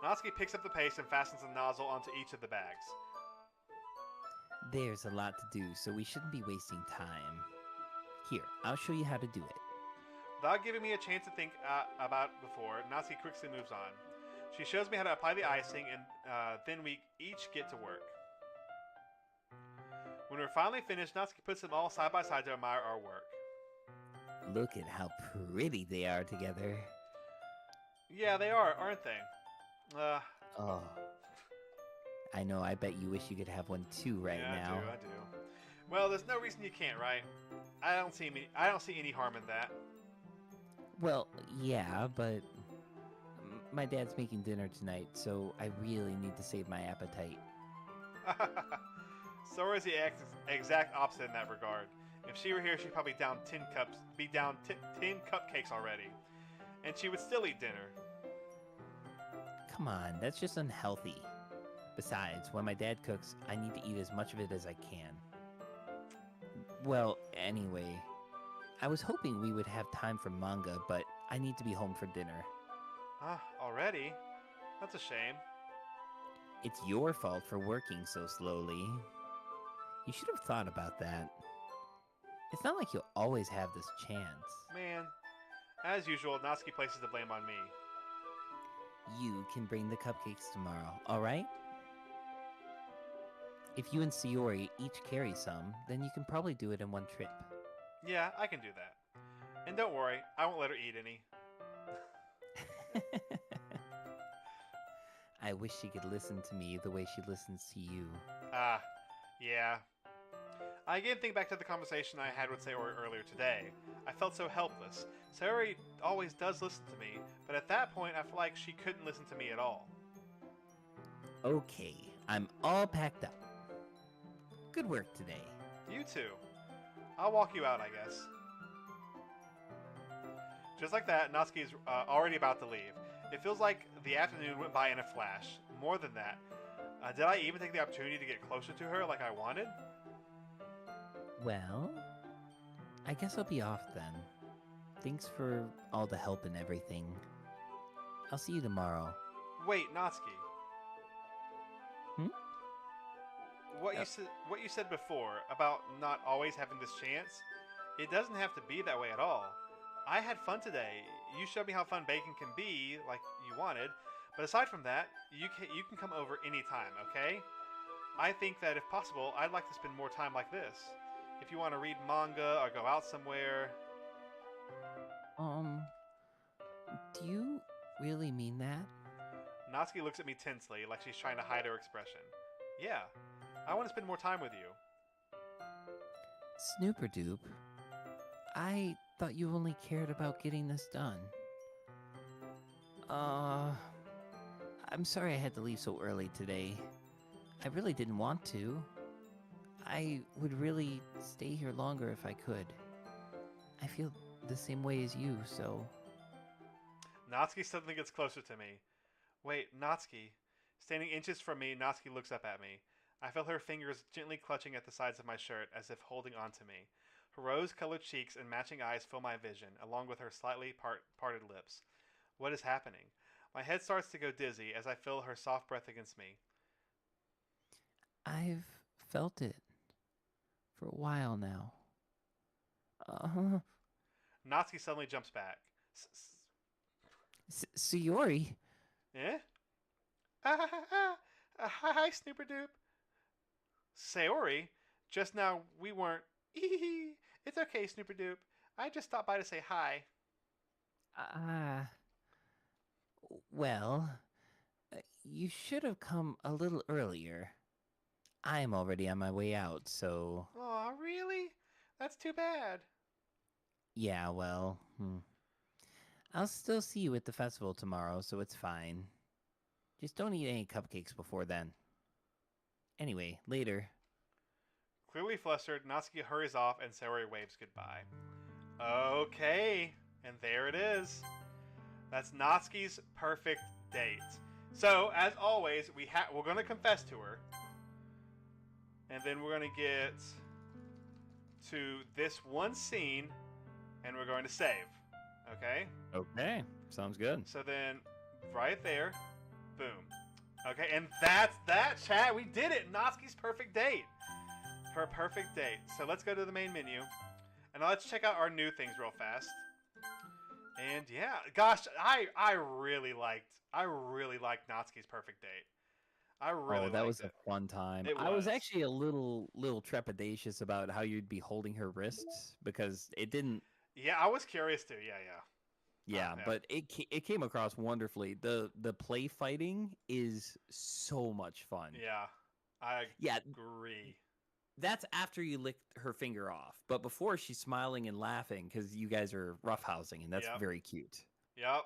Natsuki picks up the paste and fastens the nozzle onto each of the bags. There's a lot to do, so we shouldn't be wasting time. Here, I'll show you how to do it. Without giving me a chance to think about it before, Natsuki quickly moves on. She shows me how to apply the icing, and then we each get to work. When we're finally finished, Natsuki puts them all side by side to admire our work. Look at how pretty they are together. Yeah, they are, aren't they? Oh. I know, I bet you wish you could have one too right now. I do. Well, there's no reason you can't, right? I don't see any harm in that. Well, yeah, but my dad's making dinner tonight, so I really need to save my appetite. Sora is the exact opposite in that regard. If she were here, she'd probably down 10 cupcakes already, and she would still eat dinner. Come on, that's just unhealthy. Besides, when my dad cooks, I need to eat as much of it as I can. Well, anyway, I was hoping we would have time for manga, but I need to be home for dinner. Already? That's a shame. It's your fault for working so slowly. You should have thought about that. It's not like you'll always have this chance. Man, as usual, Natsuki places the blame on me. You can bring the cupcakes tomorrow, alright? If you and Sayori each carry some, then you can probably do it in one trip. Yeah, I can do that. And don't worry, I won't let her eat any. I wish she could listen to me the way she listens to you. Yeah. I again think back to the conversation I had with Sayori earlier today. I felt so helpless. Sayori always does listen to me, but at that point I feel like she couldn't listen to me at all. Okay, I'm all packed up. Good work today. You too. I'll walk you out, I guess. Just like that, Natsuki is already about to leave. It feels like the afternoon went by in a flash. More than that, did I even take the opportunity to get closer to her like I wanted? Well, I guess I'll be off then. Thanks for all the help and everything. I'll see you tomorrow. Wait, Natsuki. Hmm? What you said before about not always having this chance, it doesn't have to be that way at all. I had fun today. You showed me how fun baking can be, like you wanted. But aside from that, you can come over anytime, okay? I think that if possible, I'd like to spend more time like this. If you want to read manga or go out somewhere. Do you really mean that? Natsuki looks at me tensely, like she's trying to hide her expression. Yeah, I want to spend more time with you. Snooperdoop, I thought you only cared about getting this done. I'm sorry I had to leave so early today. I really didn't want to. I would really stay here longer if I could. I feel the same way as you, so... Natsuki suddenly gets closer to me. Wait, Natsuki. Standing inches from me, Natsuki looks up at me. I feel her fingers gently clutching at the sides of my shirt as if holding onto me. Her rose-colored cheeks and matching eyes fill my vision, along with her slightly parted lips. What is happening? My head starts to go dizzy as I feel her soft breath against me. I've felt it for a while now. Uh, Natsuki suddenly jumps back. Sayori? Eh? Hi, Snooperdoop. Sayori? Just now we weren't. It's okay, Snooperdoop. I just stopped by to say hi. Well, you should have come a little earlier. I'm already on my way out, so... Aw, really? That's too bad. Yeah, well, I'll still see you at the festival tomorrow, so it's fine. Just don't eat any cupcakes before then. Anyway, later. Clearly flustered, Natsuki hurries off and Sayori waves goodbye. Okay, and there it is. That's Natsuki's perfect date. So, as always, we're going to confess to her. And then we're going to get to this one scene, and we're going to save. Okay? Okay, sounds good. So then, right there, boom. Okay, and that's that, chat. We did it. Natsuki's perfect date. Her perfect date. So let's go to the main menu, and let's check out our new things real fast. And yeah, gosh, I really liked Natsuki's perfect date. I really that liked was it. a fun time. It I was was. actually a little trepidatious about how you'd be holding her wrists because it didn't. Yeah, I was curious too. Yeah. Yeah, Yeah. but it came across wonderfully. The play fighting is so much fun. Yeah, I Yeah, agree. that's after you lick her finger off, but before she's smiling and laughing because you guys are roughhousing, and that's Yep. very cute. Yep.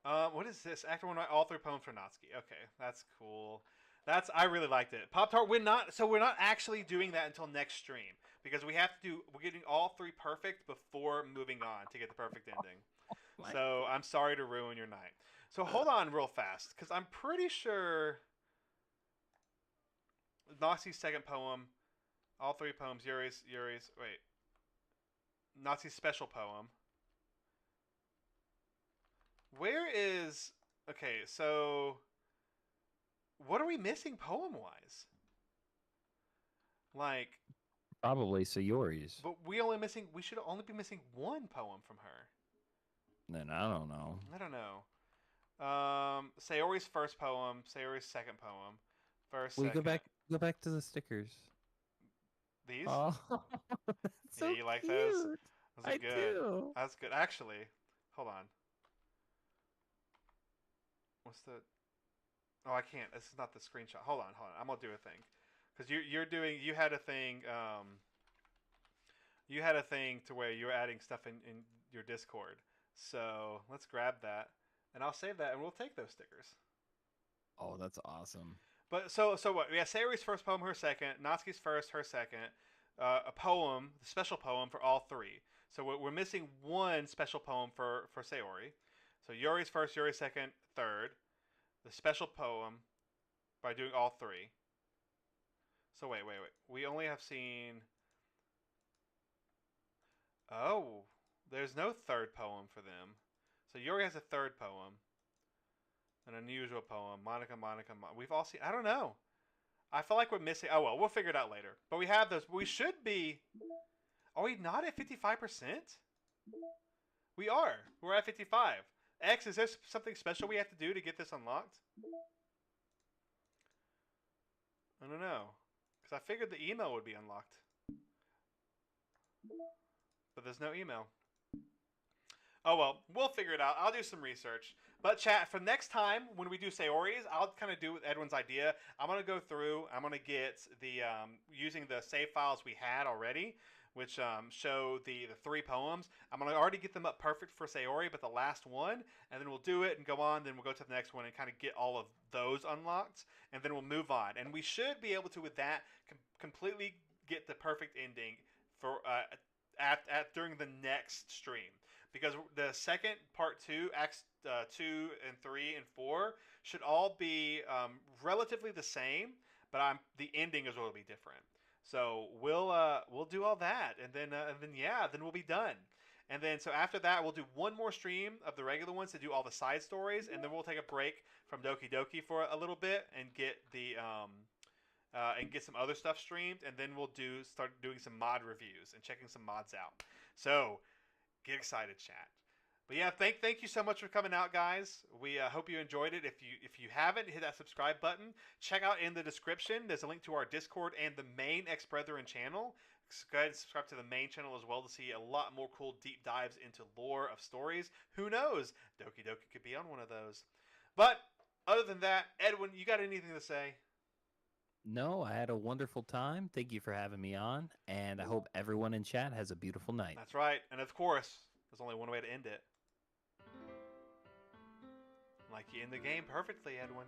What is this? Actor 1, all 3 poems for Natsuki. Okay, that's cool. I really liked it. Pop Tart, we're not actually doing that until next stream because we're getting all 3 perfect before moving on to get the perfect ending. So I'm sorry to ruin your night. So hold on real fast because I'm pretty sure Natsuki's second poem, all 3 poems, Yuri's, wait, Natsuki's special poem. Where is... Okay, so... What are we missing poem-wise? Like... Probably Sayori's. But we should only be missing 1 poem from her. Then I don't know. I don't know. Sayori's first poem, Sayori's second poem. Go back to the stickers. These? Oh, that's so Yeah, you like cute. those? Those are I good. do. That's good. Actually, hold on. What's the... Oh, I can't. This is not the screenshot. Hold on. I'm gonna do a thing, because you had a thing. You had a thing to where you were adding stuff in your Discord. So let's grab that, and I'll save that, and we'll take those stickers. Oh, that's awesome. But so what? We have Sayori's first poem, her second. Natsuki's first, her second. A poem, the special poem for all 3. So we're missing 1 special poem for Sayori. So Yuri's first, Yuri's second, third. The special poem by doing all 3. So wait. We only have seen... Oh, there's no third poem for them. So Yuri has a third poem. An unusual poem. Monica. We've all seen... I don't know. I feel like we're missing... Oh, well, we'll figure it out later. But we have those. We should be... Are we not at 55%? We are. We're at 55. X, is there something special we have to do to get this unlocked? I don't know. Because I figured the email would be unlocked. But there's no email. Oh well, we'll figure it out. I'll do some research. But chat, for next time when we do Sayori's, I'll kind of do with Edwin's idea. I'm going to go through, I'm going to get the, using the save files we had already, which show the 3 poems. I'm going to already get them up perfect for Sayori, but the last one, and then we'll do it and go on, then we'll go to the next one and kind of get all of those unlocked, and then we'll move on. And we should be able to, with that, completely get the perfect ending for during the next stream. because the second part 2, acts 2 and 3 and 4 should all be relatively the same, but the ending is going to be different. So we'll do all that, and then we'll be done. And then so after that, we'll do one more stream of the regular ones to do all the side stories, and then we'll take a break from Doki Doki for a little bit and get the and get some other stuff streamed, and then we'll start doing some mod reviews and checking some mods out. So get excited, chat. But yeah, thank you so much for coming out, guys. We hope you enjoyed it. If you haven't, hit that subscribe button. Check out in the description. There's a link to our Discord and the main Ex Brethren channel. Go ahead and subscribe to the main channel as well to see a lot more cool deep dives into lore of stories. Who knows? Doki Doki could be on one of those. But other than that, Edwin, you got anything to say? No, I had a wonderful time. Thank you for having me on, and I hope everyone in chat has a beautiful night. That's right. And of course, there's only one way to end it. Like you end the game perfectly, Edwin.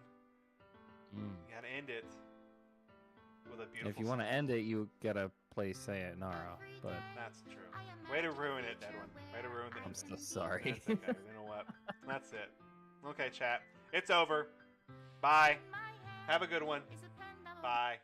You gotta end it with a beautiful. If you want to end it, you gotta play Sayonara. But that's true. Way to ruin it, Edwin. Way to ruin the ending. I'm so sorry. That's okay. You know what? That's it. Okay, chat. It's over. Bye. Have a good one. Bye.